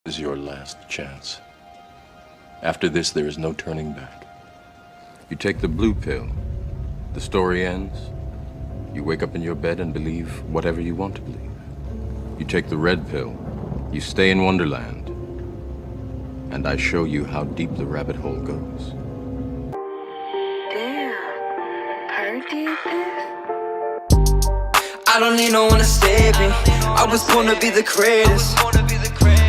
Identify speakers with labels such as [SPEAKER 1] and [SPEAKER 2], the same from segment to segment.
[SPEAKER 1] is your last chance. After this, there is no turning back. You take the blue pill, the story ends. You wake up in your bed and believe whatever you want to believe. You take the red pill, you stay in Wonderland, and I show you how deep the rabbit hole goes.
[SPEAKER 2] Damn, Perk did this?
[SPEAKER 3] I don't need no one to save me. I was born to be the greatest.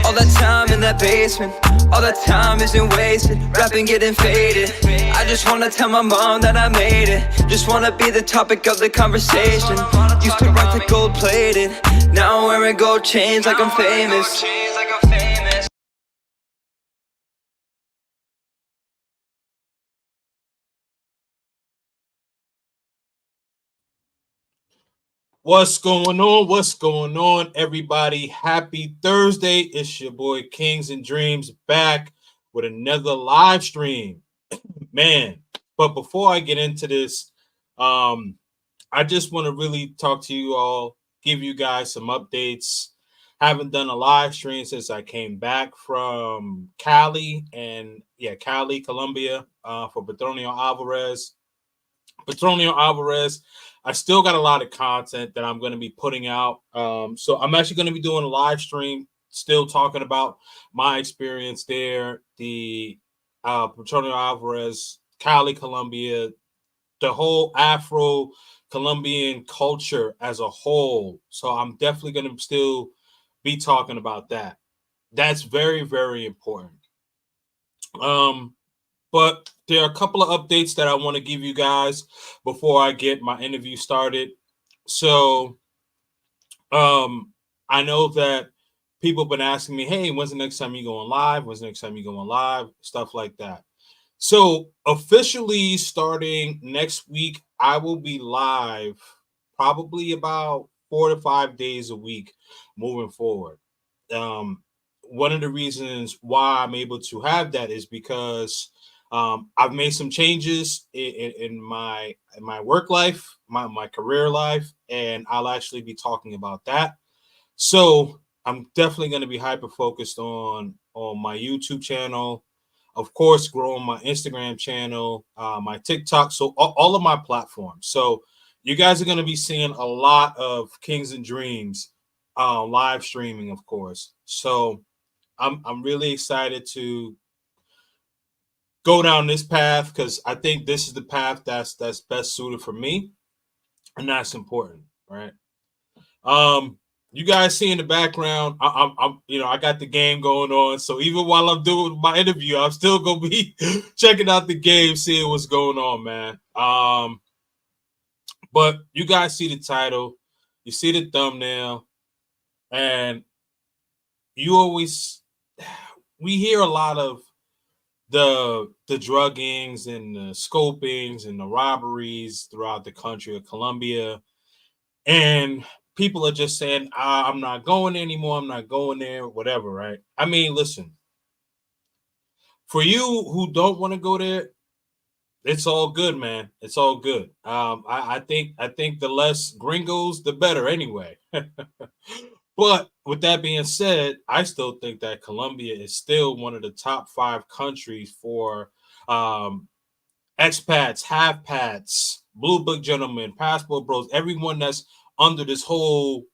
[SPEAKER 3] All that time in that basement, all that time isn't wasted. Rapping getting faded. I just wanna tell my mom that I made it. Just wanna be the topic of the conversation. Used to rock the gold plated. Now I'm wearing gold chains like I'm famous.
[SPEAKER 4] What's going on? What's going on, everybody? Happy Thursday. It's your boy KingzNDreamz back with another live stream. Man, but before I get into this, I just want to really talk to you all, give you guys some updates. Haven't done a live stream since I came back from Cali Cali, Colombia, for Petronio Alvarez. I still got a lot of content that I'm going to be putting out. So I'm actually going to be doing a live stream, still talking about my experience there, the Petronio Alvarez, Cali, Colombia, the whole Afro Colombian culture as a whole. So I'm definitely going to still be talking about that. That's very, very important. But there are a couple of updates that I want to give you guys before I get my interview started. So I know that people have been asking me, hey, when's the next time you going live? When's the next time you going live? Stuff like that. So officially starting next week, I will be live probably about 4 to 5 days a week moving forward. One of the reasons why I'm able to have that is because I've made some changes in my work life, my career life, and I'll actually be talking about that. So I'm definitely going to be hyper focused on my YouTube channel, of course, growing my Instagram channel, my TikTok, so all of my platforms. So you guys are going to be seeing a lot of KingzNDreamz live streaming, of course. So I'm really excited to go down this path because I think this is the path that's best suited for me, and that's important, right? You guys see in the background, I'm I got the game going on, so even while I'm doing my interview, I'm still gonna be checking out the game, seeing what's going on, man. But you guys see the title, you see the thumbnail, and you always we hear a lot of the druggings and the scopings and the robberies throughout the country of Colombia. And people are just saying, I'm not going anymore. I'm not going there, whatever, right? I mean, listen, for you who don't want to go there, it's all good, man. It's all good. I think the less gringos, the better anyway. But with that being said, I still think that Colombia is still one of the top 5 countries for expats, half-pats, blue book gentlemen, passport bros, everyone that's under this whole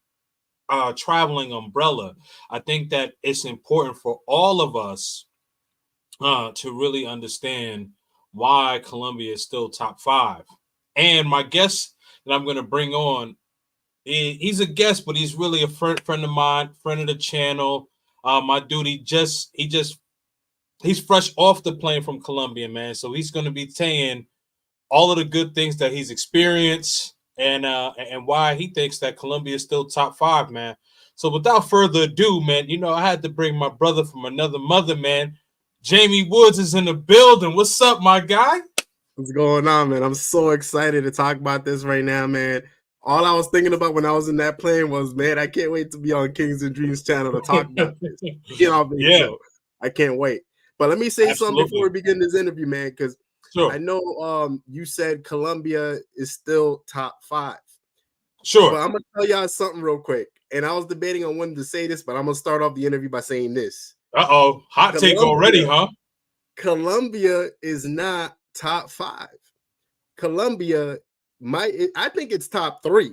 [SPEAKER 4] traveling umbrella. I think that it's important for all of us to really understand why Colombia is still top 5. And my guest that I'm going to bring on, he's a guest, but he's really a friend of mine, friend of the channel. My dude, he's fresh off the plane from Colombia, man. So he's going to be saying all of the good things that he's experienced and why he thinks that Colombia is still top 5, man. So without further ado, man, I had to bring my brother from another mother, man. Jamie Woods is in the building. What's up, my guy?
[SPEAKER 5] What's going on, man? I'm so excited to talk about this right now, man. All I was thinking about when I was in that plane was, man, I can't wait to be on KingzNDreamz channel to talk about this.
[SPEAKER 4] Yeah.
[SPEAKER 5] So I can't wait. But let me say
[SPEAKER 4] Absolutely.
[SPEAKER 5] something before we begin this interview, man, because
[SPEAKER 4] Sure.
[SPEAKER 5] I know you said Colombia is still top 5.
[SPEAKER 4] Sure.
[SPEAKER 5] But I'm going to tell y'all something real quick. And I was debating on when to say this, but I'm going to start off the interview by saying this.
[SPEAKER 4] Uh-oh. Hot take already, huh?
[SPEAKER 5] Colombia is not top 5. Colombia I think it's top 3.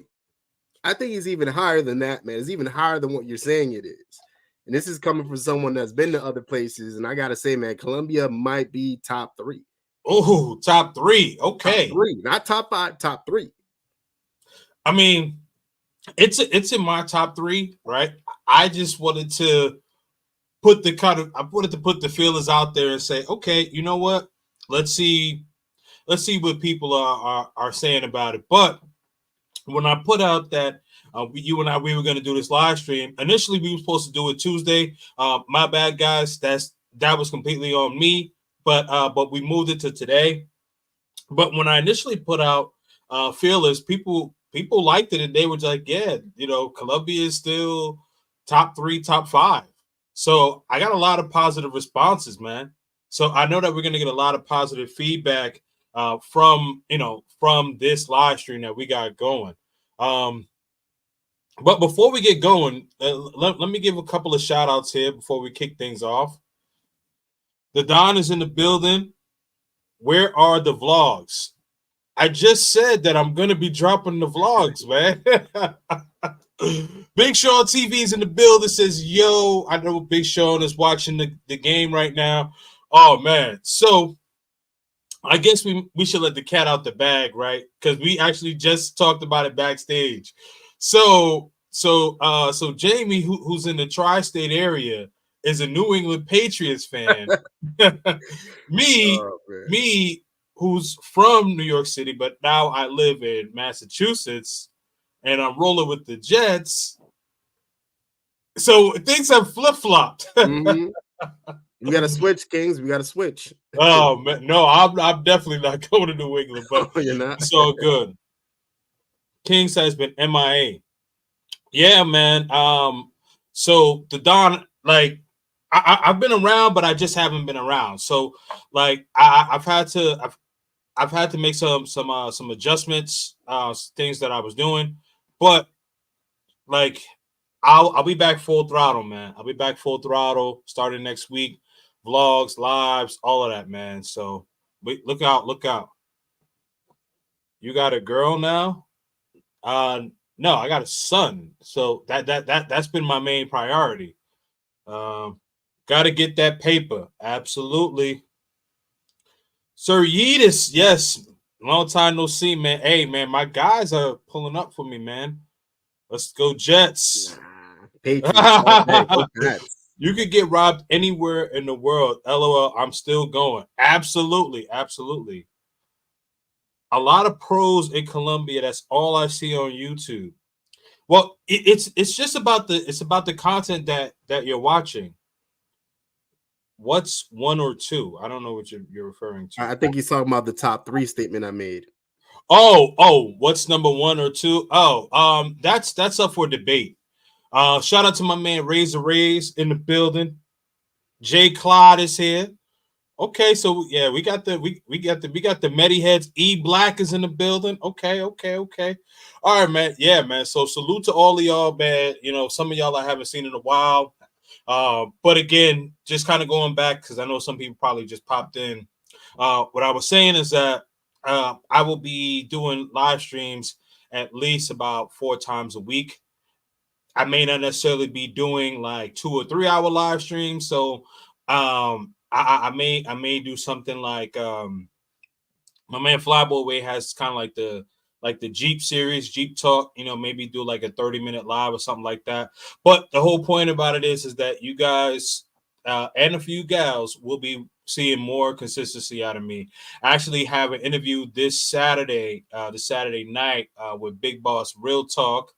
[SPEAKER 5] I think it's even higher than that, man. It's even higher than what you're saying it is. And this is coming from someone that's been to other places. And I got to say, man, Colombia might be top 3.
[SPEAKER 4] Oh, top 3. Okay.
[SPEAKER 5] Top 3, not top 5, top 3.
[SPEAKER 4] I mean, it's in my top 3, right? I just wanted to put the feelers out there and say, okay, you know what? Let's see what people are saying about it. But when I put out that you and we were going to do this live stream, initially we were supposed to do it Tuesday. My bad, guys. That was completely on me. But we moved it to today. But when I initially put out feelers, people liked it, and they were like, yeah, Colombia is still top 3, top 5. So I got a lot of positive responses, man. So I know that we're going to get a lot of positive feedback from this live stream that we got going. But before we get going, let me give a couple of shout outs here before we kick things off. The Don is in the building. Where are the vlogs? I just said that I'm going to be dropping the vlogs, man. Big Sean TV is in the building. Says, yo, I know Big Sean is watching the game right now. Oh, man. So I guess we should let the cat out the bag, right? Because we actually just talked about it backstage. So Jamie, who's in the tri-state area, is a New England Patriots fan. Me, who's from New York City, but now I live in Massachusetts, and I'm rolling with the Jets. So things have flip-flopped.
[SPEAKER 5] Mm-hmm. We got to switch, Kings. We got to switch.
[SPEAKER 4] Oh, man. No, I'm definitely not going to New England, but
[SPEAKER 5] you're not.
[SPEAKER 4] It's all good. Kings has been MIA. Yeah, man. So the Don, like, I've been around, but I just haven't been around. So, like, I've had to make some adjustments, things that I was doing, but like, I'll be back full throttle, man. I'll be back full throttle starting next week. Vlogs, lives, all of that, man. So look out. You got a girl now? No, I got a son. So that's been my main priority. Got to get that paper. Absolutely. Sir Yeetus, yes. Long time no see, man. Hey, man, my guys are pulling up for me, man. Let's go Jets.
[SPEAKER 5] Patriots.
[SPEAKER 4] You could get robbed anywhere in the world. LOL, I'm still going. Absolutely. A lot of pros in Colombia. That's all I see on YouTube. Well, it's just about the content that you're watching. What's 1 or 2? I don't know what you're referring to.
[SPEAKER 5] I think he's talking about the top 3 statement I made.
[SPEAKER 4] Oh, what's number 1 or 2? Oh, that's up for debate. Shout out to my man Razor Rays in the building. Jay Clyde is here. Okay, so yeah, we got the Medi heads. E Black is in the building. Okay. All right, man. Yeah, man. So salute to all of y'all, man. Some of y'all I haven't seen in a while. But again, just kind of going back because I know some people probably just popped in. What I was saying is that I will be doing live streams at least about 4 times a week. I may not necessarily be doing like 2 or 3 hour live streams. So I may do something like my man Flyboy Way has kind of like the Jeep series, Jeep Talk, maybe do like a 30-minute live or something like that. But the whole point about it is that you guys and a few gals will be seeing more consistency out of me. I actually have an interview this Saturday night with Big Boss Real Talk.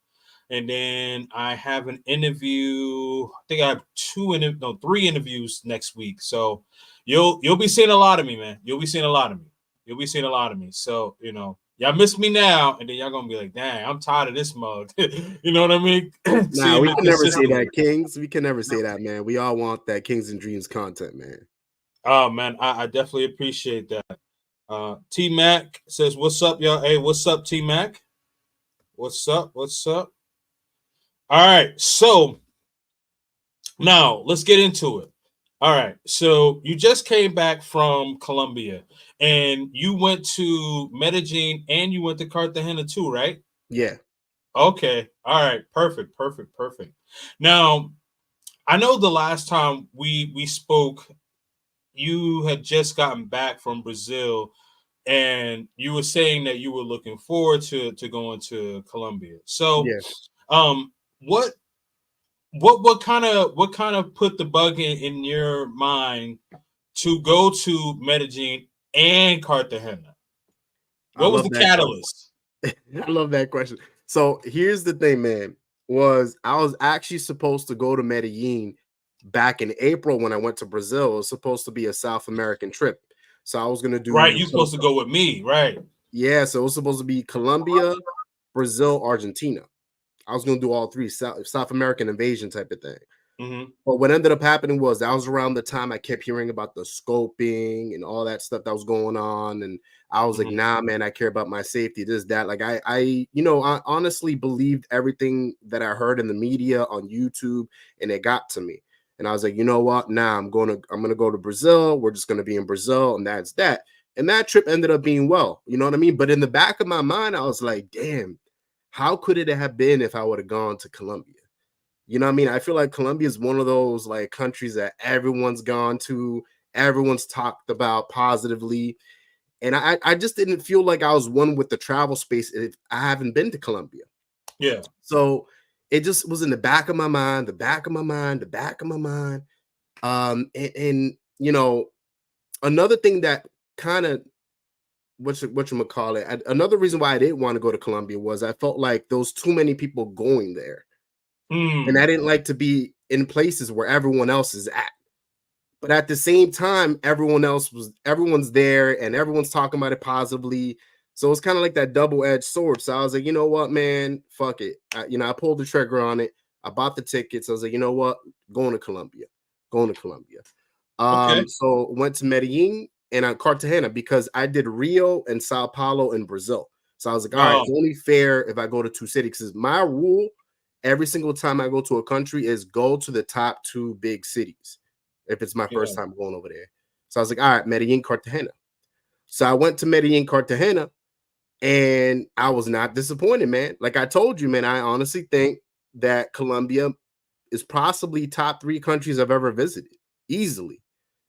[SPEAKER 4] And then I have an interview. I think I have 3 interviews next week. So you'll be seeing a lot of me, man. You'll be seeing a lot of me. So, y'all miss me now, and then y'all gonna be like, dang, I'm tired of this mug. You know what I mean?
[SPEAKER 5] Nah, we can never say that, Kings. We can never say that, man. We all want that Kings and Dreams content, man.
[SPEAKER 4] Oh, man, I definitely appreciate that. T-Mac says, what's up, y'all? Hey, what's up, T-Mac? What's up? All right, so now let's get into it. All right. So you just came back from Colombia and you went to Medellin and you went to Cartagena too, right?
[SPEAKER 5] Yeah.
[SPEAKER 4] Okay. All right. Perfect. Perfect. Perfect. Now, I know the last time we spoke, you had just gotten back from Brazil and you were saying that you were looking forward to going to Colombia. So,
[SPEAKER 5] Yeah.
[SPEAKER 4] um, what what kind of put the bug in your mind to go to Medellin and Cartagena?
[SPEAKER 5] I
[SPEAKER 4] What was
[SPEAKER 5] love
[SPEAKER 4] the
[SPEAKER 5] that question.
[SPEAKER 4] catalyst?
[SPEAKER 5] I love that question. So here's the thing, man. Was I was actually supposed to go to Medellin back in April when I went to Brazil. It was supposed to be a South American trip. So I was gonna
[SPEAKER 4] Right,
[SPEAKER 5] do
[SPEAKER 4] you supposed to go with me, right?
[SPEAKER 5] yeah, so it was supposed to be Colombia, Brazil, Argentina. I was gonna do all three South American invasion type of thing.
[SPEAKER 4] Hmm.
[SPEAKER 5] But what ended up happening was that was around the time I kept hearing about the scoping and all that stuff that was going on. And I was like,
[SPEAKER 4] Hmm.
[SPEAKER 5] nah, man, I care about my safety, this, that. Like I honestly believed everything that I heard in the media on YouTube, and it got to me. And I was like, you know what? Nah, I'm gonna go to Brazil. We're just gonna be in Brazil, and that's that. And that trip ended up being well, you know what I mean? But in the back of my mind, I was like, damn, how could it have been if I would have gone to Colombia? You know what I mean? I feel like Colombia is one of those like countries that everyone's gone to, everyone's talked about positively. And I just didn't feel like I was one with the travel space if I haven't been to Colombia.
[SPEAKER 4] Yeah.
[SPEAKER 5] So it just was in the back of my mind, the back of my mind, the back of my mind. And you know, another thing that kind of what you gonna call it? Another reason why I didn't want to go to Colombia was I felt like there was too many people going there. And I
[SPEAKER 4] Mm.
[SPEAKER 5] didn't like to be in places where everyone else is at. But at the same time, everyone's there and everyone's talking about it positively. So it's kind of like that double-edged sword. So I was like, you know what, man, fuck it. I pulled the trigger on it. I bought the tickets. I was like, you know what, going to Colombia, going to Colombia.
[SPEAKER 4] Okay.
[SPEAKER 5] So went to Medellin and Cartagena because I did Rio and Sao Paulo in Brazil. So I was like, all right,
[SPEAKER 4] Oh,
[SPEAKER 5] it's only fair if I go to two cities. Because my rule every single time I go to a country is go to the top two big cities if it's my
[SPEAKER 4] yeah.
[SPEAKER 5] first time going over there. So I was like, all right, Medellin, Cartagena. So I went to Medellin, Cartagena, and I was not disappointed, man. Like I told you, man, I honestly think that Colombia is possibly top three countries I've ever visited easily.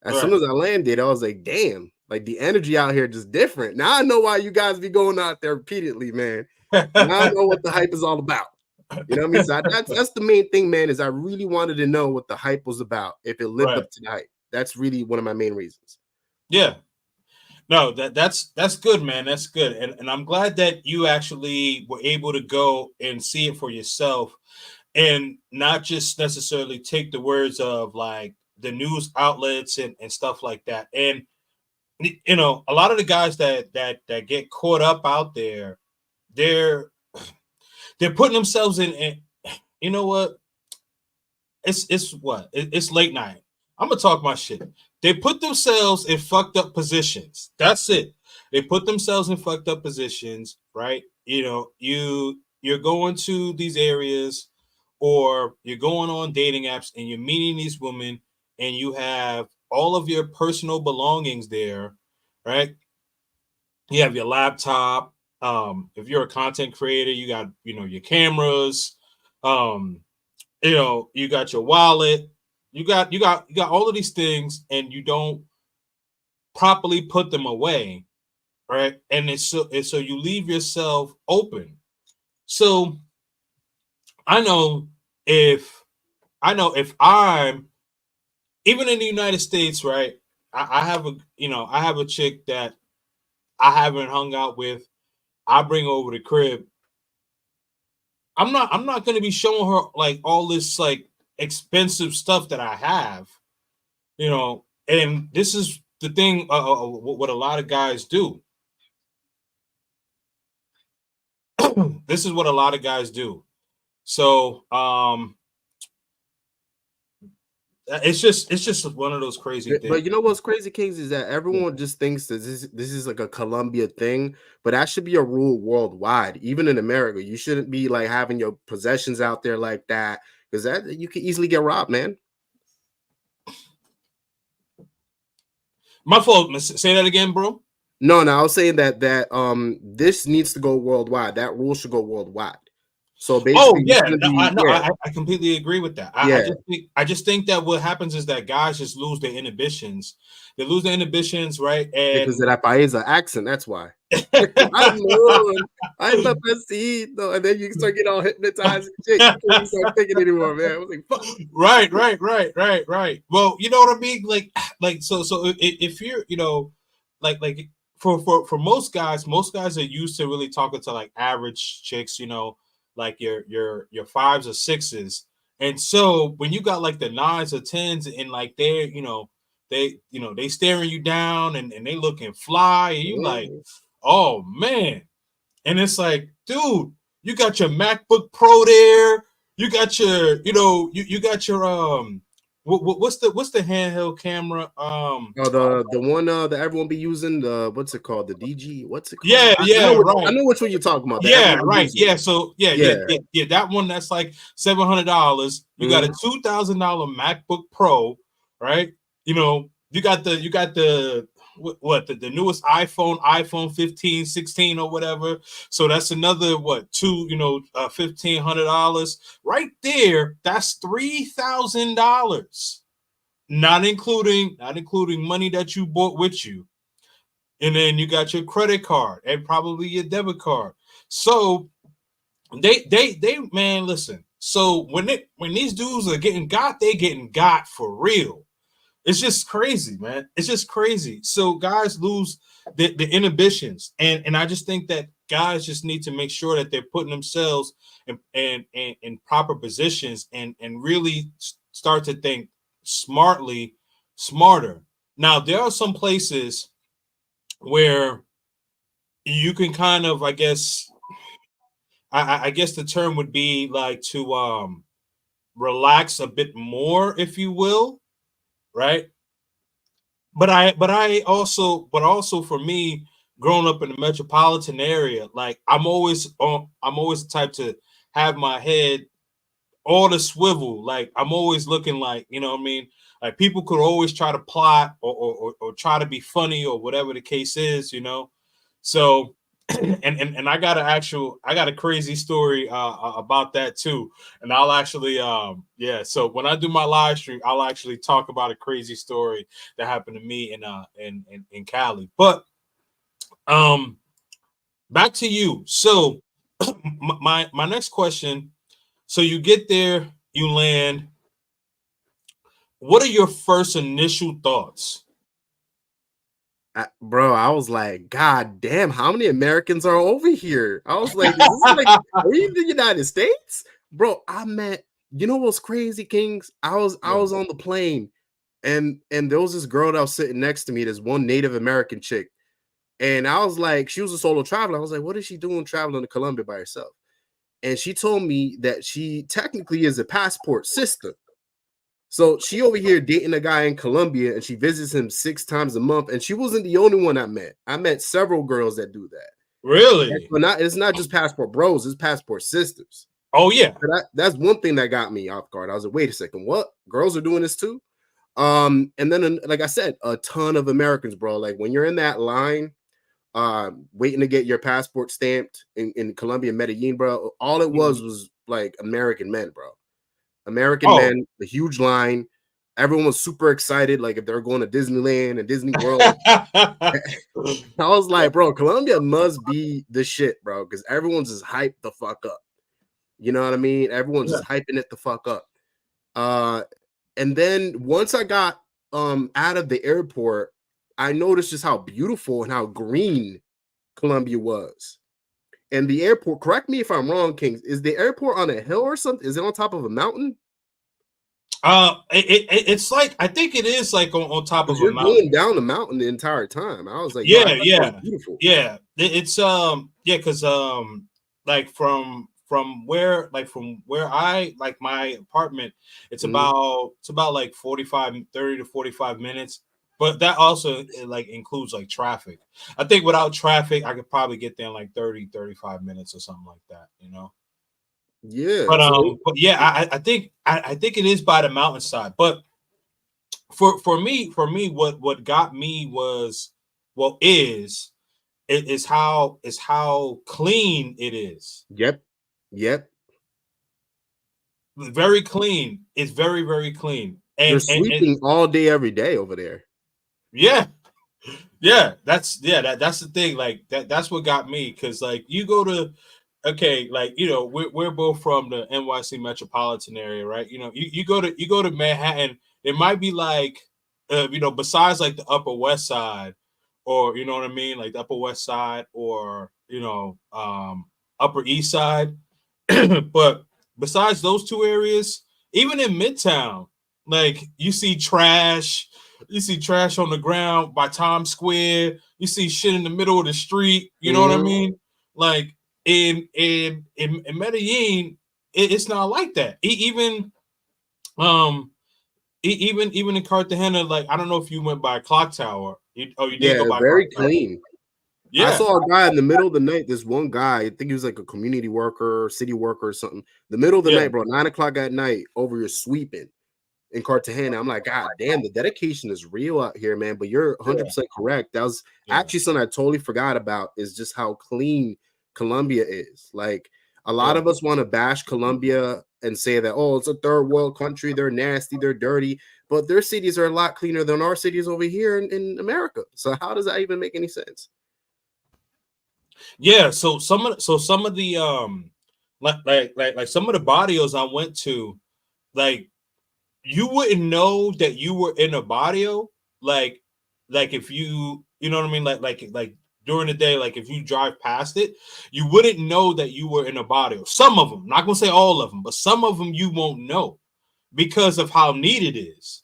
[SPEAKER 5] As soon
[SPEAKER 4] Right.
[SPEAKER 5] as I landed, I was like, damn, like the energy out here just different. Now I know why you guys be going out there repeatedly, man. Now I know what the hype is all about. You know what I mean? So that's the main thing, man, is I really wanted to know what the hype was about, if it lived
[SPEAKER 4] Right.
[SPEAKER 5] up to the hype. That's really one of my main reasons.
[SPEAKER 4] Yeah. No, that's good, man. That's good. And I'm glad that you actually were able to go and see it for yourself and not just necessarily take the words of like the news outlets and stuff like that. And you know, a lot of the guys that get caught up out there, they're they're putting themselves in you know what? It's late night. I'm gonna talk my shit. They put themselves in fucked up positions. That's it. They put themselves in fucked up positions, right? You know, you're going to these areas or you're going on dating apps and you're meeting these women and you have all of your personal belongings there, right? You have your laptop. If you're a content creator, you got, you know, your cameras. Um, you know, you got your wallet, you got all of these things and you don't properly put them away, right? And so you leave yourself open. So I know if if I'm even in the United States, right? I have a I have a chick that I haven't hung out with. I bring over the crib. I'm not gonna be showing her like all this like expensive stuff that I have, you know, and this is the thing what a lot of guys do. This is what a lot of guys do. So it's just one of those crazy things.
[SPEAKER 5] But you know what's crazy, Kings, is that everyone just thinks that this is like a Colombia thing, but that should be a rule worldwide, even in America. You shouldn't be like having your possessions out there like that because that you can easily get robbed, man.
[SPEAKER 4] My fault. Say that again, bro.
[SPEAKER 5] No, I was saying that this needs to go worldwide. That rule should go worldwide. So
[SPEAKER 4] Oh
[SPEAKER 5] basically,
[SPEAKER 4] yeah,
[SPEAKER 5] it's gonna be
[SPEAKER 4] I completely agree with that.
[SPEAKER 5] yeah.
[SPEAKER 4] I just think that what happens is that guys just lose their inhibitions. They lose their inhibitions, right?
[SPEAKER 5] Because
[SPEAKER 4] And
[SPEAKER 5] of that paisa accent. That's why. I'm papacito, and then you start getting all hypnotized and shit. You can't start thinking anymore, man. I was like, fuck.
[SPEAKER 4] right. Well, you know what I mean? Like so if you're, like for most guys are used to really talking to like average chicks, like your fives or sixes. And so when you got like the nines or tens and like they're, they staring you down and they looking fly, and you like, oh man. And it's like, dude, you got your MacBook Pro there. You got your, you got your what's the handheld camera?
[SPEAKER 5] Oh, the one that everyone be using, the what's it called? The DG, what's it called?
[SPEAKER 4] Right.
[SPEAKER 5] I know which one you're talking about.
[SPEAKER 4] Yeah, right. Yeah, so
[SPEAKER 5] Yeah.
[SPEAKER 4] that one that's like $700. You got a $2,000 MacBook Pro, right? You got the what the newest iPhone 15, 16 or whatever. So that's another $1,500 right there. That's $3,000, not including money that you bought with you. And then you got your credit card and probably your debit card. So they man, listen. So when these dudes are getting got, they getting got for real. It's just crazy, man. It's just crazy. So guys lose the inhibitions, and I just think that guys just need to make sure that they're putting themselves in proper positions and really start to think smarter. Now there are some places where you can kind of, I guess the term would be like to relax a bit more, if you will, right? But also for me, growing up in the metropolitan area, like I'm always the type to have my head all the swivel. Like I'm always looking like, you know what I mean? Like people could always try to plot or try to be funny or whatever the case is, So and I got a crazy story about that too. And I'll actually so when I do my live stream, I'll actually talk about a crazy story that happened to me in Cali. But back to you. So my next question, so you get there, you land. What are your first initial thoughts?
[SPEAKER 5] Bro, I was like, God damn, how many Americans are over here? I was like, is this like, are we in the United States? Bro, you know what's crazy, Kings? I was on the plane and there was this girl that was sitting next to me, this one Native American chick. And I was like, she was a solo traveler. I was like, what is she doing traveling to Colombia by herself? And she told me that she technically is a passport sister. So she over here dating a guy in Colombia and she visits him 6 times a month. And she wasn't the only one I met. I met several girls that do that.
[SPEAKER 4] Really?
[SPEAKER 5] But it's not just passport bros, it's passport sisters.
[SPEAKER 4] Oh, yeah.
[SPEAKER 5] That's one thing that got me off guard. I was like, wait a second, what? Girls are doing this too? And then, like I said, a ton of Americans, bro. Like when you're in that line, waiting to get your passport stamped in Colombia, Medellin, bro, all it was like American men, bro. American men, the huge line. Everyone was super excited, like if they're going to Disneyland and Disney World. I was like, bro, Colombia must be the shit, bro, because everyone's just hyped the fuck up. You know what I mean? Everyone's just hyping it the fuck up. And then once I got out of the airport, I noticed just how beautiful and how green Colombia was. And the airport, correct me if I'm wrong, Kings, is the airport on a hill or something? Is it on top of a mountain?
[SPEAKER 4] It's like, I think it is like on top of a mountain.
[SPEAKER 5] You're going down the mountain the entire time. I was like,
[SPEAKER 4] yeah,
[SPEAKER 5] beautiful.
[SPEAKER 4] Yeah. It's because like from where I like my apartment, it's about like 30 to 45 minutes. But that also like includes like traffic. I think without traffic, I could probably get there in like 30, 35 minutes or something like that,
[SPEAKER 5] Yeah.
[SPEAKER 4] But yeah, I think it is by the mountainside. But for me, what got me was, well, is how clean it is.
[SPEAKER 5] Yep. Yep.
[SPEAKER 4] Very clean. It's very, very clean.
[SPEAKER 5] They're
[SPEAKER 4] And
[SPEAKER 5] sweeping all day, every day over there.
[SPEAKER 4] yeah, that's the thing. Like that's what got me, because like you go to, okay, like we're both from the NYC metropolitan area, right? You go to Manhattan, it might be like besides like the Upper West Side, or you know what I mean, like the Upper West Side, or Upper East Side. But besides those two areas, even in Midtown, like you see trash on the ground by Times Square. You see shit in the middle of the street. You know what I mean? Like in Medellin, it's not like that. Even in Cartagena, like I don't know if you went by Clock Tower. You did go by
[SPEAKER 5] very
[SPEAKER 4] Clock Tower.
[SPEAKER 5] clean.
[SPEAKER 4] Yeah.
[SPEAKER 5] I saw a guy in the middle of the night. This one guy, I think he was like a community worker, city worker, or something. The middle of the night, bro, 9 o'clock at night, over here sweeping in Cartagena. I'm like, God damn, the dedication is real out here, man. But you're 100% correct. That was actually something I totally forgot about, is just how clean Colombia is. Like, a lot of us want to bash Colombia and say that, oh, it's a third world country, they're nasty, they're dirty, but their cities are a lot cleaner than our cities over here in America. So how does that even make any sense?
[SPEAKER 4] Yeah, so some of the like some of the barrios I went to, like you wouldn't know that you were in a barrio, like if you know what I mean, like during the day, like if you drive past it, you wouldn't know that you were in a barrio. Some of them, not gonna say all of them, but some of them you won't know because of how neat it is.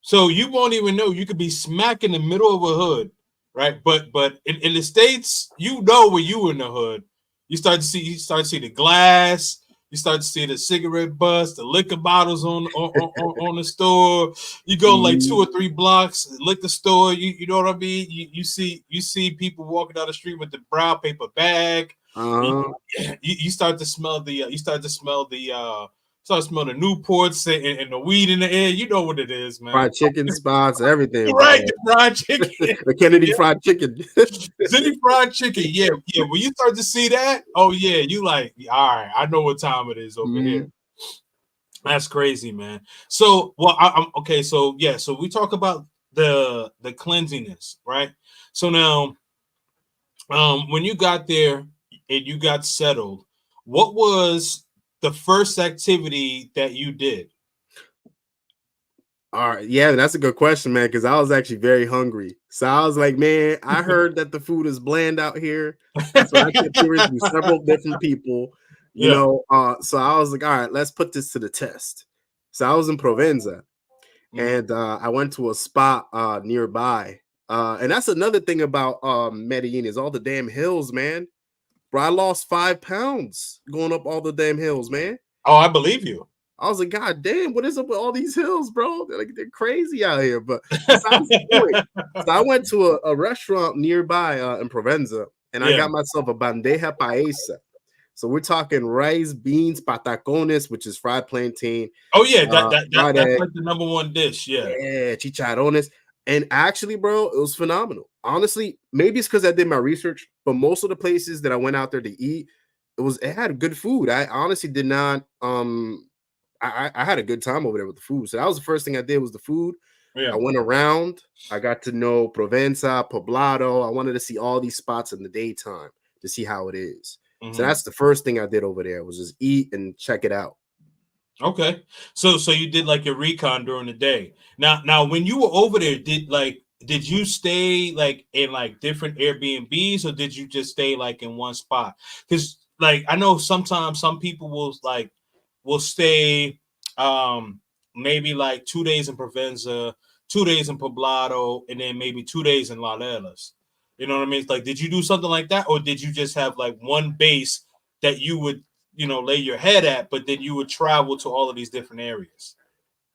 [SPEAKER 4] So you won't even know. You could be smack in the middle of a hood, right? But in the States, you know when you in the hood, you start to see the glass, you start to see the cigarette butts, the liquor bottles on the store. You go like 2 or 3 blocks, liquor store. You know what I mean? You see people walking down the street with the brown paper bag. You start to smell the smell the Newports and the weed in the air. You know what it is, man.
[SPEAKER 5] Fried chicken spots, everything.
[SPEAKER 4] Right, the fried chicken.
[SPEAKER 5] The Kennedy fried chicken.
[SPEAKER 4] City fried chicken. Yeah. When you start to see that, oh yeah, you like, all right, I know what time it is over here. That's crazy, man. So, well, I'm okay. So yeah, so we talk about the cleanliness, right? So now, when you got there and you got settled, what was the first activity that you did?
[SPEAKER 5] All right, yeah, that's a good question, man, because I was actually very hungry. So I was like, man, I heard that the food is bland out here. So I kept hearing from several different people, you know. So I was like, all right, let's put this to the test. So I was in Provenza, and I went to a spot nearby. And that's another thing about Medellin, is all the damn hills, man. Bro, I lost 5 pounds going up all the damn hills, man.
[SPEAKER 4] Oh, I believe you.
[SPEAKER 5] I was like, God damn, what is up with all these hills, bro? They're crazy out here. But besides the point, so I went to a restaurant nearby in Provenza, and I got myself a bandeja paisa. So we're talking rice, beans, patacones, which is fried plantain.
[SPEAKER 4] Oh yeah, that's like the number one dish.
[SPEAKER 5] Yeah, chicharrones. And actually, bro, it was phenomenal. Honestly, maybe it's because I did my research, but most of the places that I went out there to eat, it had good food. I honestly did not I had a good time over there with the food. So that was the first thing I did, was the food. I went around. I got to know Provenza, Poblado. I wanted to see all these spots in the daytime to see how it is. So that's the first thing I did over there, was just eat and check it out.
[SPEAKER 4] Okay. So you did like your recon during the day. Now when you were over there, did you stay like in like different Airbnbs, or did you just stay like in one spot? Because like I know sometimes some people will stay maybe like 2 days in Provenza, 2 days in Poblado, and then maybe 2 days in La Lelas. You know what I mean? Like, did you do something like that, or did you just have like one base that you would, lay your head at, but then you would travel to all of these different areas?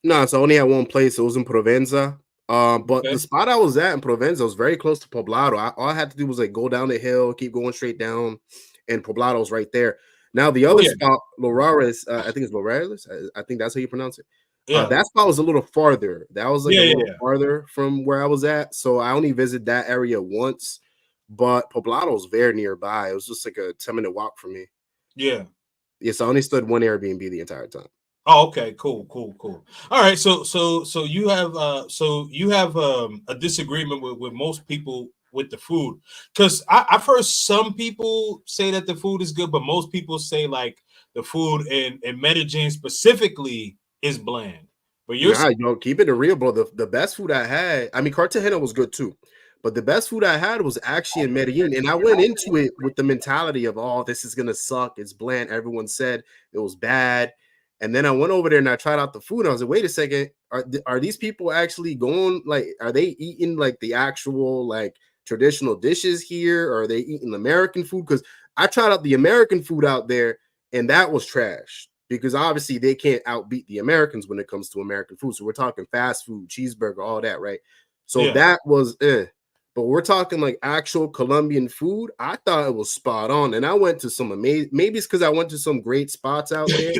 [SPEAKER 5] No, so I only had one place. It was in Provenza. But the spot I was at in Provenza was very close to Poblado. All I had to do was like go down the hill, keep going straight down, and Poblado's right there. Now the other spot, Lorales, I think it's Lorales. I think that's how you pronounce it.
[SPEAKER 4] Yeah.
[SPEAKER 5] That spot was a little farther. That was like a
[SPEAKER 4] Yeah,
[SPEAKER 5] little
[SPEAKER 4] yeah,
[SPEAKER 5] farther from where I was at. So I only visited that area once, but Poblato's very nearby. It was just like a 10-minute walk from me.
[SPEAKER 4] yeah.
[SPEAKER 5] Yes, I only stood one Airbnb the entire time.
[SPEAKER 4] Oh, okay, cool, cool, cool. All right, so you have a disagreement with most people with the food, because I've heard some people say that the food is good, but most people say like the food in Medellin specifically is bland. But you're
[SPEAKER 5] Nah, keep it real, bro. The best food I had, I mean, Cartagena was good too, but the best food I had was actually in Medellin, and I went into it with the mentality of, oh, this is gonna suck. It's bland. Everyone said it was bad, and then I went over there and I tried out the food. And I was like, wait a second, are these people actually going like, are they eating like the actual like traditional dishes here, or are they eating American food? Because I tried out the American food out there, and that was trash because obviously they can't outbeat the Americans when it comes to American food. So we're talking fast food, cheeseburger, all that, right? So
[SPEAKER 4] yeah.
[SPEAKER 5] that was but we're talking like actual Colombian food. I thought it was spot on, and I went to some amazing. Maybe it's because I went to some great spots out there.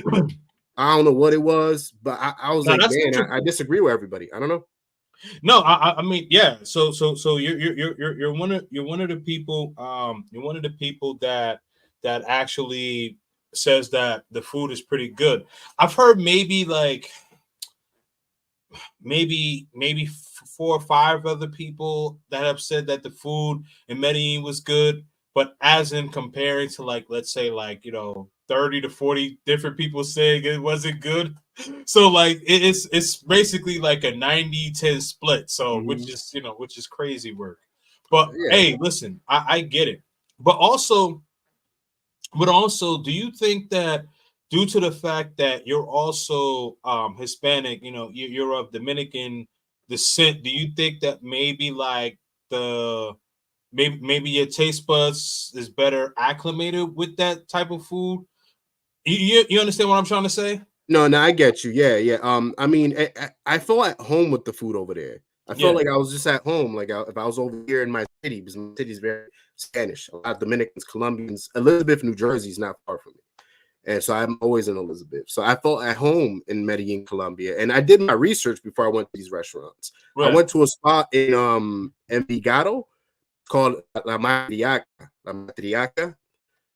[SPEAKER 5] I don't know what it was, but I was
[SPEAKER 4] No,
[SPEAKER 5] like,
[SPEAKER 4] that's
[SPEAKER 5] man, I
[SPEAKER 4] interesting.
[SPEAKER 5] disagree with everybody. I don't know.
[SPEAKER 4] No, I mean, yeah. So you're one of the people you're one of the people that actually says that the food is pretty good. I've heard maybe 4 or 5 other people that have said that the food in Medellin was good, but as in comparing to like, let's say like 30 to 40 different people saying it wasn't good. So like it's basically like a 90-10 split. So
[SPEAKER 5] Mhm.
[SPEAKER 4] which is crazy work. But
[SPEAKER 5] Yeah,
[SPEAKER 4] hey, listen, I get it. But also, do you think that due to the fact that you're also Hispanic, you're of Dominican descent, do you think that maybe like the maybe your taste buds is better acclimated with that type of food? You understand what I'm trying to say?
[SPEAKER 5] no, no, I get you. Yeah, yeah. I mean, I felt at home with the food over there. I felt
[SPEAKER 4] Yeah.
[SPEAKER 5] like I was just at home. Like if I was over here in my city, because my city is very Spanish. A lot of Dominicans, Colombians. Elizabeth, New Jersey is not far from me, and so I'm always in Elizabeth. So I felt at home in Medellin, Colombia, and I did my research before I went to these restaurants. I
[SPEAKER 4] Right.
[SPEAKER 5] went to a spot in Envigado called La Matriaca. La Matriaca,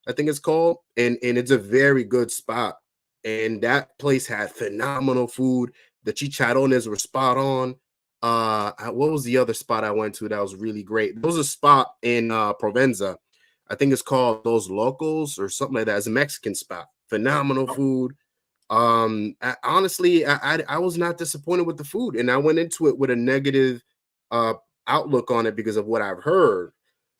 [SPEAKER 5] I think it's called, and it's a very good spot. And that place had phenomenal food. The chicharrones were spot on. What was the other spot I went to that was really great? There was a spot in Provenza. I think it's called Those Locals or something like that. It's a Mexican spot. Phenomenal food. Honestly, I was not disappointed with the food, and I went into it with a negative uh outlook on it because of what I've heard.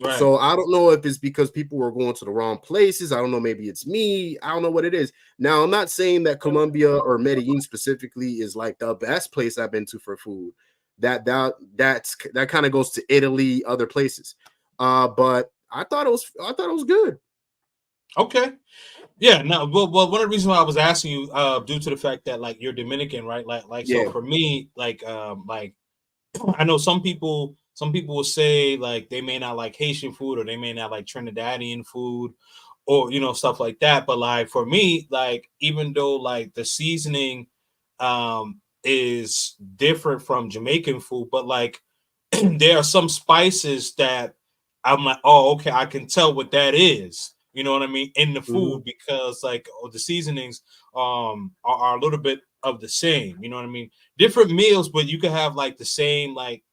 [SPEAKER 4] Right.
[SPEAKER 5] So I don't know if it's because people were going to the wrong places. I don't know. Maybe it's me. I don't know what it is. Now, I'm not saying that Colombia or Medellin specifically is like the best place I've been to for food. That kind of goes to Italy, other places. But I thought it was good.
[SPEAKER 4] Okay. Yeah, no, well, one of the reasons why I was asking you, due to the fact that like you're Dominican, right? Like so
[SPEAKER 5] Yeah.
[SPEAKER 4] for me, like I know some people will say like they may not like Haitian food or they may not like Trinidadian food or stuff like that. But like for me, like even though like the seasoning is different from Jamaican food, but like there are some spices that I'm like, oh, okay, I can tell what that is. You know what I mean? In the
[SPEAKER 5] Mhm.
[SPEAKER 4] food because like the seasonings are a little bit of the same. You know what I mean? Different meals, but you can have like the same like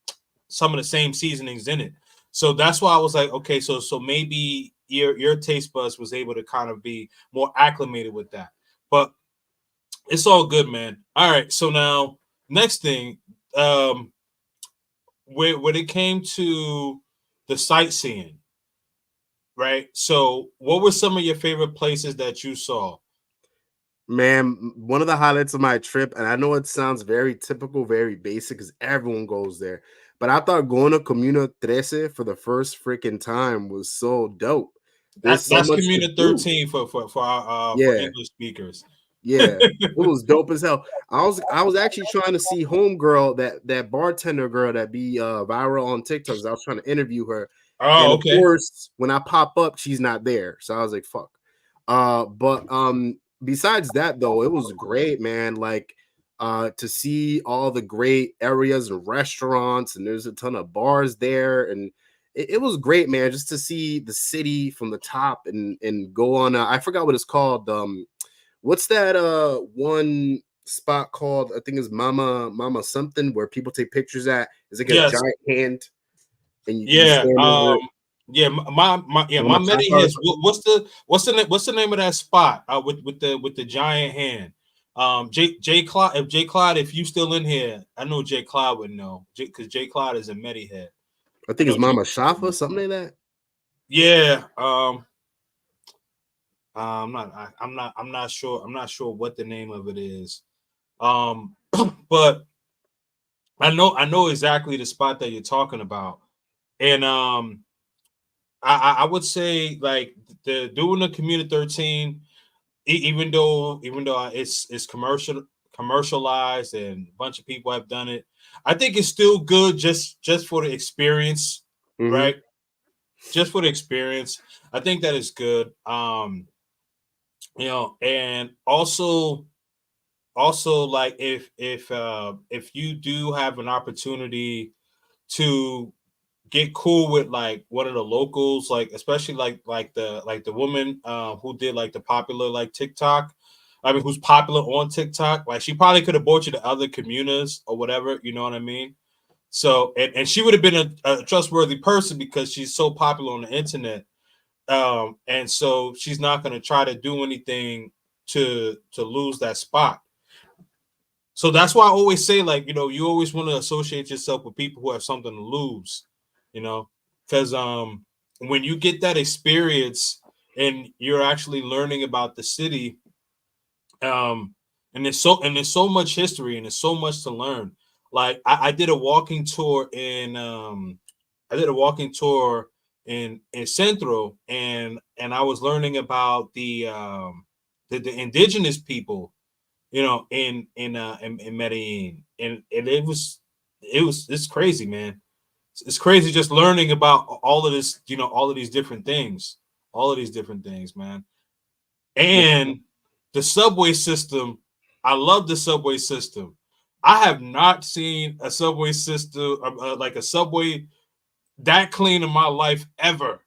[SPEAKER 4] some of the same seasonings in it. So that's why I was like, okay, so maybe your taste buds was able to kind of be more acclimated with that. But it's all good, man. All right, so now next thing, um, when it came to the sightseeing, right? So what were some of your favorite places that you saw?
[SPEAKER 5] Man, one of the highlights of my trip, and I know it sounds very typical, very basic, because everyone goes there. But I thought going to Comuna 13 for the first freaking time was so dope. There's so
[SPEAKER 4] That's
[SPEAKER 5] much to
[SPEAKER 4] Community
[SPEAKER 5] do.
[SPEAKER 4] 13 for
[SPEAKER 5] Yeah,
[SPEAKER 4] English speakers.
[SPEAKER 5] yeah. It was dope as hell. I was actually trying to see Homegirl, that bartender girl that be viral on TikToks. I was trying to interview her. And
[SPEAKER 4] Oh,
[SPEAKER 5] of
[SPEAKER 4] okay.
[SPEAKER 5] course, when I pop up, she's not there. So I was like, fuck. But besides that though, it was great, man. Like to see all the great areas and restaurants, and there's a ton of bars there, and it was great, man, just to see the city from the top and go on. I forgot what it's called. What's that one spot called? I think it's Mama something, where people take pictures at. It's like a
[SPEAKER 4] Yes.
[SPEAKER 5] giant hand, and you
[SPEAKER 4] Yeah.
[SPEAKER 5] stand over it.
[SPEAKER 4] Yeah. My
[SPEAKER 5] Mama
[SPEAKER 4] Medi
[SPEAKER 5] Tapa or
[SPEAKER 4] has.
[SPEAKER 5] something.
[SPEAKER 4] What's the name of that spot? With the giant hand. J Clyde. If J Clyde, if you still in here, I know J Clyde would know because J Clyde is a Medi head.
[SPEAKER 5] I think it's
[SPEAKER 4] know
[SPEAKER 5] Mama Shafa, something like that.
[SPEAKER 4] Yeah. I'm not sure. I'm not sure what the name of it is. But I know exactly the spot that you're talking about. And I would say like the doing the Community 13, even though it's commercialized and a bunch of people have done it, I think it's still good just for the experience, right? Just for the experience. I think that is good. And also like if you do have an opportunity to get cool with like one of the locals, like especially like the woman who did like the popular like TikTok. I mean, who's popular on TikTok? Like she probably could have brought you to other communities or whatever. You know what I mean? So and she would have been a trustworthy person because she's so popular on the internet. And so she's not going to try to do anything to lose that spot. So that's why I always say, like, you always want to associate yourself with people who have something to lose, because when you get that experience and you're actually learning about the city, and there's so much history and there's so much to learn. Like I did a walking tour in Centro, and I was learning about the indigenous people, in Medellin, and it's crazy, man. It's crazy just learning about all of this, all of these different things, man. And the subway system, I love the subway system. I have not seen a subway system, like a subway that clean in my life ever.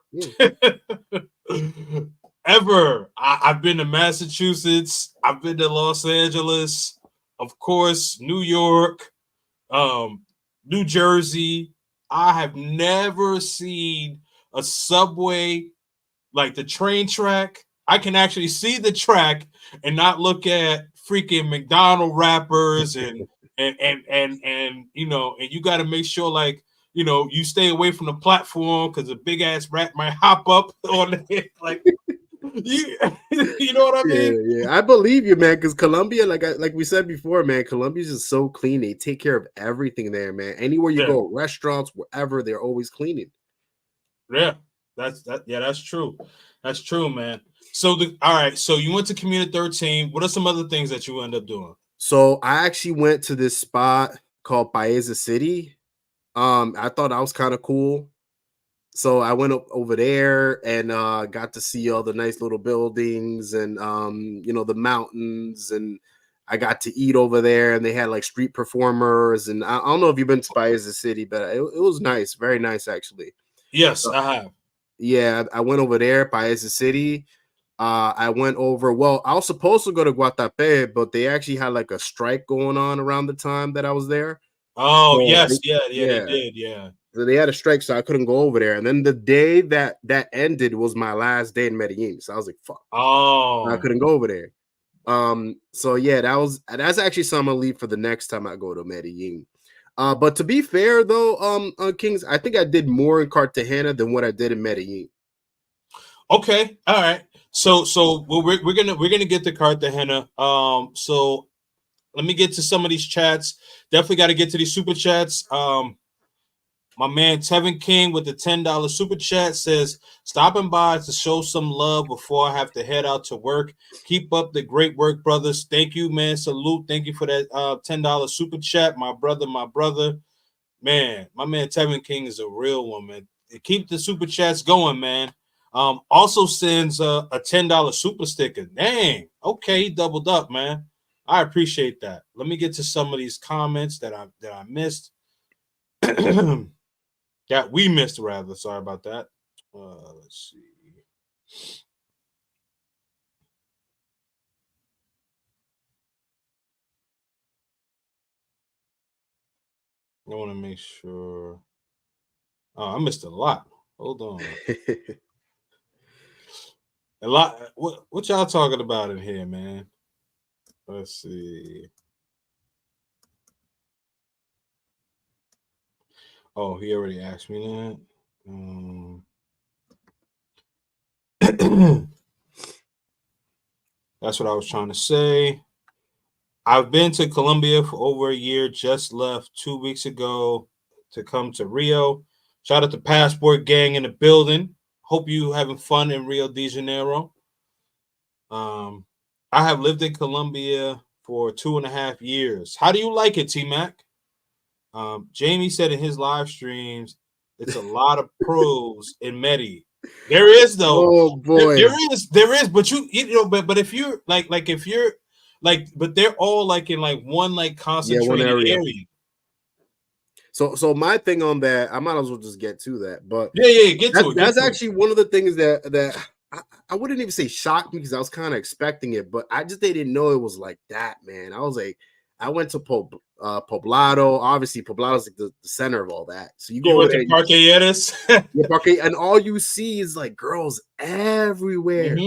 [SPEAKER 4] Ever. I've been to Massachusetts, I've been to Los Angeles, of course, New York, New Jersey. I have never seen a subway like the train track. I can actually see the track and not look at freaking McDonald wrappers and and you got to make sure, like, you stay away from the platform because a big ass rat might hop up on it. Like, you know what I mean?
[SPEAKER 5] Yeah. I believe you, man. Because Colombia, like we said before, man, Colombia's just so clean. They take care of everything there, man. Anywhere you go, restaurants, wherever, they're always cleaning.
[SPEAKER 4] Yeah, that's true. That's true, man. So all right. So you went to Community 13. What are some other things that you end up doing?
[SPEAKER 5] So I actually went to this spot called Paisa City. I thought that was kind of cool. So I went up over there and got to see all the nice little buildings and the mountains, and I got to eat over there, and they had like street performers, and I don't know if you've been to Paisa City, but it was nice, very nice actually.
[SPEAKER 4] Yes, I have.
[SPEAKER 5] Yeah, I went over there, Paisa City. I went over. Well, I was supposed to go to Guatapé, but they actually had like a strike going on around the time that I was there.
[SPEAKER 4] Oh,
[SPEAKER 5] So
[SPEAKER 4] yes, they did, yeah.
[SPEAKER 5] So they had a strike, so I couldn't go over there. And then the day that ended was my last day in Medellin. So I was like, "Fuck!" I couldn't go over there. So yeah, that's actually something I'll leave for the next time I go to Medellin. But to be fair, though, Kings, I think I did more in Cartagena than what I did in Medellin.
[SPEAKER 4] Okay, all right. So we're gonna get to Cartagena. So let me get to some of these chats. Definitely got to get to these super chats. My man Tevin King with the $10 super chat says, stopping by to show some love before I have to head out to work. Keep up the great work, brothers. Thank you, man. Salute. Thank you for that $10 super chat. My brother. Man, my man Tevin King is a real one, man. Keep the super chats going, man. Also sends a $10 super sticker. Dang. Okay, he doubled up, man. I appreciate that. Let me get to some of these comments that I missed. That we missed, rather. Sorry about that. Let's see. I want to make sure. Oh, I missed a lot. Hold on. A lot. What y'all talking about in here, man? Let's see. Oh, he already asked me that. That's what I was trying to say. I've been to Colombia for over a year. Just left 2 weeks ago to come to Rio. Shout out to Passport Gang in the building. Hope you having fun in Rio de Janeiro. I have lived in Colombia for 2.5 years. How do you like it, T-Mac? Jamie said in his live streams, it's a lot of pros in Medi. There is though.
[SPEAKER 5] Oh boy,
[SPEAKER 4] there is, but you know, but if you're like if you're like, but they're all like in like one like concentrated
[SPEAKER 5] one area.
[SPEAKER 4] area.
[SPEAKER 5] So my thing on that, I might as well just get to that. But
[SPEAKER 4] Get to it.
[SPEAKER 5] That's actually one of the things that I wouldn't even say shocked me because I was kind of expecting it, but I just didn't know it was like that, man. I was like, I went to Poblado. Obviously, Poblado's like the center of all that. So you go over there, Parque, and all you see is like girls everywhere,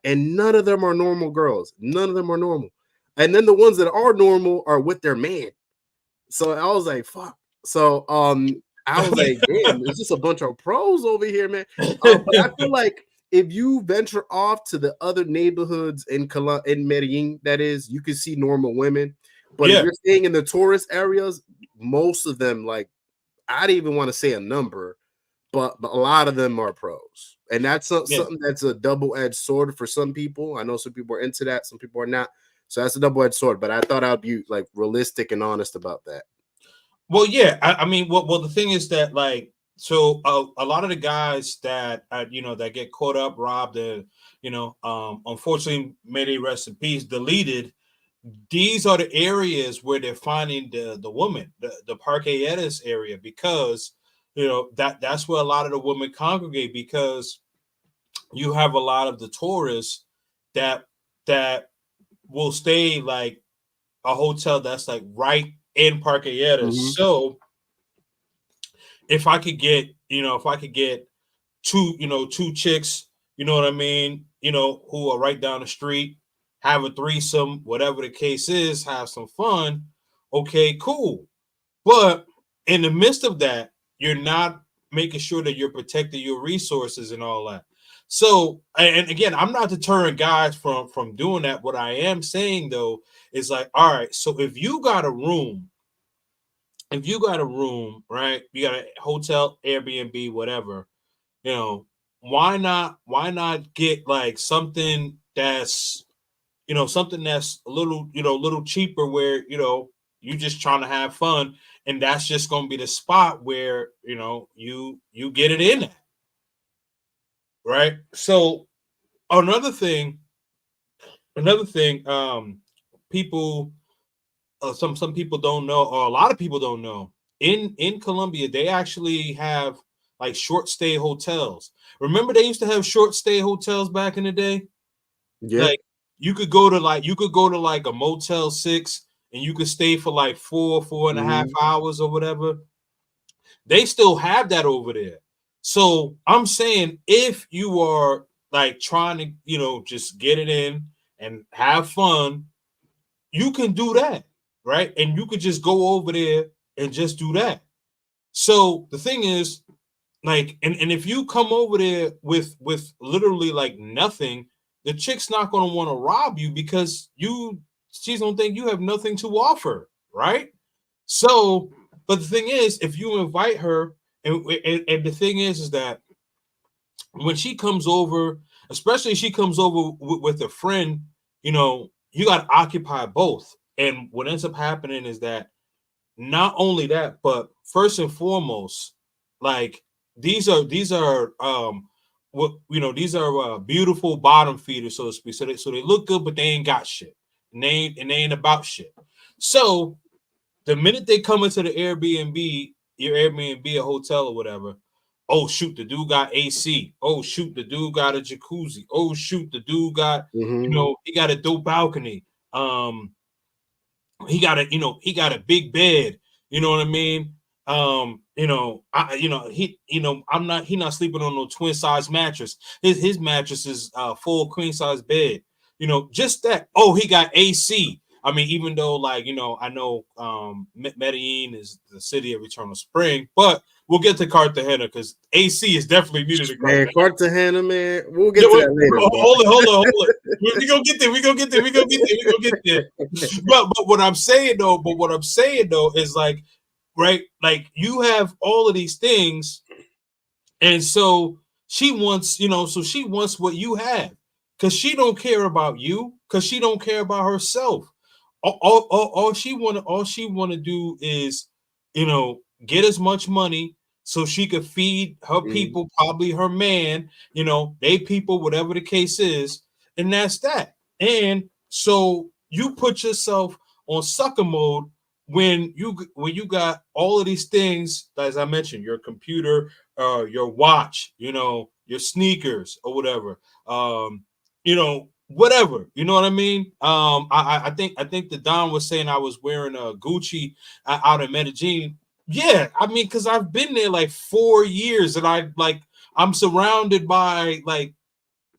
[SPEAKER 5] and none of them are normal girls. None of them are normal. And then the ones that are normal are with their man. So I was like, fuck. So I was like, damn, there's just a bunch of pros over here, man. But I feel like if you venture off to the other neighborhoods in Medellin, that is, you can see normal women. But if you're staying in the tourist areas, most of them, like, I don't even want to say a number, but a lot of them are pros. And that's something that's a double-edged sword for some people. I know some people are into that, some people are not. So that's a double-edged sword. But I thought I'd be like realistic and honest about that.
[SPEAKER 4] Well, yeah. I mean, well, the thing is that, like, so a lot of the guys that that get caught up, robbed, and unfortunately, may they rest in peace, deleted. These are the areas where they're finding the woman, the Parqueadas area, because that's where a lot of the women congregate, because you have a lot of the tourists that will stay like a hotel that's like right in Parqueadas. So if I could get two chicks, you know what I mean, who are right down the street, have a threesome, whatever the case is, have some fun. Okay, cool. But in the midst of that, you're not making sure that you're protecting your resources and all that. So, and again, I'm not deterring guys from doing that. What I am saying though is like, all right, so if you got a room, right? You got a hotel, Airbnb, whatever, why not get like something that's a little cheaper, where you just trying to have fun, and that's just going to be the spot where you get it in at, right? So another thing, people, some people don't know, or a lot of people don't know, in Colombia they actually have like short stay hotels. Remember they used to have short stay hotels back in the day?
[SPEAKER 5] Yeah.
[SPEAKER 4] Like you could go to like a Motel 6 and you could stay for like 4.5 hours or whatever. They still have that over there. So I'm saying, if you are like trying to, just get it in and have fun, you can do that, right? And you could just go over there and just do that. So the thing is, like, and if you come over there with literally like nothing, the chick's not going to want to rob you, because she's going to think you have nothing to offer, right? So, but the thing is, if you invite her, and the thing is that when she comes over, especially if she comes over with a friend, you got to occupy both. And what ends up happening is that not only that, but first and foremost, like, these are beautiful bottom feeders, so to speak. So they look good, but they ain't got shit. and they ain't about shit. So the minute they come into the Airbnb, your Airbnb, a hotel or whatever, oh shoot, the dude got AC. Oh shoot, the dude got a jacuzzi. Oh shoot, the dude got he got a dope balcony. He got a big bed. You know what I mean? He not sleeping on no twin size mattress. His mattress is full queen size bed. Just that. Oh, he got AC. I mean, even though I know Medellin is the city of eternal spring, but we'll get to Cartagena because AC is definitely needed in
[SPEAKER 5] Cartagena. Man, Cartagena, man. We'll get to that later.
[SPEAKER 4] Hold on. We're gonna get there. But what I'm saying though is right, you have all of these things, and so she wants, she wants what you have because she don't care about you, because she don't care about herself. All she want to do is, get as much money so she could feed her people, probably her man, they people, whatever the case is, and that's that. And so you put yourself on sucker mode when you got all of these things, as I mentioned, your computer, your watch, your sneakers or whatever, whatever, you know what I mean? I think the Don was saying I was wearing a Gucci out in Medellin. Yeah, I mean, because I've been there 4 years, and I'm surrounded by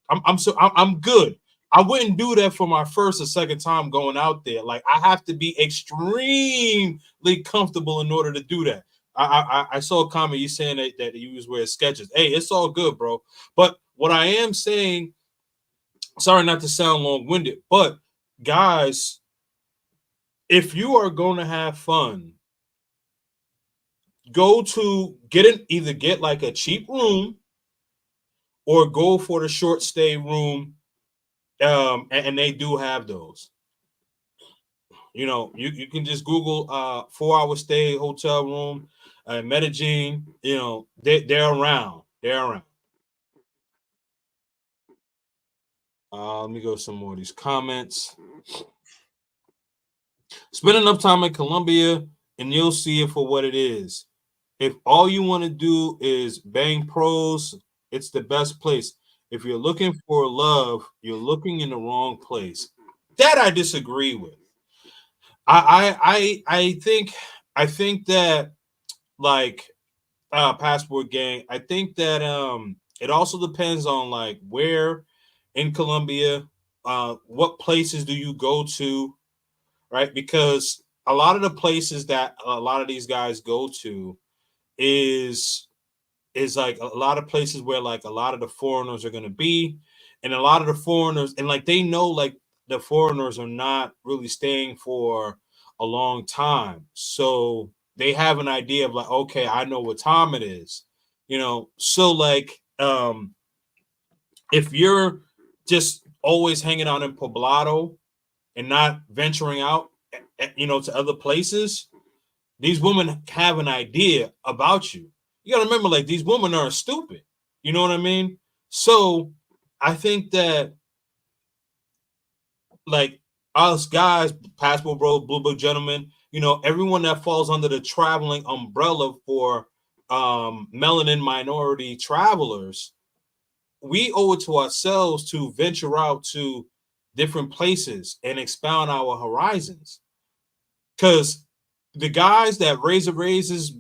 [SPEAKER 4] I'm good. I wouldn't do that for my first or second time going out there. I have to be extremely comfortable in order to do that. I saw a comment you saying that you was wearing Skechers. Hey, it's all good, bro. But what I am saying, sorry not to sound long-winded, but guys, if you are going to have fun, either get a cheap room or go for the short stay room. And they do have those. You can just Google 4-hour stay hotel room Medellin. They're around. Let me go some more of these comments. Spend enough time in Colombia and you'll see it for what it is. If all you want to do is bang pros, it's the best place. If you're looking for love, you're looking in the wrong place. That I disagree with. I think that Passport Gang, I think that it also depends on where in Colombia, what places do you go to, right? Because a lot of the places that a lot of these guys go to is a lot of places where a lot of the foreigners are going to be, and a lot of the foreigners, and they know the foreigners are not really staying for a long time, so they have an idea of okay, I know what time it is, so if you're just always hanging out in Poblado and not venturing out to other places, these women have an idea about you. You got to remember, these women aren't stupid. You know what I mean? So I think that, us guys, Passport Bro, Blue Book Gentlemen, everyone that falls under the traveling umbrella for melanin minority travelers, we owe it to ourselves to venture out to different places and expound our horizons. Because the guys that Razor is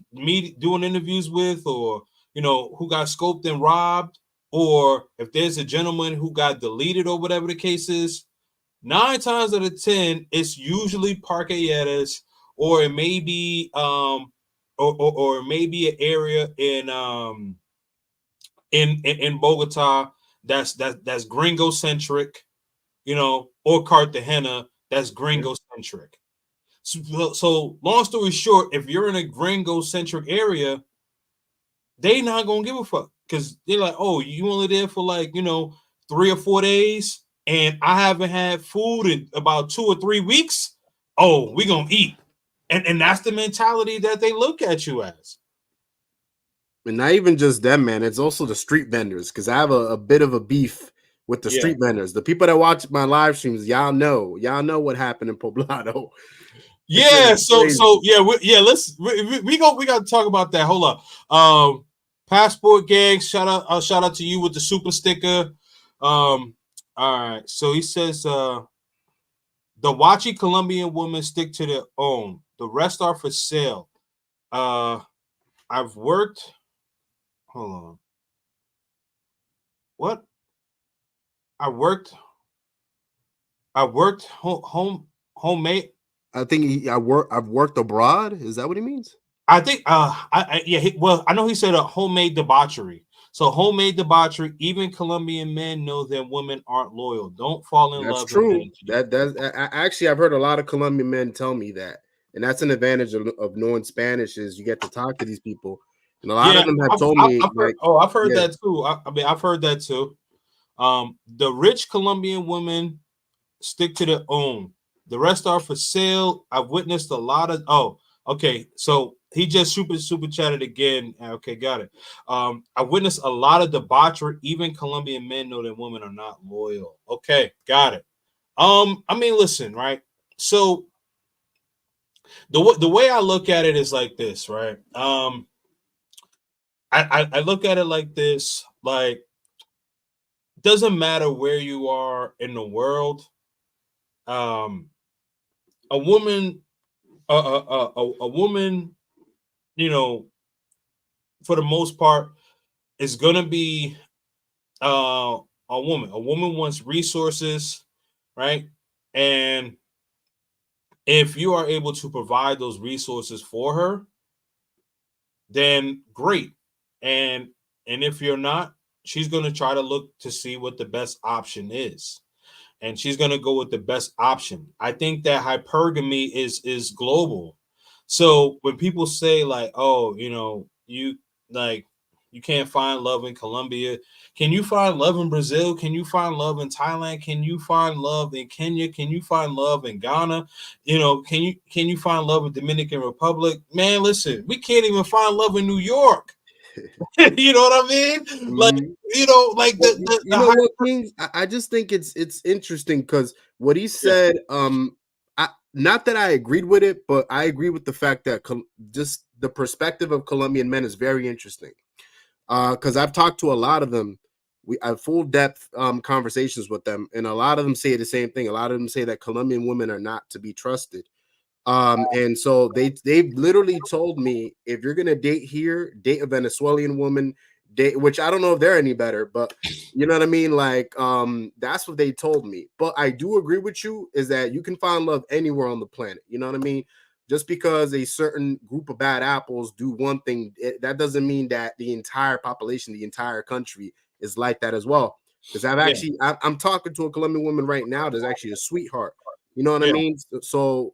[SPEAKER 4] doing interviews with, or who got scoped and robbed, or if there's a gentleman who got deleted or whatever the case is, 9 times out of 10 it's usually parqueadas, or it may be or maybe an area in Bogota that's gringo centric, or Cartagena that's gringo centric. So long story short, if you're in a gringo-centric area, they not gonna give a fuck, because they're like, oh, you only there for 3 or 4 days, and I haven't had food in about 2 or 3 weeks. Oh, we gonna eat, and that's the mentality that they look at you as.
[SPEAKER 5] And not even just them, man. It's also the street vendors, because I have a bit of a beef with the street vendors. The people that watch my live streams, y'all know what happened in Poblado.
[SPEAKER 4] Yeah, so yeah, we got to talk about that. Hold up. Passport Gang, shout out to you with the super sticker. All right. So he says the watchy Colombian women stick to their own. The rest are for sale. I've worked. Hold on. What? I worked homemade.
[SPEAKER 5] I think I've worked abroad. Is that what he means?
[SPEAKER 4] I think I know he said a homemade debauchery. So homemade debauchery, even Colombian men know that women aren't loyal. Don't fall in love.
[SPEAKER 5] That's true. Actually, I've heard a lot of Colombian men tell me that. And that's an advantage of knowing Spanish is you get to talk to these people. And a lot of them have told me
[SPEAKER 4] I've heard that too. I've heard that too. The rich Colombian women stick to their own. The rest are for sale. I've witnessed a lot of okay. So he just super chatted again. Okay, got it. I witnessed a lot of debauchery. Even Colombian men know that women are not loyal. Okay, got it. I mean, listen, right? So the way I look at it is like this, right? I look at it like this, like doesn't matter where you are in the world. A woman, a woman, you know, for the most part, is gonna be a woman. A woman wants resources, right? And if you are able to provide those resources for her, then great. And if you're not, she's gonna try to look to see what the best option is. And she's going to go with the best option. I think that hypergamy is global. So when people say like, oh, you can't find love in Colombia. Can you find love in Brazil? Can you find love in Thailand? Can you find love in Kenya? Can you find love in Ghana? Can you find love in Dominican Republic? Man, listen, we can't even find love in New York. You know what I mean? Like,
[SPEAKER 5] what, Kings? I just think it's interesting because what he said, not that I agreed with it, but I agree with the fact that just the perspective of Colombian men is very interesting. Because I've talked to a lot of them. I have full depth conversations with them, and a lot of them say the same thing. A lot of them say that Colombian women are not to be trusted. And so they've literally told me, if you're gonna date here, date a Venezuelan woman, which I don't know if they're any better, but you know what I mean? Like, that's what they told me. But I do agree with you, is that you can find love anywhere on the planet. You know what I mean? Just because a certain group of bad apples do one thing, that doesn't mean that the entire population, the entire country is like that as well. Because I'm talking to a Colombian woman right now that's actually a sweetheart. You know what I mean? So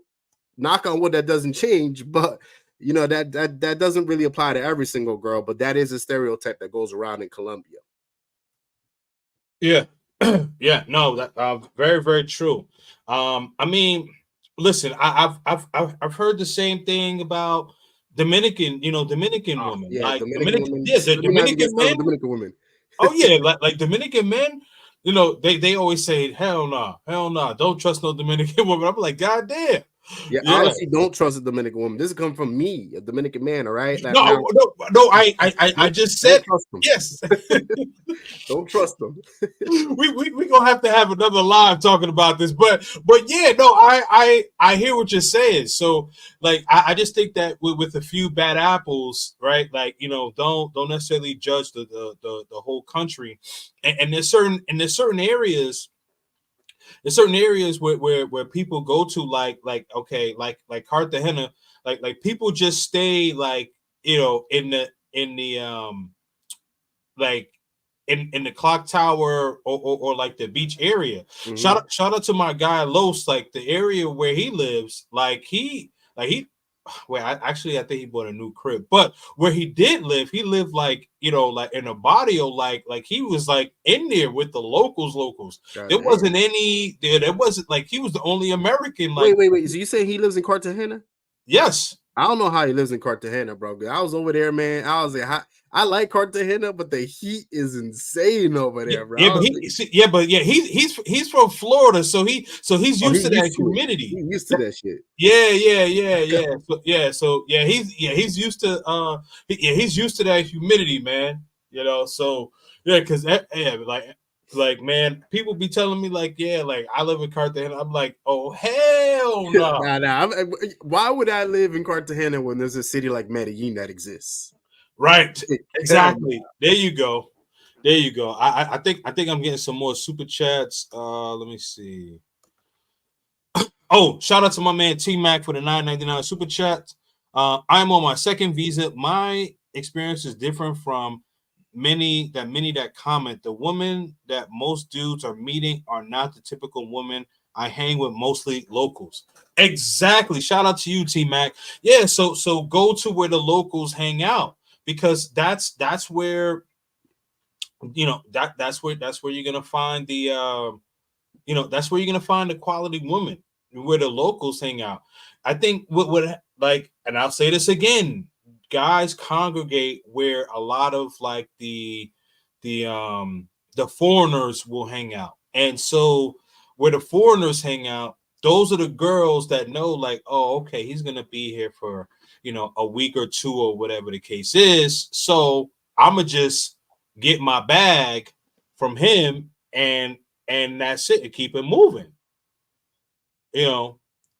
[SPEAKER 5] knock on wood, that doesn't change, but that doesn't really apply to every single girl, but that is a stereotype that goes around in Colombia.
[SPEAKER 4] Yeah. Yeah, no, that very, very true. I mean, listen, I've heard the same thing about Dominican women.
[SPEAKER 5] Yeah,
[SPEAKER 4] Like
[SPEAKER 5] Dominican women.
[SPEAKER 4] Dominican women. Oh yeah, like Dominican men, they always say, hell no, don't trust no Dominican woman. I'm like, God damn.
[SPEAKER 5] Yeah, honestly, don't trust a Dominican woman. This is coming from me, a Dominican man. All right.
[SPEAKER 4] I just said yes.
[SPEAKER 5] Don't trust them.
[SPEAKER 4] we gonna have to have another live talking about this, but yeah, no, I hear what you're saying. So like, I just think that with a few bad apples, right? Like, don't necessarily judge the whole country, and there's certain areas. There's certain areas where people go to, like Cartagena, like people just stay like, in the like in the clock tower or like the beach area. Mm-hmm. Shout out to my guy Los, like the area where he lives, I think he bought a new crib, but where he did live, he lived like in a barrio, like he was like in there with the locals. There wasn't like he was the only American. Like,
[SPEAKER 5] wait. So you say he lives in Cartagena?
[SPEAKER 4] Yes.
[SPEAKER 5] I don't know how he lives in Cartagena, bro. I was over there, man. I was like, I like Cartagena, but the heat is insane over there, bro.
[SPEAKER 4] Yeah, but he's from Florida, so he's
[SPEAKER 5] Oh,
[SPEAKER 4] used
[SPEAKER 5] he
[SPEAKER 4] to that
[SPEAKER 5] used to it.
[SPEAKER 4] humidity.
[SPEAKER 5] He used to that shit.
[SPEAKER 4] He's used to he's used to that humidity, man. You know, so yeah, because like man, people be telling me like, yeah, like I live in Cartagena. I'm like, oh hell no.
[SPEAKER 5] Nah. Why would I live in Cartagena when there's a city like Medellin that exists?
[SPEAKER 4] Right. Exactly. There you go. There you go. I think I'm getting some more super chats. Let me see. Oh, shout out to my man T Mac for the $9.99 super chat. I'm on my second visa. My experience is different from many that comment. The women that most dudes are meeting are not the typical woman I hang with, mostly locals. Exactly. Shout out to you, T Mac. Yeah, so go to where the locals hang out, because that's where that's where you're gonna find the that's where you're gonna find the quality woman, where the locals hang out. I think what like, and I'll say this again, guys congregate where a lot of like the foreigners will hang out. And so where the foreigners hang out, those are the girls that know like, oh, okay, he's gonna be here for a week or two or whatever the case is. So I'ma just get my bag from him, and that's it, and keep it moving.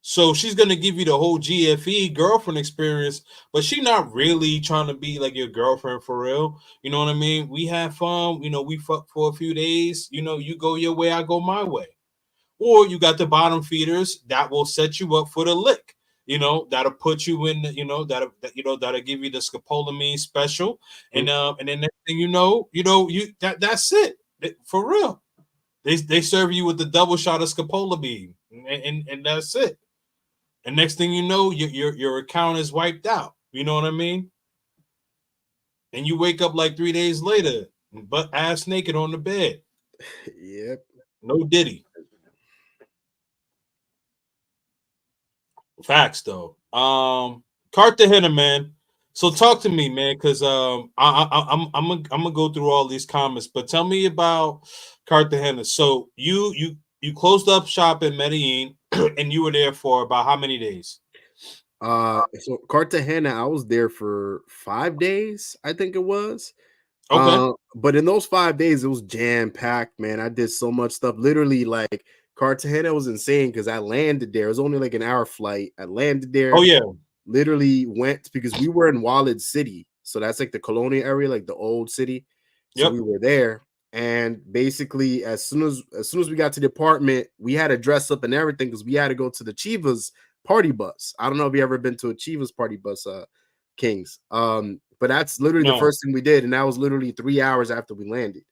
[SPEAKER 4] So she's gonna give you the whole GFE girlfriend experience, but she's not really trying to be like your girlfriend for real. You know what I mean? We have fun, we fuck for a few days, you go your way, I go my way. Or you got the bottom feeders that will set you up for the lick. That'll put you in, that'll give you the scopolamine special, and then next thing that's it. For real. They serve you with the double shot of scopolamine, and that's it. And next thing you know, your account is wiped out. You know what I mean? And you wake up like 3 days later, butt ass naked on the bed.
[SPEAKER 5] Yep.
[SPEAKER 4] No Diddy. Facts though. Cartagena, man. So talk to me, man, because I'm gonna go through all these comments, but tell me about Cartagena. So you closed up shop in Medellin, and you were there for about how many days?
[SPEAKER 5] So Cartagena, I was there for 5 days, I think it was.
[SPEAKER 4] Okay.
[SPEAKER 5] But in those 5 days, it was jam packed, man. I did so much stuff. Literally, like Cartagena was insane because I landed there. It was only like an hour flight. I landed there.
[SPEAKER 4] Oh yeah.
[SPEAKER 5] Literally went because we were in Walid City, so that's like the colonial area, like the old city. So
[SPEAKER 4] Yep.
[SPEAKER 5] we were there, and basically, as soon as we got to the apartment, we had to dress up and everything because we had to go to the Chivas party bus. I don't know if you ever been to a Chivas party bus, Kings. But that's literally the first thing we did, and that was literally 3 hours after we landed.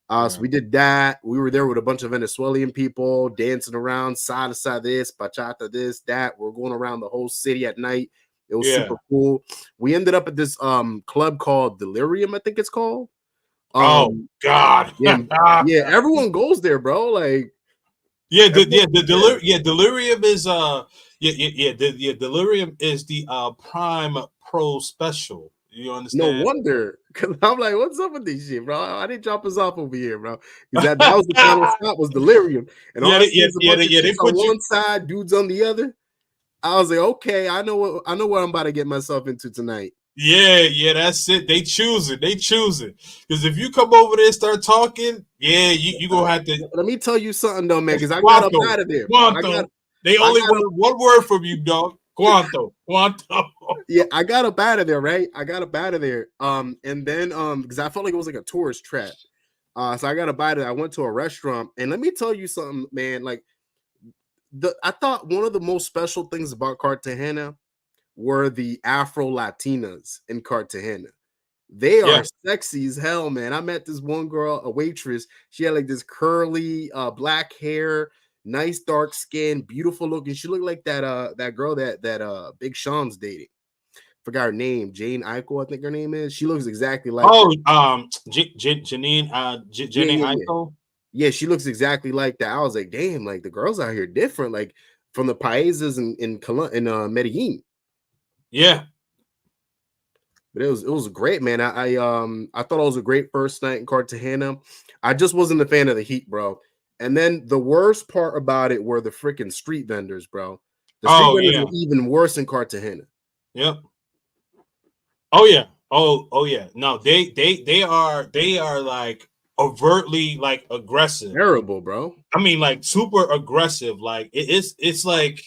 [SPEAKER 5] So we did that. We were there with a bunch of Venezuelan people dancing around, side to side, this, bachata, this, that. We're going around the whole city at night. It was super cool. We ended up at this club called Delirium, I think it's called.
[SPEAKER 4] Oh God.
[SPEAKER 5] Yeah, everyone goes there, bro. Like
[SPEAKER 4] Delirium is Delirium is the Prime Pro special. You understand?
[SPEAKER 5] No wonder, because I'm like, what's up with this shit, bro? I didn't drop us off over here, bro. Because that was the final stop, was Delirium. And all I see is a bunch of chicks on one side, dudes on the other. I was like, okay, I know what I'm about to get myself into tonight.
[SPEAKER 4] Yeah, that's it. They choose it. Because if you come over there and start talking, you gonna have to.
[SPEAKER 5] Let me tell you something though, man. Because I got up out of there.
[SPEAKER 4] They only want one word from you, dog. Quanto.
[SPEAKER 5] Yeah, I got up out of there, right? I got up out of there. And then because I felt like it was like a tourist trap. So I got up out of there. I went to a restaurant, and let me tell you something, man. Like I thought one of the most special things about Cartagena were the Afro Latinas in Cartagena. They are sexy as hell, man. I met this one girl, a waitress. She had like this curly black hair, nice dark skin, beautiful looking. She looked like that girl that Big Sean's dating. Forgot her name, Jane Eichel, I think her name is. She looks exactly like
[SPEAKER 4] Janine Eichel.
[SPEAKER 5] Yeah, she looks exactly like that. I was like, damn, like the girls out here different, like from the paisas in Medellin.
[SPEAKER 4] Yeah.
[SPEAKER 5] But it was great, man. I thought it was a great first night in Cartagena. I just wasn't a fan of the heat, bro. And then the worst part about it were the freaking street vendors, bro. The street
[SPEAKER 4] Oh
[SPEAKER 5] vendors
[SPEAKER 4] yeah.
[SPEAKER 5] were even worse in Cartagena.
[SPEAKER 4] Yep. Oh yeah. Oh yeah. No, they are like overtly like aggressive.
[SPEAKER 5] Terrible, bro.
[SPEAKER 4] I mean, like super aggressive. Like it's like,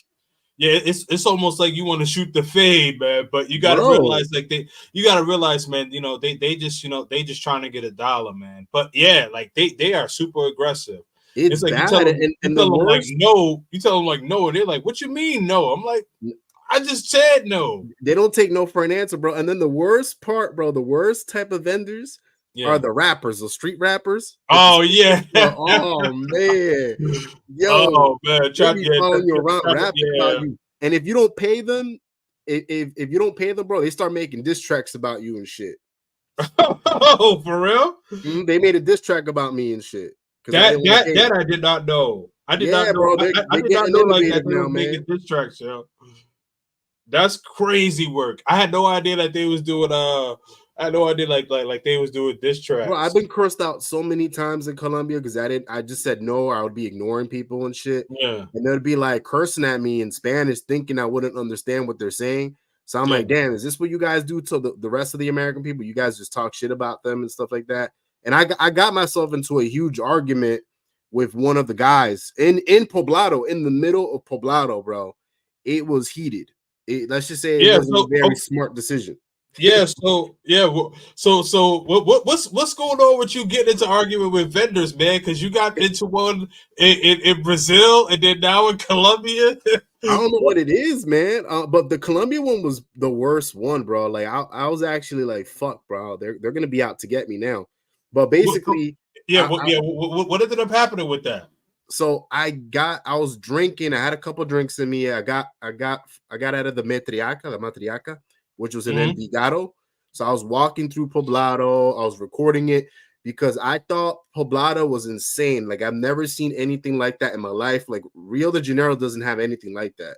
[SPEAKER 4] yeah, it's almost like you want to shoot the fade, man. But you got to
[SPEAKER 5] Bro,
[SPEAKER 4] realize, like you got to realize, man. You know, they just they just trying to get a dollar, man. But yeah, like they are super aggressive.
[SPEAKER 5] it's
[SPEAKER 4] It's like
[SPEAKER 5] bad.
[SPEAKER 4] you
[SPEAKER 5] And the
[SPEAKER 4] tell them like
[SPEAKER 5] worst,
[SPEAKER 4] no, you tell them like no, and they're like, what you mean no? I'm like, I just said no.
[SPEAKER 5] they don't take no for an answer, bro. And then the worst part, bro, the worst type of vendors are
[SPEAKER 4] Yeah.
[SPEAKER 5] the rappers, the street rappers.
[SPEAKER 4] Oh yeah.
[SPEAKER 5] Oh man, yo,
[SPEAKER 4] Oh man,
[SPEAKER 5] they be following you around, rapping about
[SPEAKER 4] yeah.
[SPEAKER 5] you. And if you don't pay them, if you don't pay them, bro, they start making diss tracks about you and shit.
[SPEAKER 4] Oh, for real?
[SPEAKER 5] They made a diss track about me and shit because I didn't want to pay them.
[SPEAKER 4] I did not know. I did not
[SPEAKER 5] Yeah,
[SPEAKER 4] know.
[SPEAKER 5] bro,
[SPEAKER 4] I
[SPEAKER 5] they're
[SPEAKER 4] did not
[SPEAKER 5] getting
[SPEAKER 4] know like that
[SPEAKER 5] innovative
[SPEAKER 4] they
[SPEAKER 5] now,
[SPEAKER 4] were making
[SPEAKER 5] man.
[SPEAKER 4] diss tracks, yo. That's crazy work. I had no idea that they was doing I had no idea like they was doing diss
[SPEAKER 5] Bro, I've
[SPEAKER 4] tracks.
[SPEAKER 5] been cursed out so many times in Colombia because I just said no, I would be ignoring people and shit.
[SPEAKER 4] Yeah.
[SPEAKER 5] And they'd be like cursing at me in Spanish, thinking I wouldn't understand what they're saying. So I'm
[SPEAKER 4] Yeah.
[SPEAKER 5] like, damn, is this what you guys do to the rest of the American people? You guys just talk shit about them and stuff like that. And I got myself into a huge argument with one of the guys in Poblado, in the middle of Poblado, bro. It was heated. Let's just say it
[SPEAKER 4] Yeah,
[SPEAKER 5] wasn't a very smart decision.
[SPEAKER 4] yeah, so what's going on with you getting into argument with vendors, man? Because you got into one in Brazil and then now in Colombia.
[SPEAKER 5] I don't know what it is, man. But the Colombia one was the worst one, bro. Like I was actually like, fuck, bro. They're gonna be out to get me now. But basically,
[SPEAKER 4] What ended up happening with that?
[SPEAKER 5] so I was drinking. I had a couple drinks in me. I got out of the matriaca, which was in Envigado. So I was walking through Poblado. I was recording it because I thought Poblado was insane. Like I've never seen anything like that in my life. Like Rio de Janeiro doesn't have anything like that.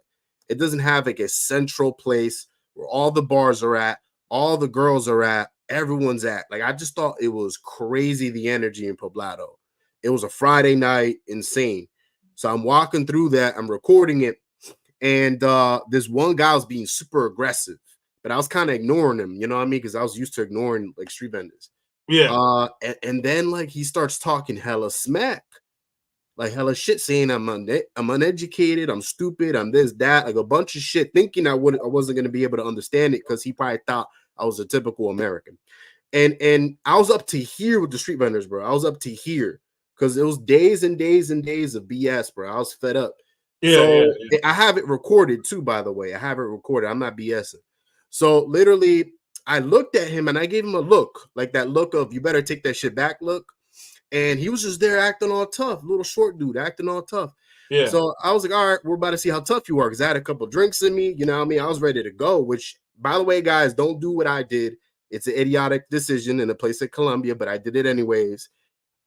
[SPEAKER 5] It doesn't have like a central place where all the bars are at, all the girls are at, everyone's at. Like I just thought it was crazy, the energy in Poblado. It was a Friday night, insane. So I'm walking through that, I'm recording it, and this one guy was being super aggressive, but I was kind of ignoring him, you know what I mean? Because I was used to ignoring like street vendors.
[SPEAKER 4] Yeah.
[SPEAKER 5] And then like he starts talking hella smack, like hella shit, saying I'm uneducated, I'm stupid, I'm this, that, like a bunch of shit, thinking I wasn't gonna be able to understand it because he probably thought I was a typical American. And I was up to here with the street vendors, bro. I was up to here because it was days and days and days of BS, bro. I was fed up. So I have it recorded too, by the way. I have it recorded. I'm not BSing. So literally, I looked at him and I gave him a look, like that look of you better take that shit back look. And he was just there acting all tough, little short dude acting all tough.
[SPEAKER 4] Yeah.
[SPEAKER 5] So I was like, all right, we're about to see how tough you are because I had a couple drinks in me. You know what I mean? I was ready to go, which, by the way, guys, don't do what I did. It's an idiotic decision in a place like Colombia, but I did it anyways.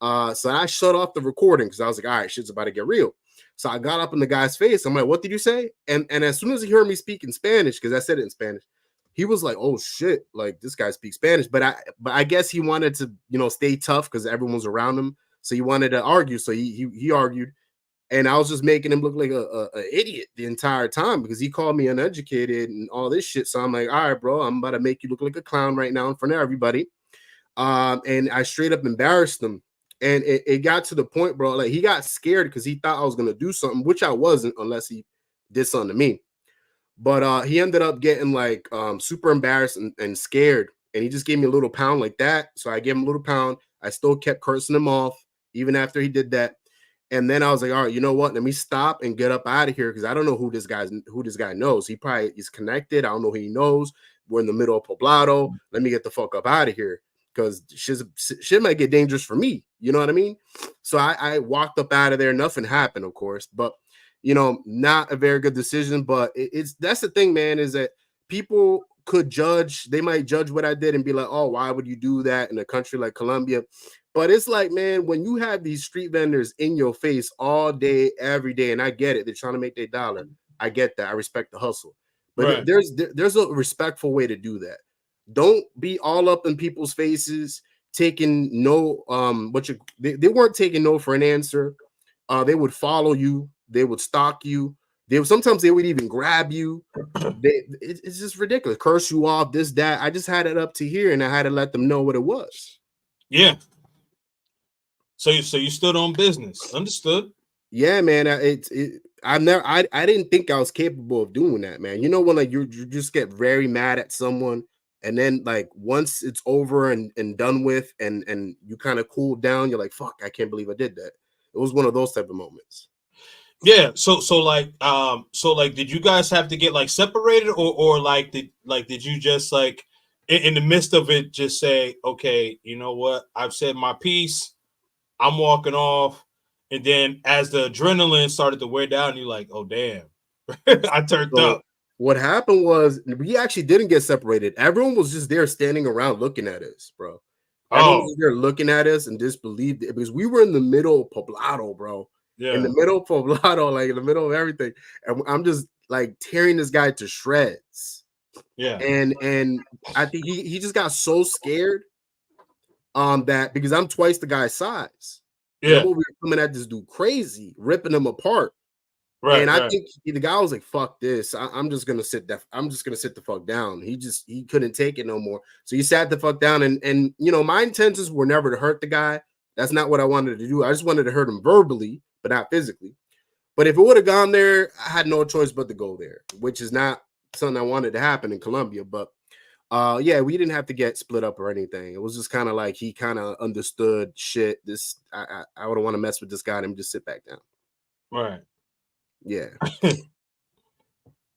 [SPEAKER 5] So I shut off the recording because I was like, all right, shit's about to get real. So I got up in the guy's face. I'm like, what did you say? And as soon as he heard me speak in Spanish, because I said it in Spanish, he was like, oh shit, like this guy speaks Spanish. But I guess he wanted to, stay tough because everyone was around him. So he wanted to argue. So he argued. And I was just making him look like a idiot the entire time because he called me uneducated and all this shit. So I'm like, all right, bro, I'm about to make you look like a clown right now in front of everybody. And I straight up embarrassed him. And it got to the point, bro, like he got scared because he thought I was going to do something, which I wasn't unless he did something to me. But he ended up getting like super embarrassed and scared. And he just gave me a little pound like that. So I gave him a little pound. I still kept cursing him off even after he did that. And then I was like, all right, you know what? Let me stop and get up out of here because I don't know who this guy knows. He probably is connected. I don't know who he knows. We're in the middle of Poblado. Let me get the fuck up out of here because shit might get dangerous for me. You know what I mean? So I walked up out of there. Nothing happened, of course, but not a very good decision. But that's the thing, man, is that people could judge. They might judge what I did and be like, oh, why would you do that in a country like Colombia? But it's like, man, when you have these street vendors in your face all day, every day, and I get it, they're trying to make their dollar. I get that. I respect the hustle. But
[SPEAKER 4] Right.
[SPEAKER 5] there's a respectful way to do that. Don't be all up in people's faces, taking no they weren't taking no for an answer. They would follow you, they would stalk you, sometimes they would even grab you. It's just ridiculous. Curse you off, this, that. I just had it up to here and I had to let them know what it was.
[SPEAKER 4] Yeah. So you stood on business. Understood.
[SPEAKER 5] Yeah, man. I didn't think I was capable of doing that, man. You know, when like you just get very mad at someone, and then like once it's over and done with, and you kind of cool down, you're like, fuck, I can't believe I did that. It was one of those type of moments.
[SPEAKER 4] Yeah. So did you guys have to get like separated, or did you just like in the midst of it just say, okay, you know what, I've said my piece, I'm walking off. And then as the adrenaline started to wear down, you're like, oh, damn, I turned
[SPEAKER 5] So
[SPEAKER 4] up.
[SPEAKER 5] what happened was we actually didn't get separated. Everyone was just there standing around looking at us, bro. Everyone was there looking at us and disbelieved it because we were in the middle of Poblado, bro.
[SPEAKER 4] Yeah.
[SPEAKER 5] In the middle of Poblado, like in the middle of everything. And I'm just like tearing this guy to shreds.
[SPEAKER 4] Yeah.
[SPEAKER 5] And I think he just got so scared that because I'm twice the guy's size.
[SPEAKER 4] Yeah.
[SPEAKER 5] And I'm over here coming at this dude crazy, ripping him apart.
[SPEAKER 4] Right.
[SPEAKER 5] And I think the guy was like, fuck this. I'm just gonna sit the fuck down. He couldn't take it no more. So he sat the fuck down. And you know, my intentions were never to hurt the guy. That's not what I wanted to do. I just wanted to hurt him verbally, but not physically. But if it would have gone there, I had no choice but to go there, which is not something I wanted to happen in Colombia. But yeah, we didn't have to get split up or anything. It was just kind of like he kind of understood shit. This I wouldn't want to mess with this guy. Let me just sit back down.
[SPEAKER 4] Right.
[SPEAKER 5] Yeah.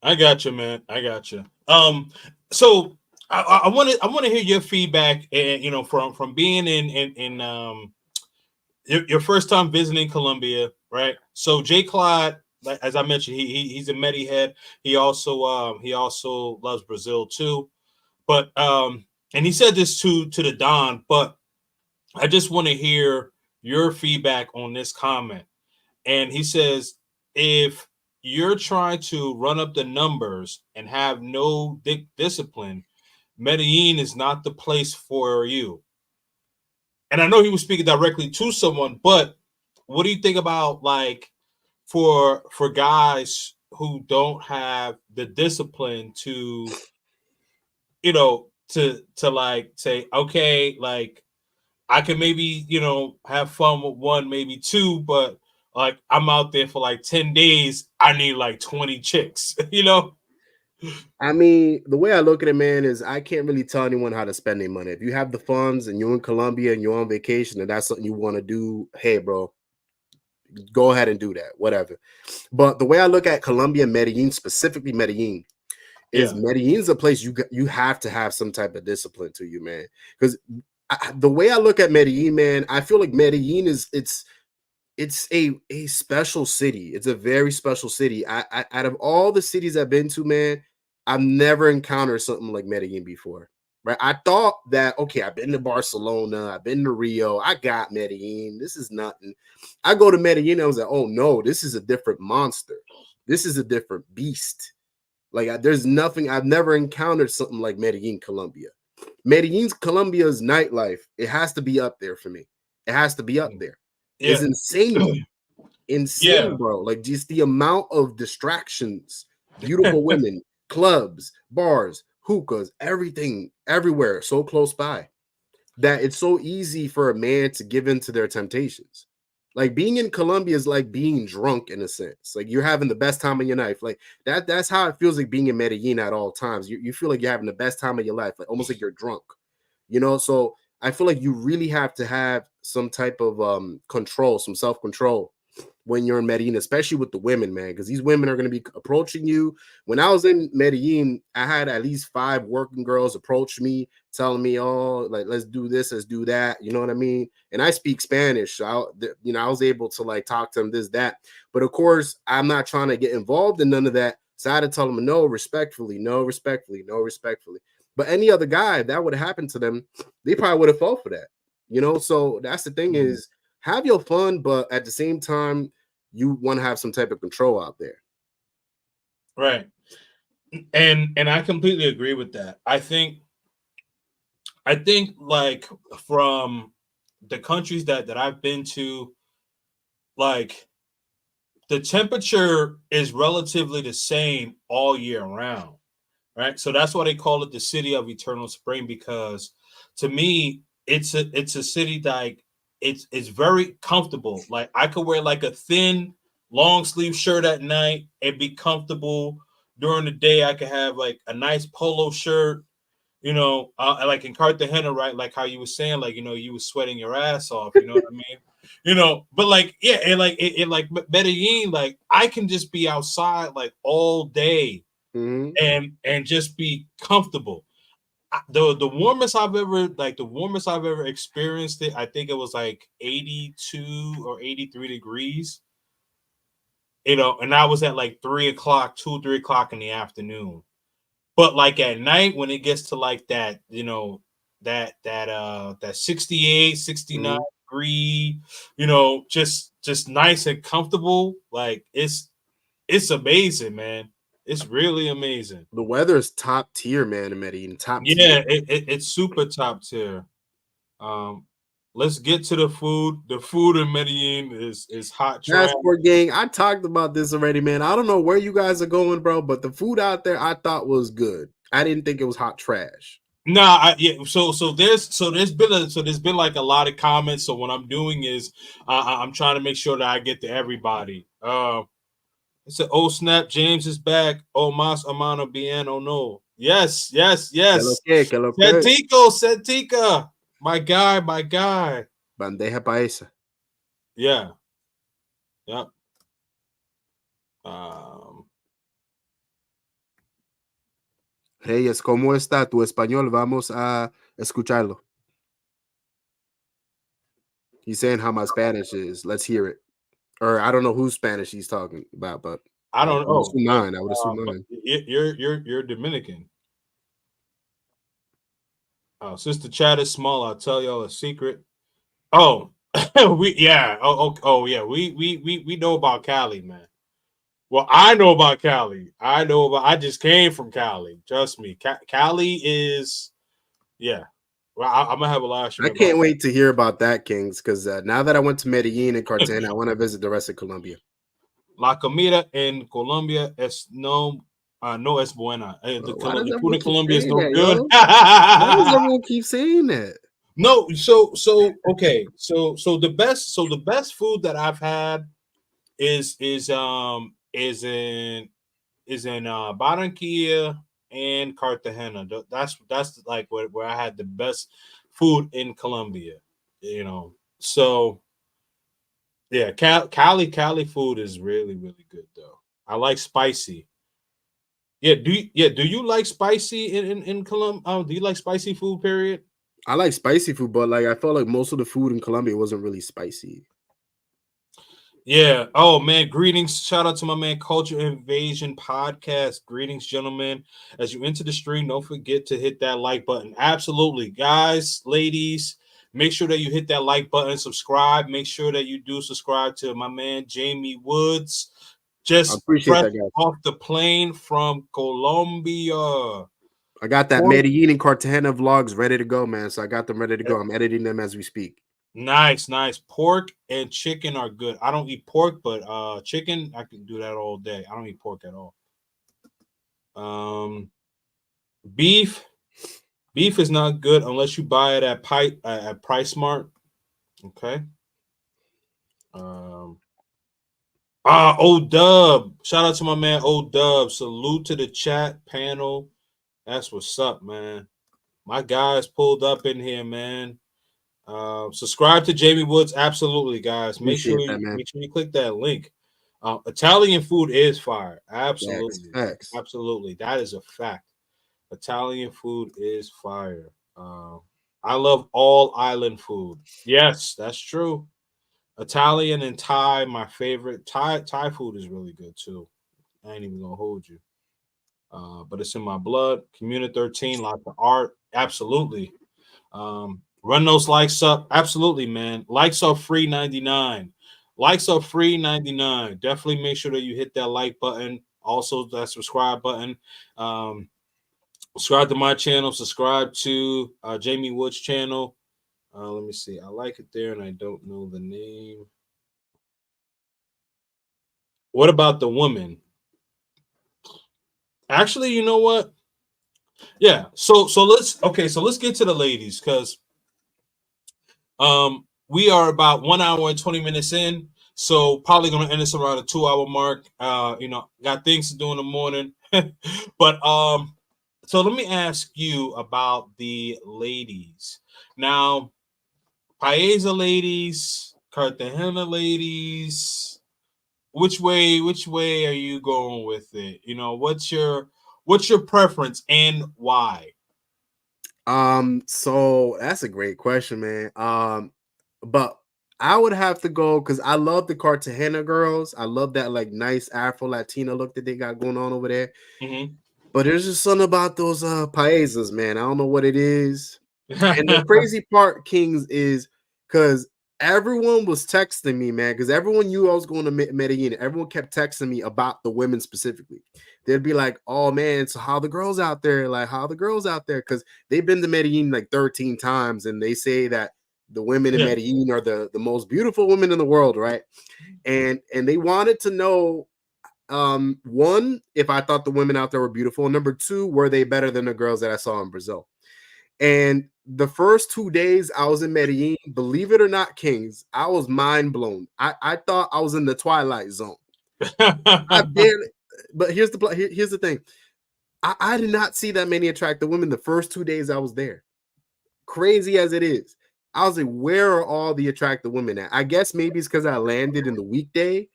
[SPEAKER 4] I got you, man. I got you. So I want to hear your feedback, and you know, from being in your first time visiting Colombia, right? So Jay Clyde, like as I mentioned, he's a Medi head. He also loves Brazil too. But and he said this to the Don, but I just want to hear your feedback on this comment. And he says, if you're trying to run up the numbers and have no discipline, Medellin is not the place for you. And I know he was speaking directly to someone, but what do you think about like for guys who don't have the discipline to, you know, to like say, okay, like I can maybe, you know, have fun with one, maybe two, but like I'm out there for like 10 days. I need like 20 chicks, you know?
[SPEAKER 5] I mean, the way I look at it, man, is I can't really tell anyone how to spend their money. If you have the funds and you're in Colombia and you're on vacation and that's something you want to do, hey, bro, go ahead and do that, whatever. But the way I look at Colombia, Medellin, specifically Medellin, is Medellin's a place you have to have some type of discipline to you, man. Because the way I look at Medellin, man, I feel like Medellin is it's a special city. It's a very special city. I out of all the cities I've been to, man, I've never encountered something like Medellin before. Right? I thought that okay, I've been to Barcelona, I've been to Rio, I got Medellin. This is nothing. I go to Medellin, I was like, oh no, this is a different monster. This is a different beast. Like there's nothing. I've never encountered something like Medellin, Colombia. Medellin's Colombia's nightlife. It has to be up there for me. It has to be up there.
[SPEAKER 4] Yeah.
[SPEAKER 5] It's insane. Insane, bro. Like just the amount of distractions, beautiful women, clubs, bars, hookahs, everything, everywhere, so close by that it's so easy for a man to give in to their temptations. Like being in Colombia is like being drunk in a sense. Like you're having the best time of your life. Like that's how it feels like being in Medellin at all times. You feel like you're having the best time of your life, like almost like you're drunk. You know, so I feel like you really have to have some type of control, some self-control when you're in Medellin, especially with the women, man, because these women are going to be approaching you. When I was in Medellin, I had at least 5 working girls approach me, telling me, "Oh, like let's do this, let's do that." You know what I mean? And I speak Spanish, so I was able to like talk to them this, that. But of course, I'm not trying to get involved in none of that. So I had to tell them, no, respectfully, no, respectfully, no, respectfully. But any other guy, if that would have happened to them, they probably would have fought for that. You know, so that's the thing is have your fun, but at the same time, you want to have some type of control out there.
[SPEAKER 4] Right. And I completely agree with that. I think like from the countries that I've been to, like the temperature is relatively the same all year round, right? So that's why they call it the city of eternal spring, because to me it's a city that, like, it's very comfortable. Like I could wear like a thin long sleeve shirt at night and be comfortable. During the day I could have like a nice polo shirt, like in Cartagena, right? Like how you were saying, like, you were sweating your ass off, you know what I mean? But like, yeah, like Medellin, like I can just be outside like all day
[SPEAKER 5] Mhm.
[SPEAKER 4] and just be comfortable. The warmest I've ever experienced it, I think it was like 82 or 83 degrees, and I was at like 3 o'clock, 2, 3 o'clock in the afternoon. But like at night when it gets to like that, that 68, 69
[SPEAKER 5] Mhm.
[SPEAKER 4] degree, just nice and comfortable. Like it's amazing, man. It's really amazing.
[SPEAKER 5] The weather is top tier, man, in Medellin. Top tier.
[SPEAKER 4] Yeah, it's super top tier. Um, let's get to the food. The food in Medellin is hot trash.
[SPEAKER 5] Passport gang. I talked about this already, man. I don't know where you guys are going, bro, but the food out there I thought was good. I didn't think it was hot trash.
[SPEAKER 4] Nah, yeah. So there's been like a lot of comments. So what I'm doing is I'm trying to make sure that I get to everybody. It's an oh snap, James is back. Oh mas amano bien. Oh no. Yes, yes,
[SPEAKER 5] Que lo
[SPEAKER 4] yes.
[SPEAKER 5] que, que lo que.
[SPEAKER 4] Santico, my guy, my guy.
[SPEAKER 5] Bandeja paisa.
[SPEAKER 4] Yeah, yep. Um,
[SPEAKER 5] Reyes, ¿cómo está tu español? Vamos a escucharlo. He's saying how my Spanish is. Let's hear it. Or I don't know whose Spanish he's talking about, but
[SPEAKER 4] I
[SPEAKER 5] I
[SPEAKER 4] don't
[SPEAKER 5] would
[SPEAKER 4] know,
[SPEAKER 5] assume mine. I would assume
[SPEAKER 4] but
[SPEAKER 5] mine.
[SPEAKER 4] you're Dominican. Sister Chat is small. I'll tell y'all a secret. Oh, yeah. We know about Cali, man. Well, I know about Cali. I just came from Cali. Trust me. Cali is, yeah. Well, I'm gonna have a live
[SPEAKER 5] I
[SPEAKER 4] stream about
[SPEAKER 5] can't wait to hear about that, Kings, because now that I went to Medellin and Cartagena, I want to visit the rest of Colombia.
[SPEAKER 4] La comida en Colombia no es buena.
[SPEAKER 5] Why does
[SPEAKER 4] The food
[SPEAKER 5] everyone
[SPEAKER 4] in
[SPEAKER 5] keep
[SPEAKER 4] Colombia is
[SPEAKER 5] saying
[SPEAKER 4] no
[SPEAKER 5] that,
[SPEAKER 4] good.
[SPEAKER 5] yo? Why does everyone keep saying that?
[SPEAKER 4] No, so okay. So the best food that I've had is in Barranquilla and Cartagena. That's like where I had the best food in Colombia. So yeah, Cali food is really really good though. I like spicy. Do you like spicy in Colombia? Do you like spicy food? Period.
[SPEAKER 5] I like spicy food, but like I felt like most of the food in Colombia wasn't really spicy.
[SPEAKER 4] Yeah. Oh man, greetings. Shout out to my man Culture Invasion Podcast. Greetings, gentlemen. As you enter the stream, don't forget to hit that like button. Absolutely. Guys, ladies, make sure that you hit that like button, subscribe. Make sure that you do subscribe to my man Jamie Woods.
[SPEAKER 5] I
[SPEAKER 4] Just
[SPEAKER 5] appreciate
[SPEAKER 4] fresh
[SPEAKER 5] that, guys.
[SPEAKER 4] off the plane from Colombia.
[SPEAKER 5] I got that
[SPEAKER 4] Pork-
[SPEAKER 5] Medellin and Cartagena vlogs ready to go, man. So I got them ready to go. I'm editing them as we speak.
[SPEAKER 4] Nice, nice. Pork and chicken are good. I don't eat pork, but chicken, I can do that all day. I don't eat pork at all. Um, beef, beef is not good unless you buy it at Price Mart. Okay. Um, Old Dub. Shout out to my man Old Dub. Salute to the chat panel. That's what's up, man. My guys pulled up in here, man. Subscribe to Jamie Woods, absolutely, guys. Make sure
[SPEAKER 5] Appreciate that,
[SPEAKER 4] you
[SPEAKER 5] man.
[SPEAKER 4] make sure you click that link. Italian food is fire,
[SPEAKER 5] Facts,
[SPEAKER 4] absolutely,
[SPEAKER 5] facts.
[SPEAKER 4] absolutely. That is a fact. Italian food is fire. I love all island food. Yes, that's true. Italian and Thai, my favorite. Thai food is really good too. I ain't even gonna hold you. But it's in my blood. Community 13, lots of art, absolutely. Run those likes up. Absolutely, man. Likes are free 99. Likes are free 99. Definitely make sure that you hit that like button Also, that subscribe button. Subscribe to my channel. Subscribe to Jamie Wood's channel. Let me see. I like it there, and I don't know the name. What about the woman? Actually, you know what? Yeah. So let's get to the ladies, because we are about 1 hour and 20 minutes in. So probably gonna end this around a 2-hour mark. Got things to do in the morning. But so let me ask you about the ladies. Now, Paesa ladies, Cartagena ladies, which way are you going with it? What's your preference and why?
[SPEAKER 5] So that's a great question, man. But I would have to go because I love the Cartagena girls. I love that like nice Afro Latina look that they got going on over there.
[SPEAKER 4] Mm-hmm.
[SPEAKER 5] But there's just something about those paesas, man. I don't know what it is. And the crazy part, Kings, is because everyone was texting me, man. Because everyone knew I was going to Medellin. Everyone kept texting me about the women specifically. They'd be like, "Oh man, so how the girls out there? Like, how the girls out there?" Because they've been to Medellin like 13 times, and they say that the women in Medellin are the most beautiful women in the world, right? And they wanted to know, one, if I thought the women out there were beautiful, and number two, were they better than the girls that I saw in Brazil? And the first 2 days I was in Medellin, believe it or not, Kings, I was mind blown. I thought I was in the Twilight Zone. I barely, but here's the thing. I did not see that many attractive women the first 2 days I was there. Crazy as it is. I was like, where are all the attractive women at? I guess maybe it's because I landed in the weekday.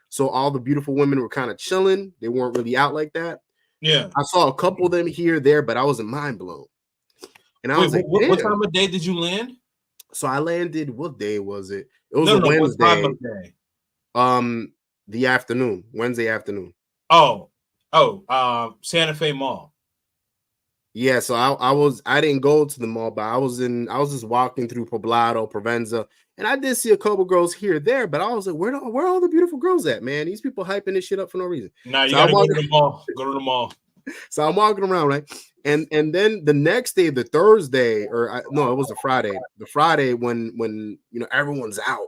[SPEAKER 5] So all the beautiful women were kind of chilling. They weren't really out like that.
[SPEAKER 4] Yeah.
[SPEAKER 5] I saw a couple of them here, there, but I wasn't mind blown. And I was like,
[SPEAKER 4] what time of day did you land?
[SPEAKER 5] So I landed, what day was it? It was
[SPEAKER 4] a
[SPEAKER 5] Wednesday.
[SPEAKER 4] What time of day?
[SPEAKER 5] The afternoon, Wednesday afternoon.
[SPEAKER 4] Santa Fe Mall.
[SPEAKER 5] Yeah, so I didn't go to the mall, but I was just walking through Poblado, Provenza, and I did see a couple girls here there, but I was like, where are all the beautiful girls at, man? These people hyping this shit up for no reason.
[SPEAKER 4] Nah, you gotta go to the mall. Go to the mall.
[SPEAKER 5] So I'm walking around, right? And then the next day, the Thursday, it was the Friday. The Friday when everyone's out.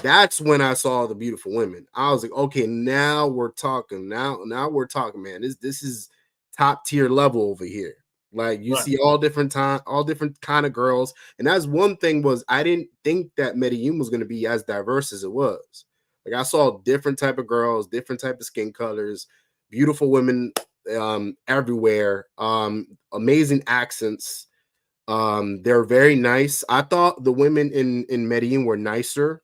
[SPEAKER 5] That's when I saw the beautiful women. I was like, okay, now we're talking. Now we're talking, man. This is top tier level over here. Like you see all different kind of girls. And that's one thing was I didn't think that Medellin was going to be as diverse as it was. Like I saw different type of girls, different type of skin colors, beautiful women everywhere, amazing accents. They're very nice. I thought the women in Medellin were nicer.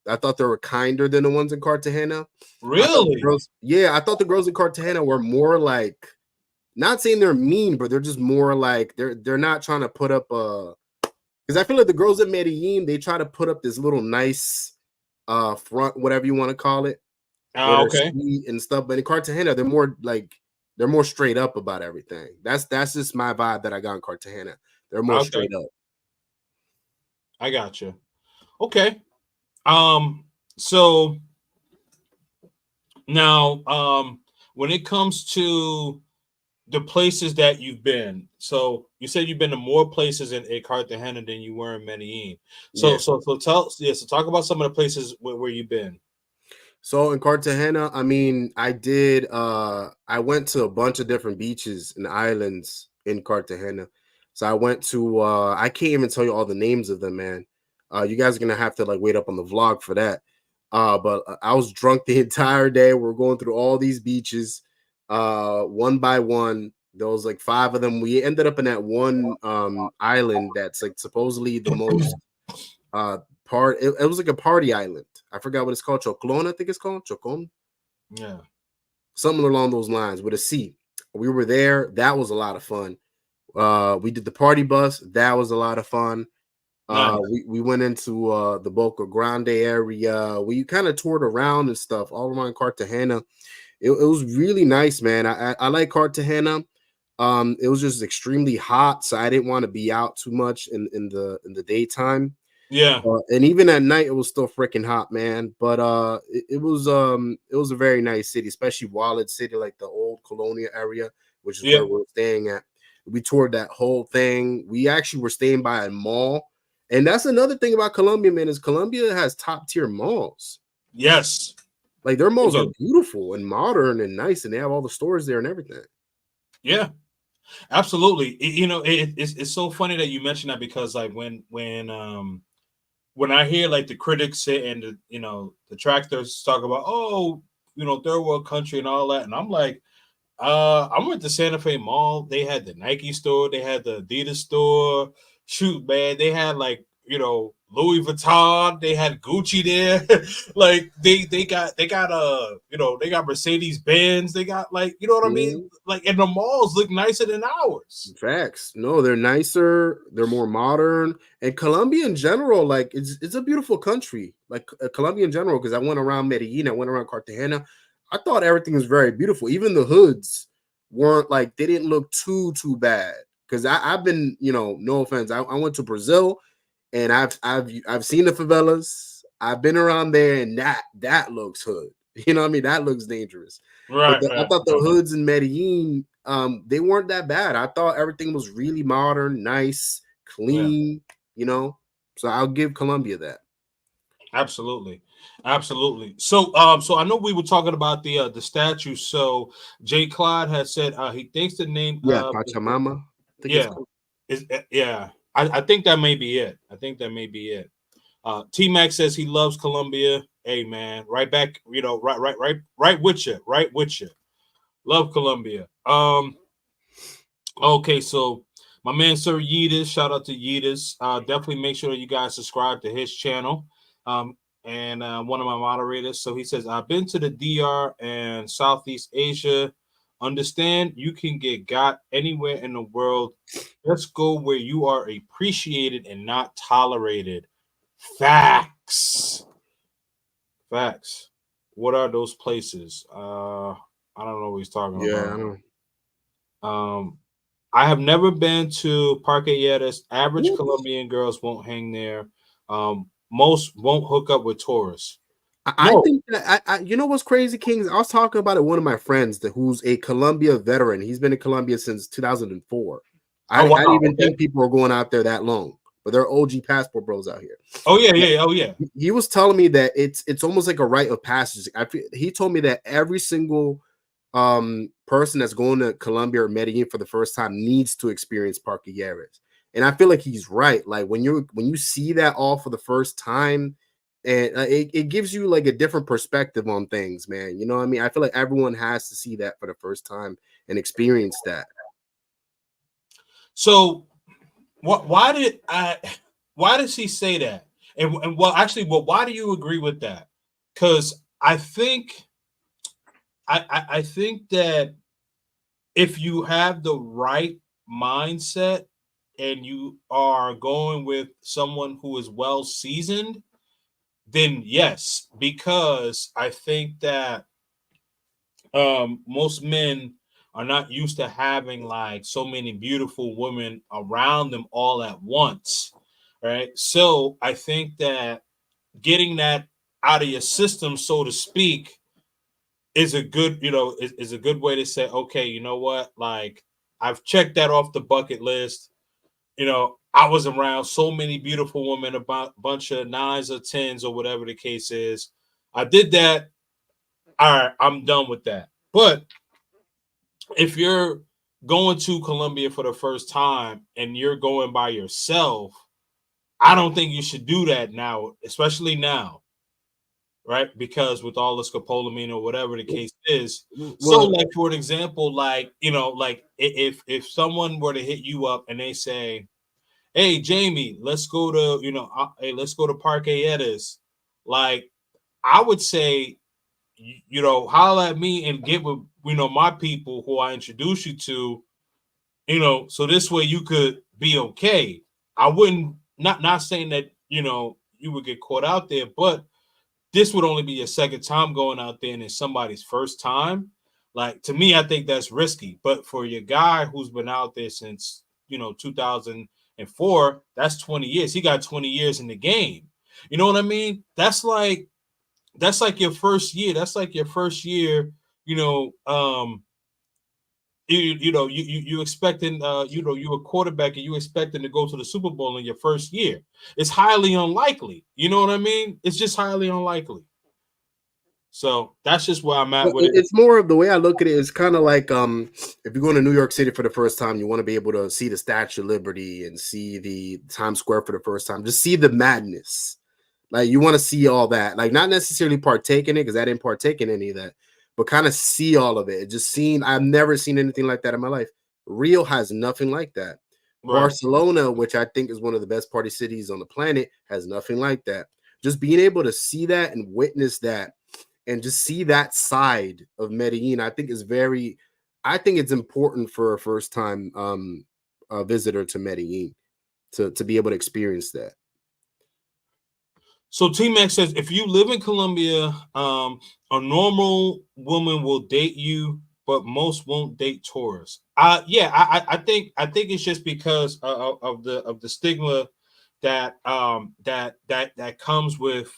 [SPEAKER 5] I thought they were kinder than the ones in Cartagena.
[SPEAKER 4] Really?
[SPEAKER 5] I thought the girls in Cartagena were more like, not saying they're mean, but they're just more like they're not trying to put up because I feel like the girls in Medellin, they try to put up this little nice front, whatever you want to call it.
[SPEAKER 4] Okay.
[SPEAKER 5] Sweet and stuff. But in Cartagena, they're more straight up about everything. That's just my vibe that I got in Cartagena. They're more straight up.
[SPEAKER 4] I got you. Okay. So now, when it comes to the places that you've been, so you said you've been to more places in Cartagena than you were in Medellin. So talk about some of the places where you've been.
[SPEAKER 5] So in Cartagena, I mean, I went to a bunch of different beaches and islands in Cartagena. So I went to, I can't even tell you all the names of them, man. You guys are going to have to like wait up on the vlog for that. But I was drunk the entire day. We're going through all these beaches, one by one. There was like 5 of them. We ended up in that one island that's like supposedly the most it was like a party island. I forgot what it's called. Choclon, I think it's called. Chocon.
[SPEAKER 4] Yeah.
[SPEAKER 5] Something along those lines with a C. We were there. That was a lot of fun. We did the party bus. That was a lot of fun. Nice. We went into the Boca Grande area. We kind of toured around and stuff all around Cartagena. It was really nice, man. I like Cartagena. It was just extremely hot, so I didn't want to be out too much in the daytime.
[SPEAKER 4] Yeah.
[SPEAKER 5] And even at night, it was still freaking hot, man. But it was a very nice city, especially Wallet City, like the old Colonia area, which is
[SPEAKER 4] Yeah.
[SPEAKER 5] where we're staying at. We toured that whole thing. We actually were staying by a mall, and that's another thing about Colombia, man. Is Colombia has top tier malls.
[SPEAKER 4] Yes.
[SPEAKER 5] Like their
[SPEAKER 4] They
[SPEAKER 5] malls are
[SPEAKER 4] do.
[SPEAKER 5] beautiful and modern and nice, and they have all the stores there and everything.
[SPEAKER 4] Yeah. Absolutely. It's so funny that you mentioned that, because like when I hear like the critics say and the tractors talk about, oh, third world country and all that, and I'm like, I went to Santa Fe Mall. They had the Nike store, they had the Adidas store. Shoot, man, they had like Louis Vuitton, they had Gucci there. Like they got they got Mercedes Benz, they got like what I mean.
[SPEAKER 5] Mhm.
[SPEAKER 4] Like, and the malls look nicer than ours.
[SPEAKER 5] Facts. No, they're nicer. They're more modern. And Colombia in general, like it's a beautiful country. Like Colombia in general, because I went around Medellin, I went around Cartagena. I thought everything was very beautiful. Even the hoods weren't like they didn't look too bad. Because I've been, no offense, I went to Brazil and I've seen the favelas. I've been around there, and that looks hood. You know what I mean? That looks dangerous. But
[SPEAKER 4] Right,
[SPEAKER 5] I
[SPEAKER 4] right,
[SPEAKER 5] thought the
[SPEAKER 4] right.
[SPEAKER 5] hoods in Medellin, they weren't that bad. I thought everything was really modern, nice,
[SPEAKER 4] Yeah.
[SPEAKER 5] clean. So I'll give Colombia that.
[SPEAKER 4] Absolutely, absolutely. So, so I know we were talking about the statue. So, Jay Clyde has said he thinks the name
[SPEAKER 5] Yeah, Pachamama. I think it's
[SPEAKER 4] yeah
[SPEAKER 5] called.
[SPEAKER 4] is yeah. I think that may be it. I think that may be it. T Mac says he loves Colombia. Hey man, right back. Right with you. Right with you. Love Colombia. Okay, so my man Sir Yeetus, shout out to Yeetus. Definitely make sure that you guys subscribe to his channel. And one of my moderators. So he says, I've been to the DR and Southeast Asia. Understand you can get got anywhere in the world. Just go where you are appreciated and not tolerated. Facts. Facts. What are those places? I don't know what he's talking
[SPEAKER 5] Yeah, I
[SPEAKER 4] about.
[SPEAKER 5] know.
[SPEAKER 4] I have never been to Parque Yetas. Average
[SPEAKER 5] What?
[SPEAKER 4] Colombian girls won't hang there. Most won't hook up with tourists.
[SPEAKER 5] I
[SPEAKER 4] No.
[SPEAKER 5] think that you know what's crazy, Kings? I was talking about it with one of my friends who's a Colombia veteran. He's been in Colombia since 2004.
[SPEAKER 4] Oh
[SPEAKER 5] I didn't
[SPEAKER 4] wow.
[SPEAKER 5] even
[SPEAKER 4] Okay.
[SPEAKER 5] think people were going out there that long, but they're OG passport bros out here.
[SPEAKER 4] Oh yeah, yeah. Oh yeah.
[SPEAKER 5] He was telling me that it's almost like a rite of passage. He told me that every single person that's going to Colombia or Medellin for the first time needs to experience Parque Yeras. And I feel like he's right. Like when you see that all for the first time, and it gives you like a different perspective on things, man. You know what I mean? I feel like everyone has to see that for the first time and experience that.
[SPEAKER 4] So what? Why does he say that? And well, actually, well, why do you agree with that? Because I think I think that if you have the right mindset and you are going with someone who is well seasoned, then yes, because I think that most men are not used to having like so many beautiful women around them all at once, right? So I think that getting that out of your system, so to speak, is a good, is a good way to say, okay, you know what, like I've checked that off the bucket list. I was around so many beautiful women, about bunch of nines or tens or whatever the case is. I did that. All right, I'm done with that. But if you're going to Colombia for the first time and you're going by yourself, I don't think you should do that now, especially now, right? Because with all the scopolamine or whatever the case is. So,
[SPEAKER 5] Well,
[SPEAKER 4] like for an example, like like if someone were to hit you up and they say, hey Jamie, let's go to hey, let's go to Parque Edis. Like I would say, holler at me and get with my people who I introduce you to, so this way you could be okay. I wouldn't, not saying that you would get caught out there, but this would only be your second time going out there and it's somebody's first time. Like to me, I think that's risky. But for your guy who's been out there since 2000 and 4, that's 20 years. He got 20 years in the game. You know what I mean? That's like your first year. That's like your first year, you know, you expecting you're a quarterback and you expecting to go to the Super Bowl in your first year. It's highly unlikely. You know what I mean? It's just highly unlikely. So that's just where I'm at with it.
[SPEAKER 5] It's more of the way I look at it. It's kind of like if you're going to New York City for the first time, you want to be able to see the Statue of Liberty and see the Times Square for the first time. Just see the madness. Like you want to see all that. Like not necessarily partake in it because I didn't partake in any of that, but kind of see all of it. Just seeing. I've never seen anything like that in my life. Rio has nothing like that.
[SPEAKER 4] Right.
[SPEAKER 5] Barcelona, which I think is one of the best party cities on the planet, has nothing like that. Just being able to see that and witness that. And just see that side of Medellin, I think it's important for a first time visitor to Medellin to be able to experience that.
[SPEAKER 4] So T-Max says, if you live in Colombia, a normal woman will date you, but most won't date tourists. I think it's just because of the stigma that comes with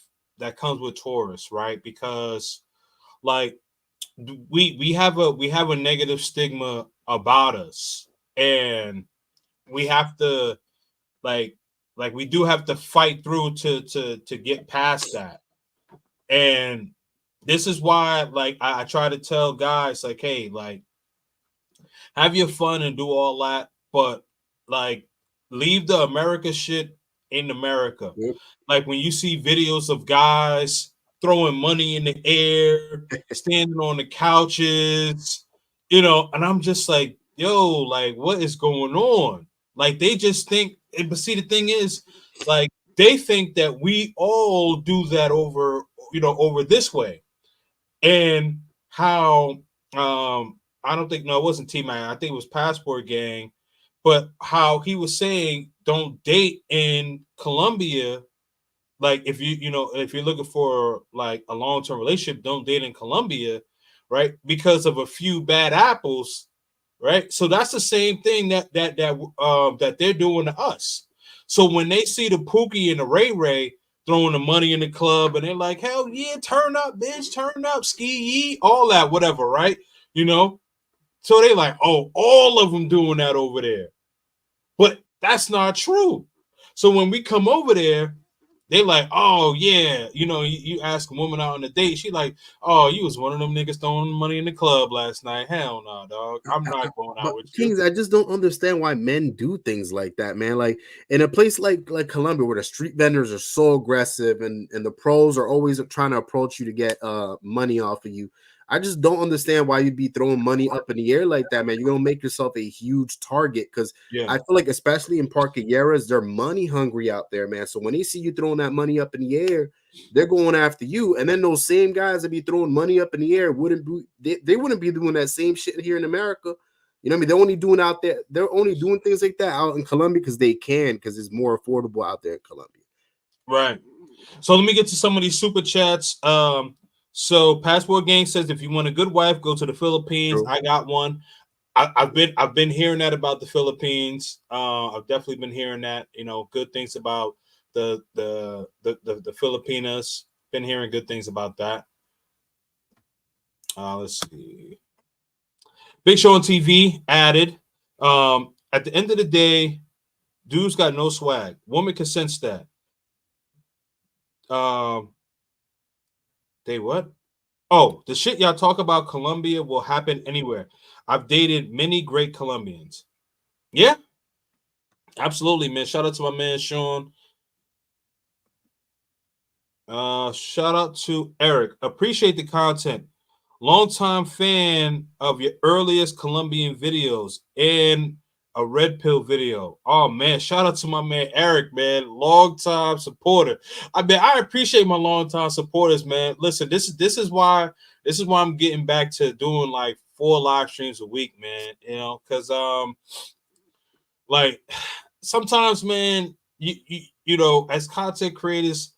[SPEAKER 4] tourists, right? Because like we have a negative stigma about us, and we have to like we do have to fight through to get past that. And this is why like I try to tell guys like, hey, like have your fun and do all that, but like leave the America shit in America.
[SPEAKER 5] Yep.
[SPEAKER 4] Like when you see videos of guys throwing money in the air, standing on the couches, and I'm just like, yo, like what is going on? Like they just think, but see, the thing is, like they think that we all do that over this way. And how I don't think, no, it wasn't T-Man, I think it was Passport Gang, but how he was saying don't date in Colombia. Like if if you're looking for like a long-term relationship, don't date in Colombia, right? Because of a few bad apples, right? So that's the same thing that they're doing to us. So when they see the Pookie and the Ray Ray throwing the money in the club, and they're like, hell yeah, turn up, bitch, turn up, ski yee, all that, whatever, right? So they like, oh, all of them doing that over there. But that's not true. So when we come over there, they like, oh yeah, you ask a woman out on a date, she like, oh, you was one of them niggas throwing money in the club last night. Hell no, dog. I'm not going out with
[SPEAKER 5] Kings,
[SPEAKER 4] you.
[SPEAKER 5] I just don't understand why men do things like that, man. Like in a place like Colombia, where the street vendors are so aggressive and the pros are always trying to approach you to get money off of you. I just don't understand why you'd be throwing money up in the air like that, man. You're gonna make yourself a huge target because I feel like, especially in Parquilleras, they're money hungry out there, man. So when they see you throwing that money up in the air, they're going after you. And then those same guys that be throwing money up in the air wouldn't be doing that same shit here in America. You know what I mean? They're only doing things like that out in Colombia because it's more affordable out there in Colombia.
[SPEAKER 4] Right. So let me get to some of these super chats. So Passport Gang says, if you want a good wife, go to the Philippines. True. I got one. I've been hearing that about the Philippines. I've definitely been hearing that, good things about the Filipinas. Been hearing good things about that. Let's see. Big Show on TV added, at the end of the day, dudes got no swag. Woman can sense that. They what? Oh, the shit y'all talk about Colombia will happen anywhere. I've dated many great Colombians. Yeah, absolutely, man. Shout out to my man Sean. Shout out to Eric. Appreciate the content. Longtime fan of your earliest Colombian videos and a red pill video. Oh man, shout out to my man Eric, man. Longtime supporter. I appreciate my longtime supporters, man. Listen, this is why I'm getting back to doing like 4 live streams a week, man. Because like sometimes, man, you as content creators,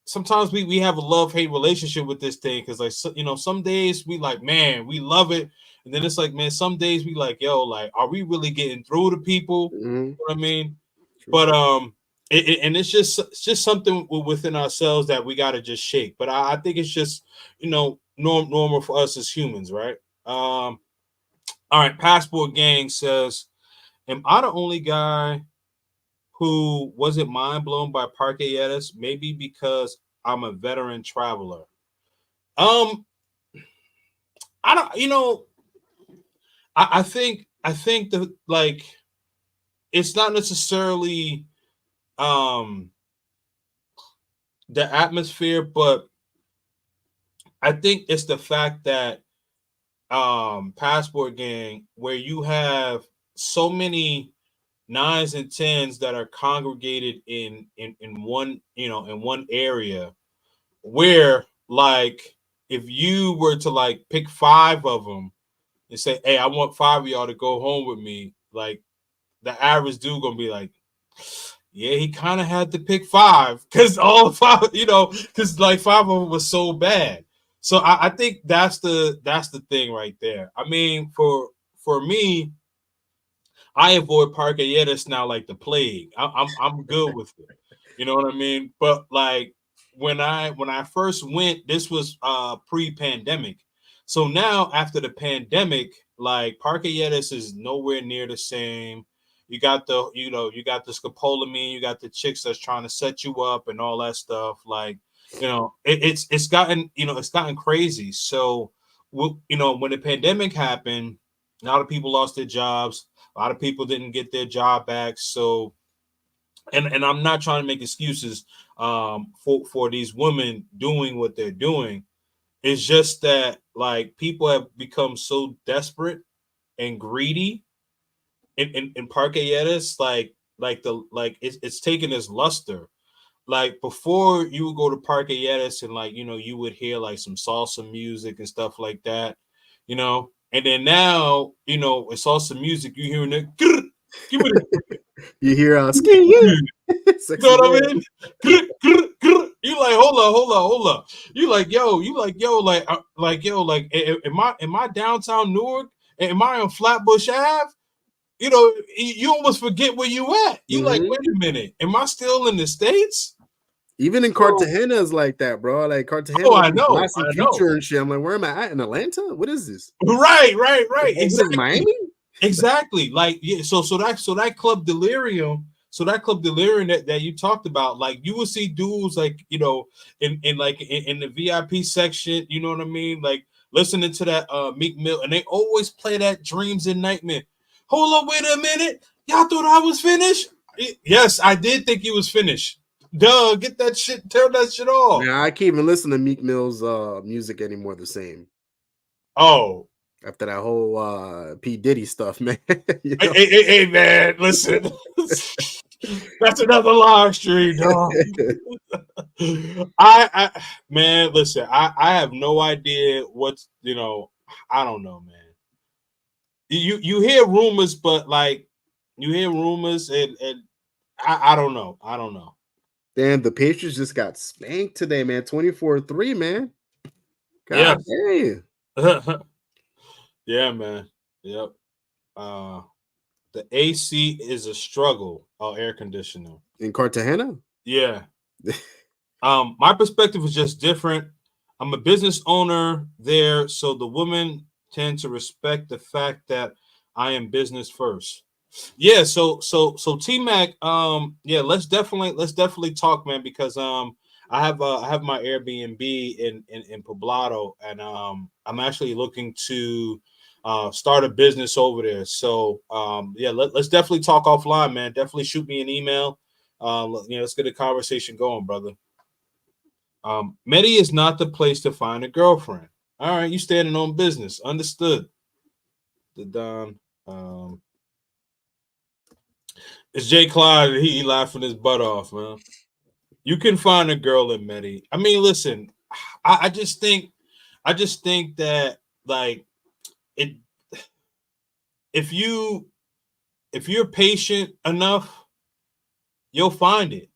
[SPEAKER 4] sometimes we have a love-hate relationship with this thing because, like, some days we like, man, we love it, and then it's like, man, some days we like, yo, like, are we really getting through to people?
[SPEAKER 5] Mm-hmm.
[SPEAKER 4] You know what I mean? But and it's just something within ourselves that we got to just shake. But I think it's just normal for us as humans, right? All right. Passport Gang says, "Am I the only guy who wasn't mind blown by Parqueyetas? Maybe because I'm a veteran traveler." Um, I don't. I think that like it's not necessarily um the atmosphere, but I think it's the fact that Passport Gang, where you have so many nines and tens that are congregated in one in one area, where like if you were to like pick five of them and say, hey, I want five of y'all to go home with me, like the average dude gonna be like, yeah, he kind of had to pick five because all five, because like five of them was so bad. So I think that's the thing right there. I mean, for me, I avoid parqueyetas now like the plague. I'm good with it. You know what I mean? But like when I first went, this was pre-pandemic. So now after the pandemic, like parqueyetas is nowhere near the same. You got the scopolamine, you got the chicks that's trying to set you up and all that stuff. Like, it's gotten crazy. So when the pandemic happened, a lot of people lost their jobs. A lot of people didn't get their job back. So, and I'm not trying to make excuses for these women doing what they're doing. It's just that like people have become so desperate and greedy in parqueyetas, like it's taken its luster. Like before, you would go to parqueyetas and like you would hear like some salsa music and stuff like that, and then now it's salsa music. You hearing it? Give me the
[SPEAKER 5] you hear ski you.
[SPEAKER 4] You know what I mean? You like, hold up. You like, yo, am I downtown Newark? Am I on Flatbush Ave? You almost forget where you at. You like, wait a minute, am I still in the States?
[SPEAKER 5] Even in Cartagena is like that, bro. Like Cartagena,
[SPEAKER 4] I know.
[SPEAKER 5] Future and shit. I'm like, where am I at in Atlanta? What is this?
[SPEAKER 4] Right.
[SPEAKER 5] Exactly. Miami?
[SPEAKER 4] Exactly. Like, yeah. So that Club Delirium. So that Club Delirium that you talked about, like you will see dudes like in the VIP section, you know what I mean? Like listening to that Meek Mill, and they always play that Dreams and Nightmare. Hold up, wait a minute. Y'all thought I was finished? Yes, I did think he was finished. Duh, get that shit, tear that shit off.
[SPEAKER 5] Yeah, I can't even listen to Meek Mill's music anymore the same.
[SPEAKER 4] Oh.
[SPEAKER 5] After that whole P. Diddy stuff, man.
[SPEAKER 4] Hey, man, listen. That's another live stream, dog. Man, listen, I have no idea what's, I don't know, man. You hear rumors, but like you hear rumors and I don't know. I don't know.
[SPEAKER 5] Damn, the Patriots just got spanked today, man. 24-3, man. God damn.
[SPEAKER 4] Yeah, man. Yep. The AC is a struggle. Air conditioner
[SPEAKER 5] in Cartagena.
[SPEAKER 4] Yeah. My perspective is just different. I'm a business owner there, so the women tend to respect the fact that I am business first. Yeah. So T Mac. Yeah. Let's definitely talk, man, because I have my Airbnb in Poblado, and I'm actually looking to start a business over there. So yeah, let's definitely talk offline, man. Definitely shoot me an email. Let's get a conversation going, brother. Medi is not the place to find a girlfriend. All right, you standing on business. Understood. The Don. It's Jay Clyde. He laughing his butt off, man. You can find a girl in Medi. I mean, listen, I just think that like it. If you're patient enough, you'll find it.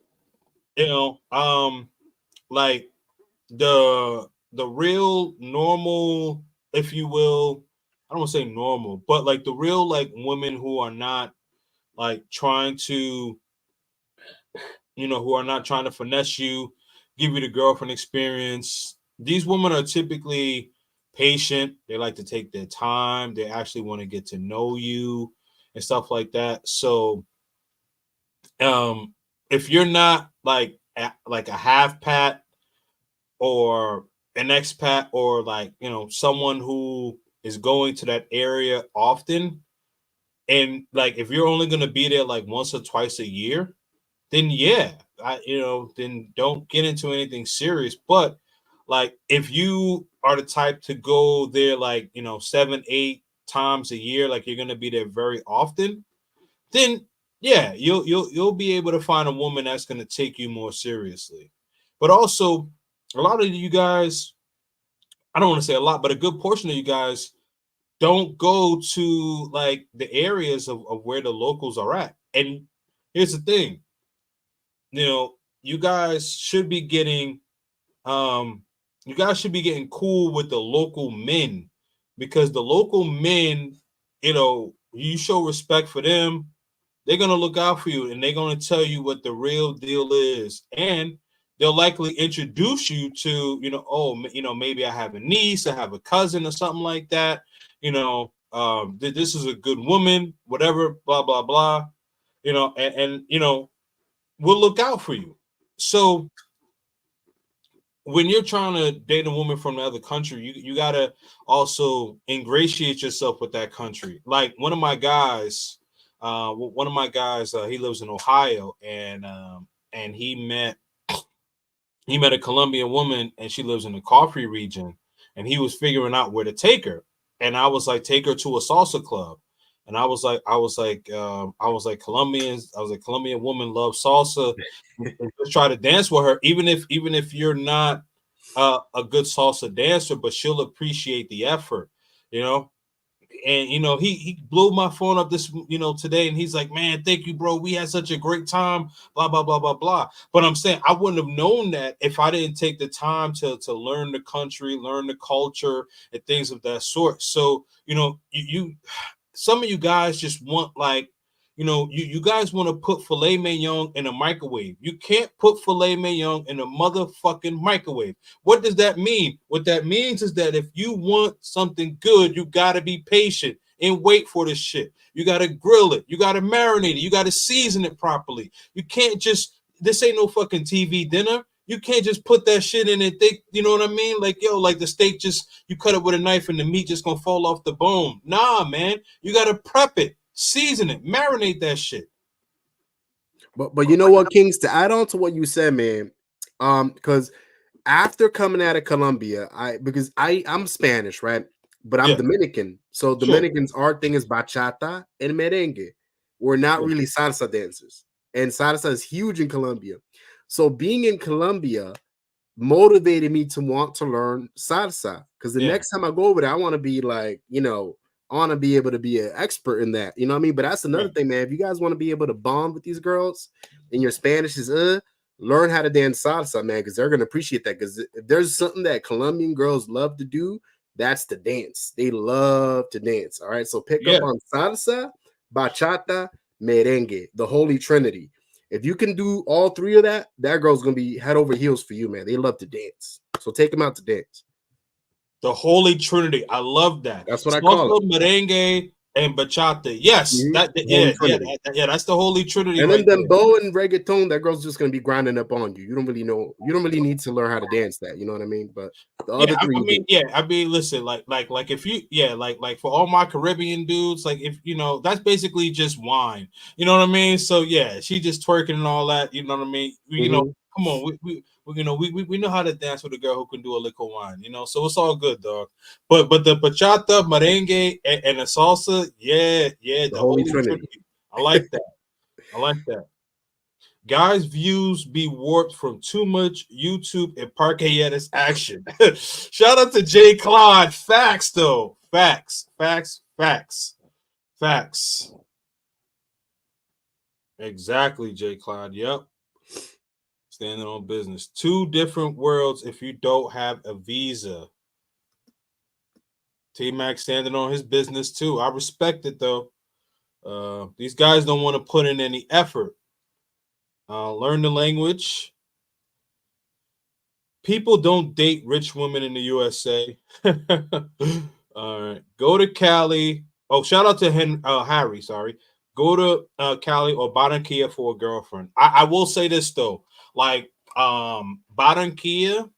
[SPEAKER 4] Like the real normal, if you will. I don't want to say normal, but like the real like women who are not like trying to who are not trying to finesse you, give you the girlfriend experience. These women are typically patient. They like to take their time. They actually want to get to know you and stuff like that. So, if you're not like a half pat or an expat or like someone who is going to that area often, and like if you're only going to be there like once or twice a year, then yeah, then don't get into anything serious. But like if you are the type to go there like 7-8 times a year, like you're going to be there very often, then yeah, you'll be able to find a woman that's going to take you more seriously. But also, a lot of you guys, I don't want to say a lot, but a good portion of you guys don't go to like the areas of where the locals are at. And here's the thing, you guys should be getting cool with the local men, because the local men, you show respect for them, they're going to look out for you and they're going to tell you what the real deal is. And they'll likely introduce you to, maybe I have a niece, I have a cousin or something like that. This is a good woman, whatever, blah, blah, blah, and we'll look out for you. So when you're trying to date a woman from the other country, you got to also ingratiate yourself with that country. Like one of my guys, he lives in Ohio, and he met a Colombian woman, and she lives in the coffee region, and he was figuring out where to take her. And I was like, take her to a salsa club. And I was like, Colombians, Colombian woman love salsa. And just try to dance with her, even if you're not a good salsa dancer, but she'll appreciate the effort, you know. And he blew my phone up this today, and he's like, man, thank you, bro, we had such a great time, blah blah blah blah blah. But I'm saying I wouldn't have known that if I didn't take the time to learn the country, learn the culture, and things of that sort. So you some of you guys just want like you guys want to put filet mignon in a microwave. You can't put filet mignon in a motherfucking microwave. What does that mean? What that means is that if you want something good, you got to be patient and wait for this shit. You got to grill it. You got to marinate it. You got to season it properly. You can't just, this ain't no fucking TV dinner. You can't just put that shit in and think, you know what I mean? Like, like the steak just, you cut it with a knife and the meat just gonna fall off the bone. Nah, man. You got to prep it. Season it, marinate that shit.
[SPEAKER 5] But you know what, Kings, to add on to what you said, man, because after coming out of Colombia, I'm Spanish, right? But I'm Dominican. So Dominicans, our thing is bachata and merengue. We're not really salsa dancers. And salsa is huge in Colombia. So being in Colombia motivated me to want to learn salsa. Because the next time I go over there, I want to be like, I want to be able to be an expert in that. You know what I mean? But that's another thing, man. If you guys want to be able to bond with these girls and your Spanish is learn how to dance salsa, man, because they're going to appreciate that. Because if there's something that Colombian girls love to do, that's to dance. They love to dance. All right. So pick up on salsa, bachata, merengue, the holy trinity. If you can do all three of that, that girl's going to be head over heels for you, man. They love to dance. So take them out to dance.
[SPEAKER 4] The Holy Trinity. I love that.
[SPEAKER 5] That's what I call it.
[SPEAKER 4] Merengue and bachata. Yes, that's the Holy Trinity.
[SPEAKER 5] And then dembow and reggaeton, that girl's just gonna be grinding up on you. You don't really need to learn how to dance that. You know what I mean? But the other three,
[SPEAKER 4] listen, like if you, like for all my Caribbean dudes, like if that's basically just wine. You know what I mean? So yeah, she just twerking and all that. You know what I mean? Come on, we know how to dance with a girl who can do a lick of wine, so it's all good, dog. But the bachata, merengue, and the salsa, the Holy Trinity. I like that. Guys' views be warped from too much YouTube and Parquettes action. Shout out to Jay Claude. Facts, though. Facts. Exactly, Jay Claude. Yep. Standing on business. Two different worlds if you don't have a visa. T-Mac standing on his business too. I respect it though. These guys don't want to put in any effort. Learn the language. People don't date rich women in the USA. All right. Go to Cali. Oh, shout out to Harry. Sorry. Go to Cali or Barranquilla for a girlfriend. I will say this though, like Barranquilla,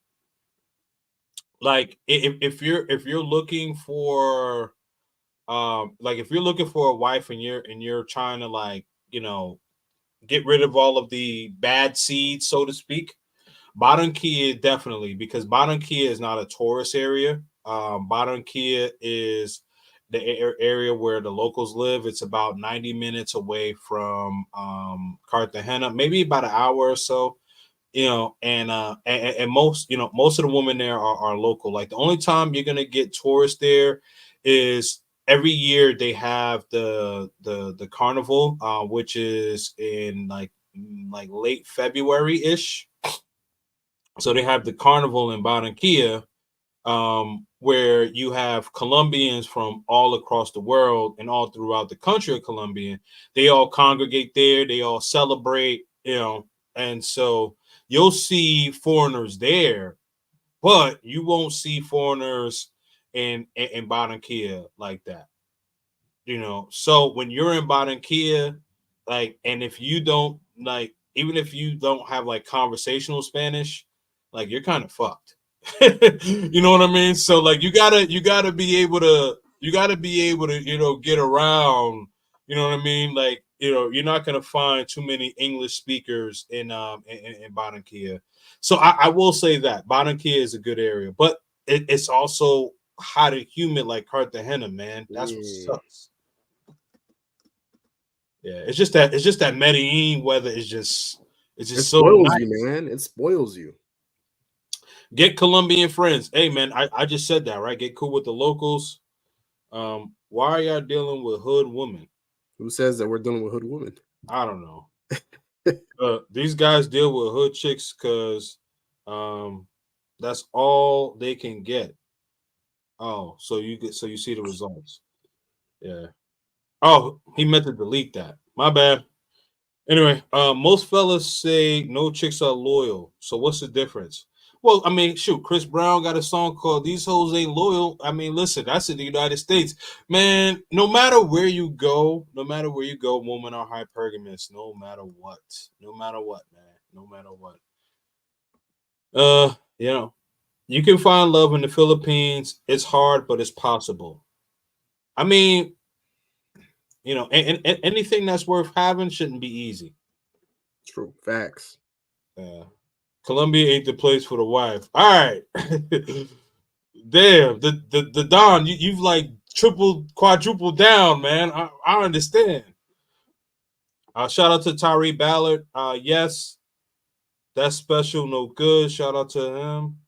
[SPEAKER 4] like if you're looking for like if you're looking for a wife and you're trying to like get rid of all of the bad seeds, so to speak. Barranquilla definitely, because Barranquilla is not a tourist area. Barranquilla is the area where the locals live. It's about 90 minutes away from Cartagena, maybe about an hour or so. And most most of the women there are local. Like the only time you're gonna get tourists there is every year they have the carnival, which is in like late February ish. So they have the carnival in Barranquilla, where you have Colombians from all across the world and all throughout the country of Colombia. They all congregate there. They all celebrate, and so you'll see foreigners there, but you won't see foreigners in Barranquilla like that. So when you're in Barranquilla, like, and if you don't like, even if you don't have like conversational Spanish, like you're kind of fucked. You know what I mean? So like you gotta be able to get around. You know what I mean? Like you're not gonna find too many English speakers in Barranquilla. So I will say that Barranquilla is a good area, but it's also hot and humid like Cartagena, man. That's what sucks. Yeah, it's just that Medellin weather is just it's
[SPEAKER 5] It
[SPEAKER 4] just so
[SPEAKER 5] spoils
[SPEAKER 4] nice.
[SPEAKER 5] you, man. It spoils you.
[SPEAKER 4] Get Colombian friends. Hey man, I just said that, right? Get cool with the locals. Why are y'all dealing with hood women?
[SPEAKER 5] Who says that we're dealing with hood women?
[SPEAKER 4] I don't know. These guys deal with hood chicks because that's all they can get. Oh, so you see the results. Yeah. Oh, he meant to delete that. My bad. Anyway, most fellas say no chicks are loyal. So what's the difference? Well, I mean, shoot, Chris Brown got a song called "These Hoes Ain't Loyal." I mean, listen, that's in the United States, man. No matter where you go, women are hypergamous. No matter what, man, no matter what. Uh, you know, you can find love in the Philippines. It's hard, but it's possible. I mean, and anything that's worth having shouldn't be easy.
[SPEAKER 5] True. Facts.
[SPEAKER 4] Yeah. Colombia ain't the place for the wife. All right. Damn, the Don, you've like tripled, quadrupled down, man. I understand. Shout out to Tyree Ballard. Yes, that's special, no good. Shout out to him.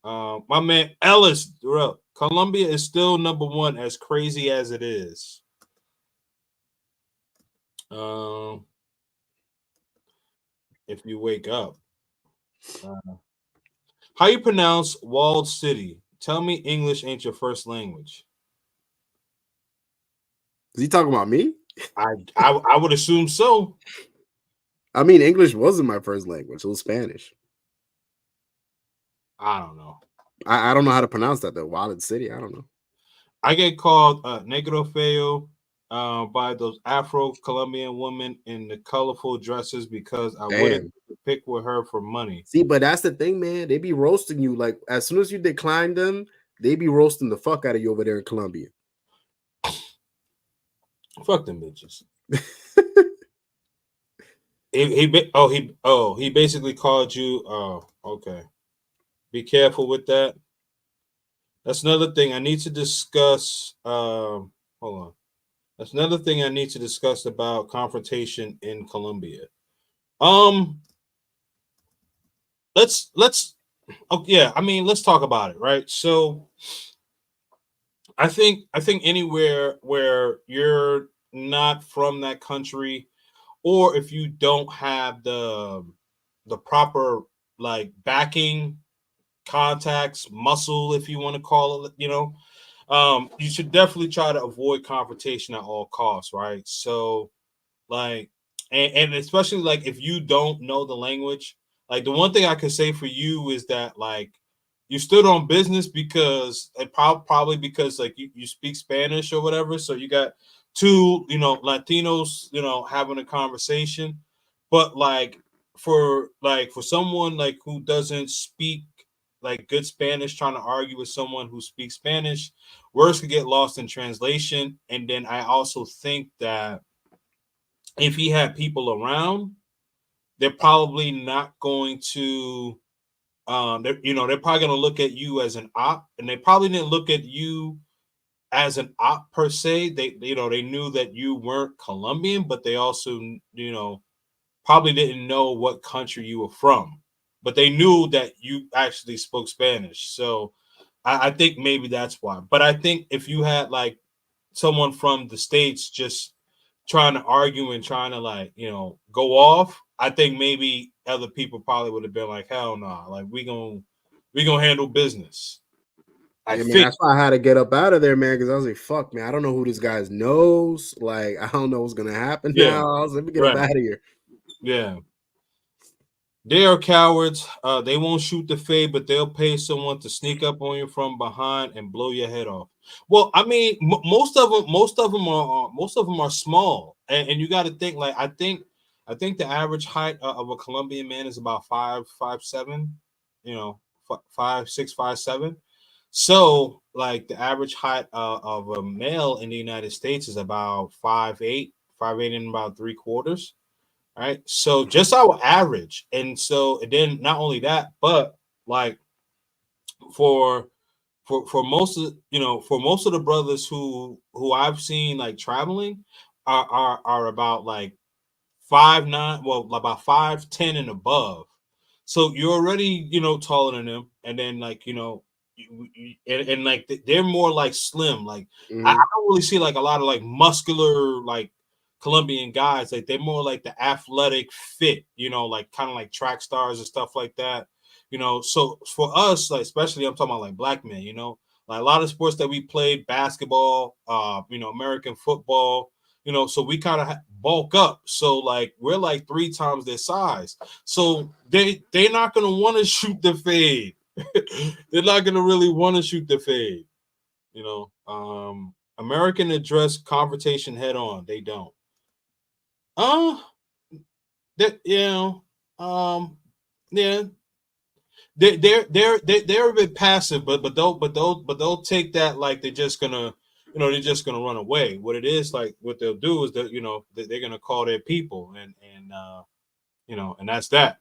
[SPEAKER 4] My man Ellis, bro, Colombia is still number one, as crazy as it is. If you wake up. How you pronounce walled city? Tell me English ain't your first language.
[SPEAKER 5] Is he talking about me?
[SPEAKER 4] I would assume so.
[SPEAKER 5] I mean, English wasn't my first language. It was Spanish.
[SPEAKER 4] I don't know.
[SPEAKER 5] I don't know how to pronounce that though. Walled city. I don't know.
[SPEAKER 4] I get called negro feo by those Afro-Colombian women in the colorful dresses because I wouldn't pick with her for money.
[SPEAKER 5] See, but that's the thing, man. They be roasting you. Like as soon as you decline them, they be roasting the fuck out of you over there in Colombia.
[SPEAKER 4] Fuck them bitches. he basically called you. Oh, okay. Be careful with that. That's another thing I need to discuss. Hold on. That's another thing I need to discuss about confrontation in Colombia. Let's oh yeah, I mean, let's talk about it, right? So I think anywhere where you're not from that country, or if you don't have the proper like backing, contacts, muscle, if you want to call it, you should definitely try to avoid confrontation at all costs, right? So like and especially like if you don't know the language, like the one thing I could say for you is that like you stood on business because probably because like you speak Spanish or whatever, so you got two Latinos having a conversation, but like for someone like who doesn't speak like good Spanish trying to argue with someone who speaks Spanish, words could get lost in translation. And then I also think that if he had people around, they're probably not going to they're probably going to look at you as an op, and they probably didn't look at you as an op per se. They knew that you weren't Colombian, but they also probably didn't know what country you were from, but they knew that you actually spoke Spanish. So I think maybe that's why. But I think if you had like someone from the States just trying to argue and trying to like, go off, I think maybe other people probably would have been like, hell no, nah. Like we gonna handle business. I
[SPEAKER 5] Yeah, man,
[SPEAKER 4] think
[SPEAKER 5] that's why I had to get up out of there, man, because I was like, fuck, man, I don't know who this guy knows. Like, I don't know what's gonna happen
[SPEAKER 4] yeah,
[SPEAKER 5] now. I was like, let me get up
[SPEAKER 4] right.
[SPEAKER 5] out of here.
[SPEAKER 4] Yeah. They are cowards. They won't shoot the fade, but they'll pay someone to sneak up on you from behind and blow your head off. Well, I mean, most of them are small, and you got to think like I think the average height of a Colombian man is about 5'7", 5'6", 5'7". So, like the average height of a male in the United States is about 5'8", 5'8" and about 3/4. Right. So just our average. And so and then not only that, but like for most of for most of the brothers who I've seen like traveling are about like 5'9", well about 5'10" and above. So you're already, taller than them. And then like, and like they're more like slim. Like I don't really see like a lot of like muscular like Colombian guys. Like they're more like the athletic fit, like kind of like track stars and stuff like that. So for us, like especially I'm talking about like black men, like a lot of sports that we played, basketball, American football, so we kind of bulk up. So like we're like 3 times their size. So they're not gonna want to shoot the fade. They're not gonna really want to shoot the fade. American address confrontation head on. They don't. That yeah. They're a bit passive, but they'll take that like they're just gonna run away. What it is like, what they'll do is that they're gonna call their people and that's that.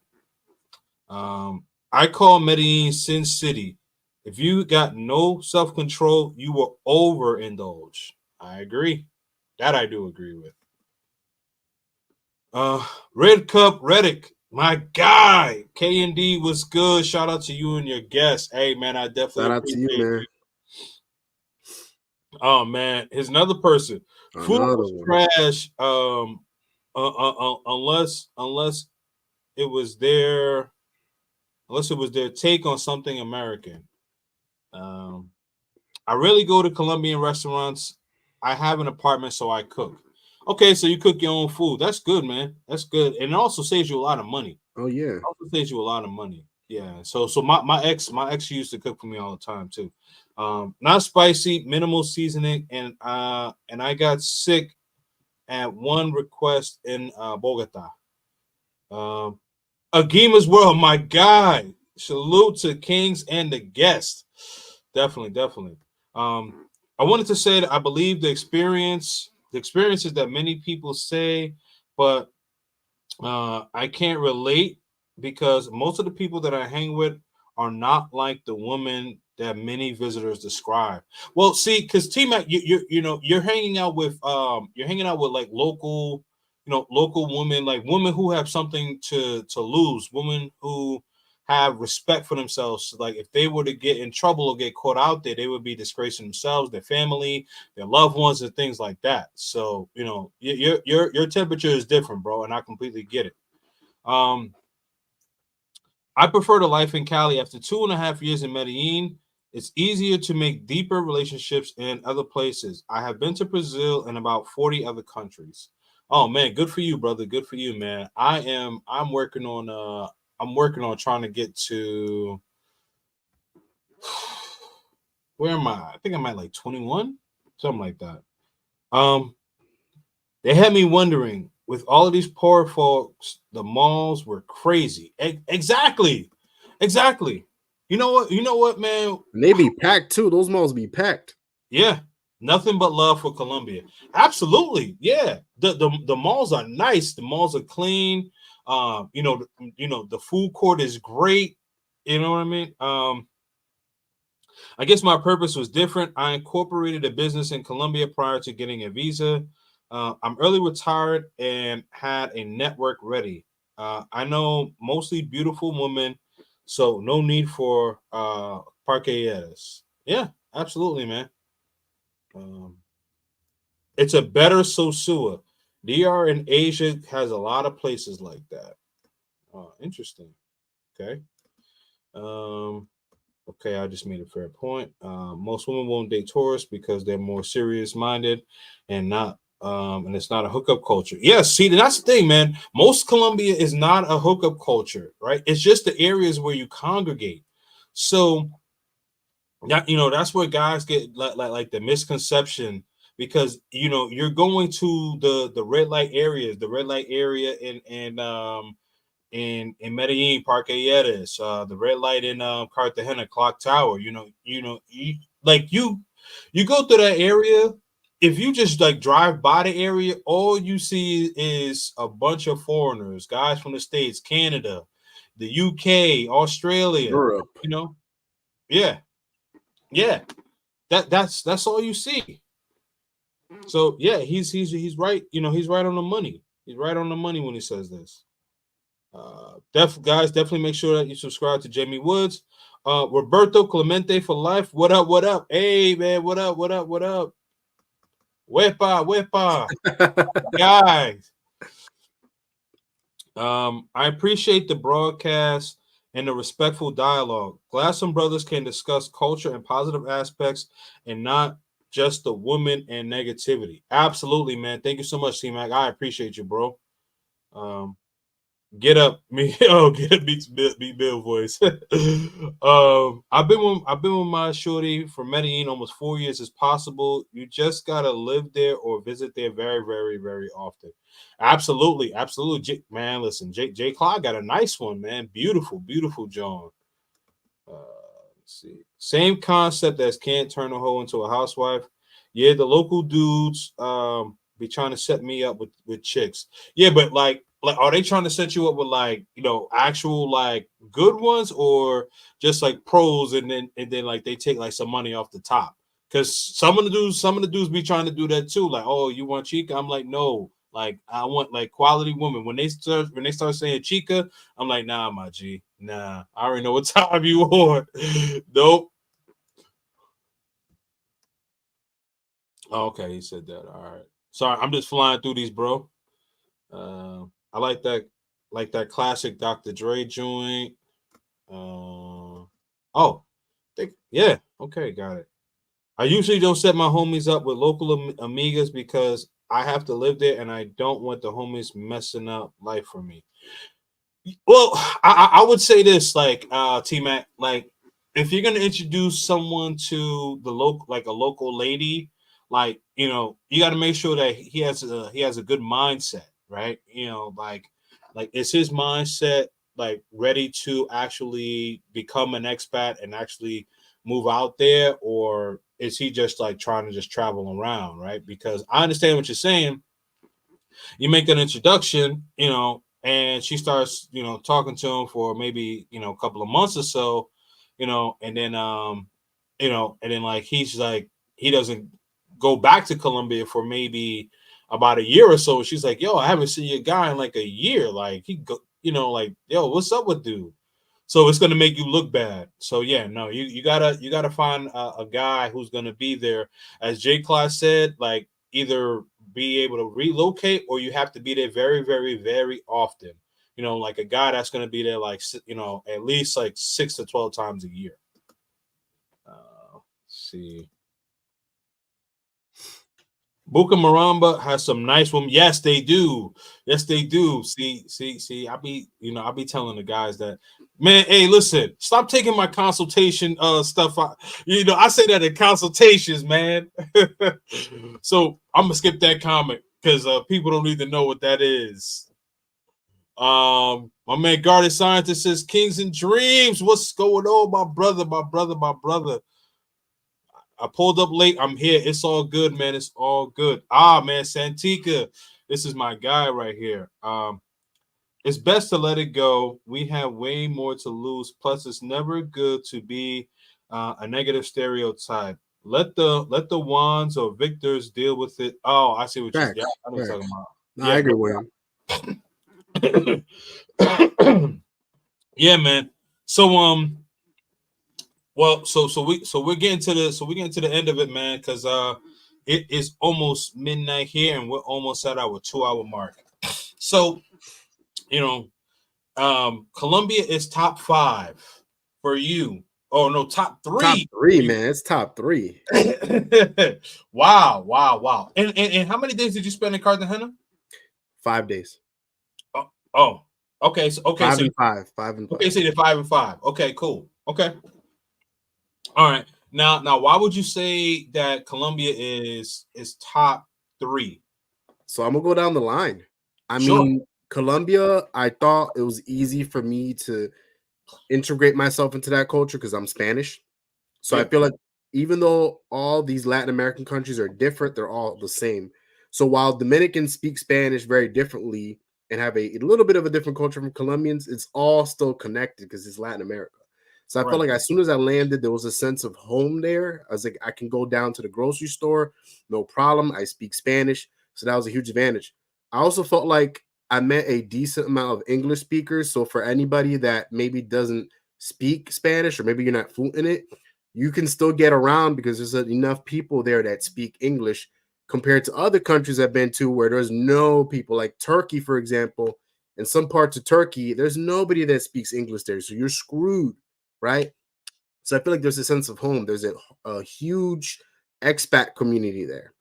[SPEAKER 4] I call Medellin Sin City. If you got no self control, you will overindulge. I agree. That I do agree with. Red Cup Reddick, my guy. K&D was good. Shout out to you and your guests. Hey man, I definitely
[SPEAKER 5] Shout out to you,
[SPEAKER 4] appreciate
[SPEAKER 5] man.
[SPEAKER 4] you. Oh man, here's another person. Food
[SPEAKER 5] Another
[SPEAKER 4] was
[SPEAKER 5] one.
[SPEAKER 4] trash. Unless it was their take on something American. I rarely go to Colombian restaurants. I have an apartment, so I cook. Okay, so you cook your own food. That's good, man. That's good, and it also saves you a lot of money.
[SPEAKER 5] Oh yeah.
[SPEAKER 4] Also saves you a lot of money. Yeah. So my ex used to cook for me all the time too. Not spicy, minimal seasoning, and I got sick at one request in Bogota. Agima's World, my guy. Salute to Kings and the guest. Definitely. I wanted to say that I believe the experiences that many people say, but I can't relate because most of the people that I hang with are not like the woman that many visitors describe. Well, see, because T-Mac, you're hanging out with like local women, like women who have something to lose, women who have respect for themselves. Like if they were to get in trouble or get caught out there, they would be disgracing themselves, their family, their loved ones, and things like that. So your temperature is different, bro, and I completely get it. I prefer the life in Cali. After 2.5 years in Medellin, it's easier to make deeper relationships in other places. I have been to Brazil and about 40 other countries. Oh man, good for you, brother. Good for you, man. I'm working on trying to get to where am I? I think I'm at like 21, something like that. Um, they had me wondering with all of these poor folks, the malls were crazy. Exactly. Exactly. You know what? You know what, man?
[SPEAKER 5] And they be packed too. Those malls be packed.
[SPEAKER 4] Yeah. Nothing but love for Colombia. Absolutely. Yeah. The malls are nice. The malls are clean. The food court is great. You know what I mean? I guess my purpose was different. I incorporated a business in Colombia prior to getting a visa. I'm early retired and had a network ready. I know mostly beautiful women, so no need for parqueadas. Yeah, absolutely, man. Um, it's a better Sosua. DR in Asia has a lot of places like that. Interesting. Okay. Um, Okay, I just made a fair point. Most women won't date tourists because they're more serious minded and not and it's not a hookup culture. Yes, see, that's the thing, man. Most Colombia is not a hookup culture, right? It's just the areas where you congregate. So that that's where guys get like the misconception because you're going to the red light areas, the red light area in Medellin, Parque Lleras, the red light in Cartagena, Clock Tower. You go through that area. If you just like drive by the area, all you see is a bunch of foreigners, guys from the States, Canada, the UK, Australia.
[SPEAKER 5] Europe.
[SPEAKER 4] Yeah, yeah. That's all you see. So yeah, he's right. He's right on the money. He's right on the money when he says this. Guys, definitely make sure that you subscribe to Jamie Woods. Roberto Clemente for life. What up? What up? Hey man, what up? What up? What up? Wepa, wepa, guys. I appreciate the broadcast and the respectful dialogue. Glad some brothers can discuss culture and positive aspects and not just the woman and negativity. Absolutely, man. Thank you so much, C-Mac. I appreciate you, bro. Get up, me. Oh, get up, beat Bill voice. I've been with my shorty for Medellin almost 4 years as possible. You just gotta live there or visit there very, very, very often. Absolutely, absolutely, man. Listen, J Clyde got a nice one, man. Beautiful, beautiful John. Let's see, same concept as can't turn a hoe into a housewife. Yeah, the local dudes be trying to set me up with chicks. Yeah, but like are they trying to set you up with like actual like good ones or just like pros and then like they take like some money off the top? Because some of the dudes be trying to do that too. Like, oh, you want chica? I'm like, no. Like, I want like quality women. When they start saying chica, I'm like, nah, my G, nah. I already know what time you want. Nope. Oh, okay, he said that. All right. Sorry, I'm just flying through these, bro. I like that classic Dr. Dre joint. Oh, yeah. Okay, got it. I usually don't set my homies up with local amigas because I have to live there and I don't want the homies messing up life for me. Well, I would say this, like T Mac, like if you're gonna introduce someone to the local, like a local lady, like you got to make sure that he has a good mindset, right? Like is his mindset like ready to actually become an expat and actually move out there, or is he just like trying to just travel around, right? Because I understand what you're saying. You make an introduction, and she starts, talking to him for maybe, a couple of months or so, and then, and then like he's like, he doesn't go back to Colombia for maybe about a year or so. She's like, yo, I haven't seen your guy in like a year. Like he go, like, yo, what's up with dude? So it's gonna make you look bad. So yeah, no, you gotta find a guy who's gonna be there, as Jay Class said, like either be able to relocate or you have to be there very, very, very often. Like a guy that's gonna be there like at least like 6 to 12 times a year. Let's see. Bucaramanga has some nice women. Yes, they do. Yes, they do. See. I be telling the guys that, man. Hey, listen, stop taking my consultation stuff. I say that in consultations, man. So I'm gonna skip that comment because people don't need to know what that is. My man Guarded Scientist says KingzNDreamz. What's going on, my brother? I pulled up late. I'm here. It's all good, man. It's all good. Man, Santika. This is my guy right here. It's best to let it go. We have way more to lose. Plus, it's never good to be a negative stereotype. Let the wands or victors deal with it. Oh, I see what you're
[SPEAKER 5] Facts.
[SPEAKER 4] I know what you're talking about.
[SPEAKER 5] No, I agree with
[SPEAKER 4] him. Yeah, man. So well, we're getting to the end of it, man, because it is almost midnight here, and we're almost at our 2-hour mark. So, Colombia is top 5 for you. Oh no, top 3.
[SPEAKER 5] Top 3, man. It's top 3.
[SPEAKER 4] Wow. And how many days did you spend in Cartagena?
[SPEAKER 5] 5 days.
[SPEAKER 4] Oh. Okay. Okay.
[SPEAKER 5] 5 and 5. 5 and 5.
[SPEAKER 4] Okay, so you're 5 and 5. Okay, cool. Okay. All right. Now, why would you say that Colombia is top 3?
[SPEAKER 5] So I'm gonna go down the line. I
[SPEAKER 4] Sure.
[SPEAKER 5] mean, Colombia, I thought it was easy for me to integrate myself into that culture because I'm Spanish. So I feel like even though all these Latin American countries are different, they're all the same. So while Dominicans speak Spanish very differently and have a little bit of a different culture from Colombians, it's all still connected because it's Latin America. So I felt like as soon as I landed, there was a sense of home there. I was like, I can go down to the grocery store, no problem. I speak Spanish. So that was a huge advantage. I also felt like I met a decent amount of English speakers. So for anybody that maybe doesn't speak Spanish or maybe you're not fluent in it, you can still get around because there's enough people there that speak English compared to other countries I've been to where there's no people, like Turkey, for example. In some parts of Turkey, there's nobody that speaks English there. So you're screwed, right? So I feel like there's a sense of home. There's a huge expat community there.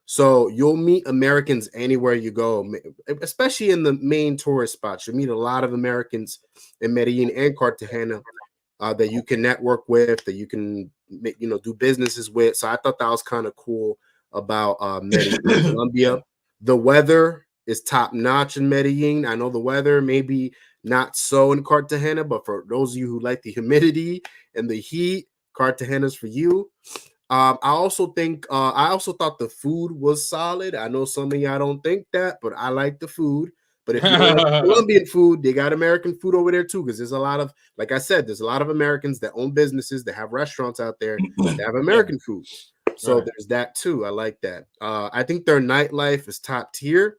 [SPEAKER 5] So you'll meet Americans anywhere you go, especially in the main tourist spots. You'll meet a lot of Americans in Medellin and Cartagena that you can network with, that you can do businesses with. So I thought that was kind of cool about Medellin, Colombia. The weather is top notch in Medellin. I know the weather maybe not so in Cartagena, but for those of you who like the humidity and the heat, Cartagena's for you. I also thought the food was solid. I know some of y'all don't think that, but I like the food. But if you don't like Colombian food, they got American food over there too. Because there's a lot of, like I said, there's a lot of Americans that own businesses, that have restaurants out there that have American food. So there's that too. I like that. I think their nightlife is top tier.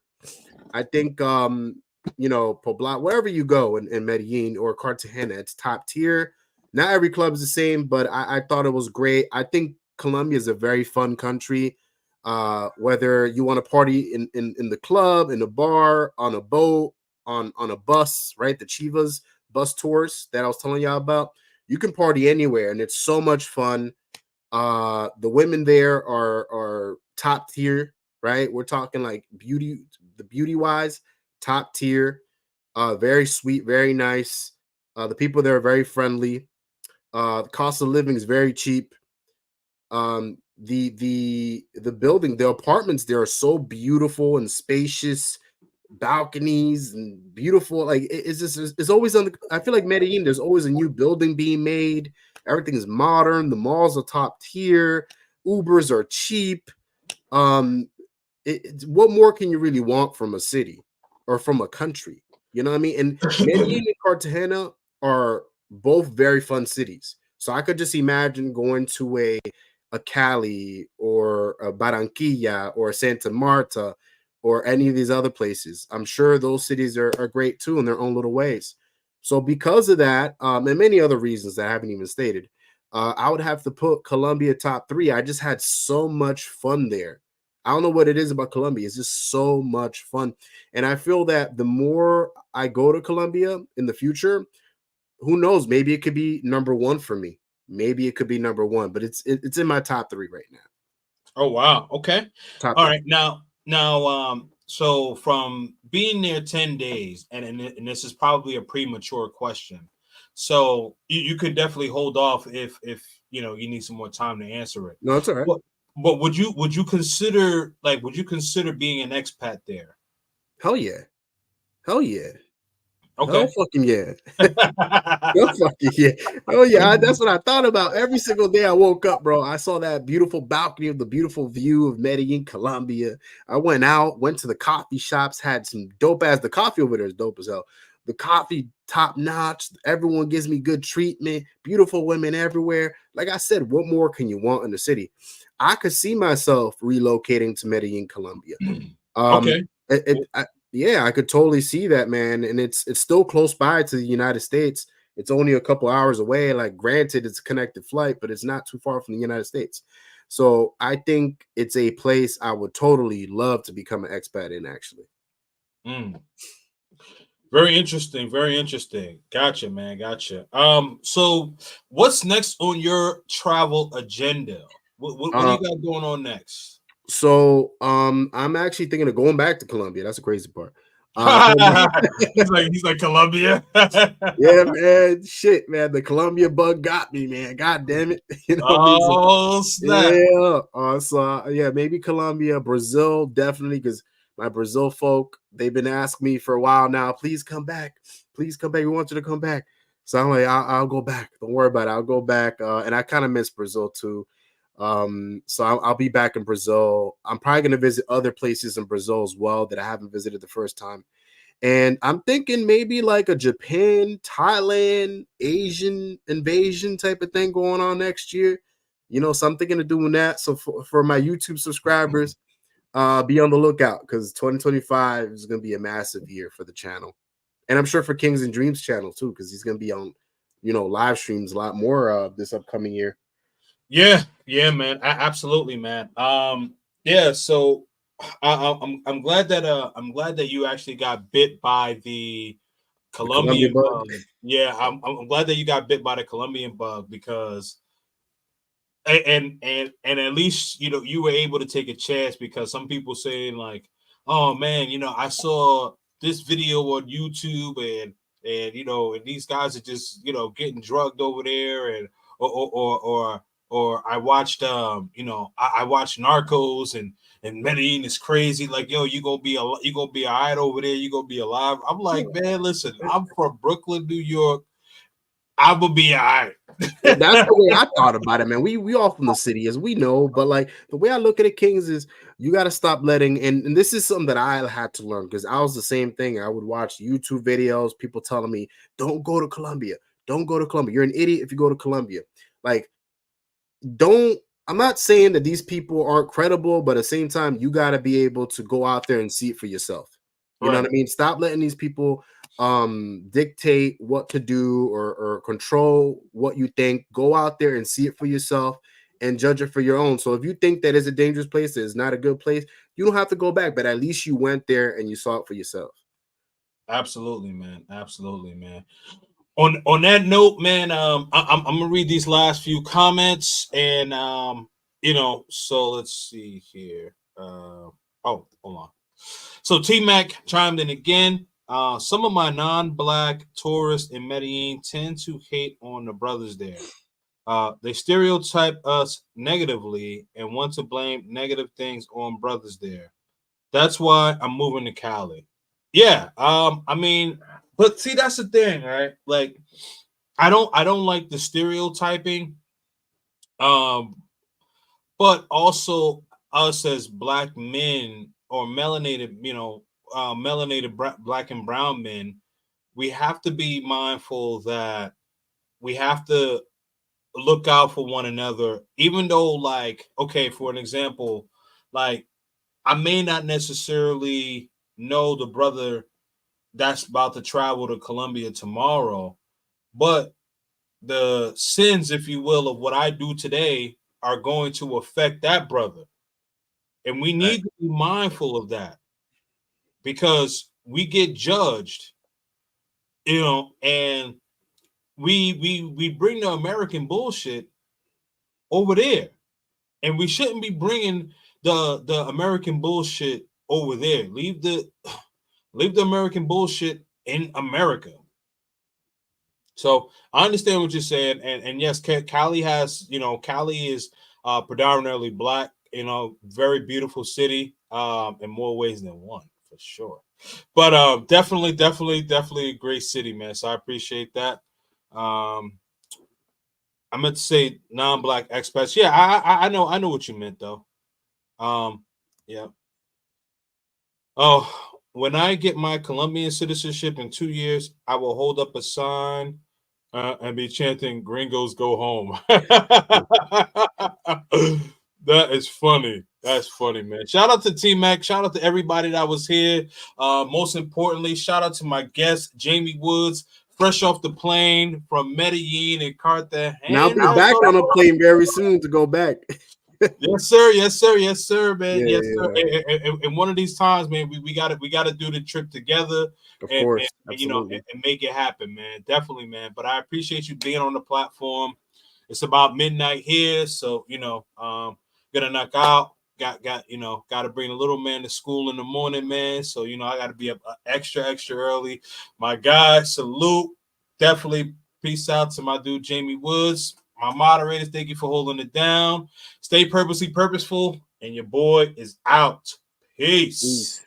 [SPEAKER 5] I think Poblat, wherever you go in Medellin or Cartagena, it's top tier. Not every club is the same, but I thought it was great. I think Colombia is a very fun country. Whether you want to party in the club, in a bar, on a boat, on a bus, right? The Chivas bus tours that I was telling y'all about. You can party anywhere, and it's so much fun. The women there are top tier, right? We're talking like beauty wise, top tier. Very sweet, very nice. The people there are very friendly. The cost of living is very cheap. The building, the apartments there are so beautiful and spacious, balconies and beautiful. Like it's always I feel like Medellin, there's always a new building being made. Everything is modern. The malls are top tier. Ubers are cheap. What more can you really want from a city or from a country? You know what I mean? And Medellin and Cartagena are both very fun cities. So I could just imagine going to a Cali or a Barranquilla or Santa Marta or any of these other places. I'm sure those cities are great too in their own little ways. So because of that, and many other reasons that I haven't even stated, I would have to put Colombia top 3. I just had so much fun there. I don't know what it is about Colombia. It's just so much fun. And I feel that the more I go to Colombia in the future, who knows? Maybe it could be number 1 for me. Maybe it could be number 1, but it's in my top 3 right now.
[SPEAKER 4] Oh wow. Okay.
[SPEAKER 5] Top
[SPEAKER 4] All
[SPEAKER 5] 3.
[SPEAKER 4] right. Now, so from being there 10 days, and this is probably a premature question. So you could definitely hold off if you need some more time to answer it.
[SPEAKER 5] No, it's all right.
[SPEAKER 4] But but would you consider being an expat there?
[SPEAKER 5] Hell yeah. Hell yeah. Hell
[SPEAKER 4] Okay.
[SPEAKER 5] fucking yeah. Hell fucking yeah. Oh yeah. That's what I thought about every single day I woke up, bro. I saw that beautiful balcony of the beautiful view of Medellin, Colombia. I went out, went to the coffee shops, had some dope ass. The coffee over there is dope as hell. The coffee top notch. Everyone gives me good treatment. Beautiful women everywhere. Like I said, what more can you want in the city? I could see myself relocating to Medellin, Colombia. Um,
[SPEAKER 4] Okay.
[SPEAKER 5] yeah, I could totally see that, man. And it's still close by to the United States. It's only a couple hours away. Like, granted, it's a connected flight, but it's not too far from the United States. So I think it's a place I would totally love to become an expat in, actually.
[SPEAKER 4] Mm. Very interesting. Very interesting. Gotcha, man. Gotcha. So what's next on your travel agenda? What do
[SPEAKER 5] Uh,
[SPEAKER 4] you got going on next?
[SPEAKER 5] I'm actually thinking of going back to Colombia. That's the crazy part.
[SPEAKER 4] He's like Colombia.
[SPEAKER 5] Yeah, man. Shit, man. The Colombia bug got me, man. God damn it. You know what I mean? So,
[SPEAKER 4] Oh snap.
[SPEAKER 5] yeah. Yeah, maybe Colombia, Brazil, definitely, because my Brazil folk, they've been asking me for a while now. Please come back. Please come back. We want you to come back. So I'm like, I'll go back. Don't worry about it. I'll go back. And I kind of miss Brazil too. So I'll be back in Brazil. I'm probably gonna visit other places in Brazil as well that I haven't visited the first time. And I'm thinking maybe like a Japan, Thailand, Asian invasion type of thing going on next year. So I'm thinking of doing that. So for my YouTube subscribers, be on the lookout because 2025 is going to be a massive year for the channel. And I'm sure for KingzNDreamz channel too, because he's going to be on, live streams a lot more this upcoming year.
[SPEAKER 4] Yeah, man. Absolutely, man. Yeah. So I'm glad that you actually got bit by the
[SPEAKER 5] The Colombia
[SPEAKER 4] Colombian
[SPEAKER 5] bug.
[SPEAKER 4] bug. Yeah, I'm glad that you got bit by the Colombian bug because and at least you were able to take a chance because some people saying like, oh man, I saw this video on YouTube and these guys are just getting drugged over there and or I watched I watched Narcos and Medellin is crazy like yo you gonna be all right over there, you gonna be alive. I'm like, man, listen, I'm from Brooklyn, New York. I will be all right.
[SPEAKER 5] That's the way I thought about it, man. We all from the city, as we know, but like the way I look at it, Kings, is you got to stop letting, and this is something that I had to learn because I was the same thing. I would watch YouTube videos, people telling me, don't go to Colombia, don't go to Colombia. You're an idiot if you go to Colombia. Like, don't, I'm not saying that these people aren't credible, but at the same time, you got to be able to go out there and see it for yourself. You know what I mean? Stop letting these people dictate what to do or control what you think. Go out there and see it for yourself and judge it for your own. So if you think that is a dangerous place, that is not a good place, you don't have to go back, but at least you went there and you saw it for yourself.
[SPEAKER 4] Absolutely, man. Absolutely, man. On that note, man, I'm gonna read these last few comments, and so let's see here. Oh, hold on. So T Mac chimed in again. Some of my non-black tourists in Medellin tend to hate on the brothers there. They stereotype us negatively and want to blame negative things on brothers there. That's why I'm moving to Cali. Yeah, I mean, but see, that's the thing, right? Like, I don't like the stereotyping, um, but also us as black men or melanated, black and brown men, we have to be mindful that we have to look out for one another, even though, like, okay, for an example, like I may not necessarily know the brother that's about to travel to Colombia tomorrow, but the sins, if you will, of what I do today are going to affect that brother. And we
[SPEAKER 5] Right.
[SPEAKER 4] need to be mindful of that because we get judged, and we bring the American bullshit over there. and we shouldn't be bringing the American bullshit over there. Leave the American bullshit in America. So I understand what you're saying, and yes, Cali has, Cali is predominantly black, very beautiful city, in more ways than one, for sure. But definitely a great city, man. So I appreciate that. I meant to say non-black expats. Yeah, I know what you meant though. Yeah. Oh, when I get my Colombian citizenship in 2 years, I will hold up a sign and be chanting "Gringos go home." That is funny. That's funny, man. Shout out to T Mac. Shout out to everybody that was here. Most importantly, shout out to my guest Jamie Woods, fresh off the plane from Medellin and Cartagena.
[SPEAKER 5] Now I'll be back on a plane very soon to go back.
[SPEAKER 4] Yes, sir. Yes, sir. Yes, sir, man.
[SPEAKER 5] Yeah,
[SPEAKER 4] Yes, sir. And one of these times, man, we got to do the trip together,
[SPEAKER 5] Of course,
[SPEAKER 4] and make it happen, man. Definitely, man. But I appreciate you being on the platform. It's about midnight here, so gonna knock out. Got to bring the little man to school in the morning, man. So I got to be up extra early. My guy, salute. Definitely peace out to my dude Jamie Woods. My moderators, thank you for holding it down. Stay purposely purposeful, and your boy is out. Peace.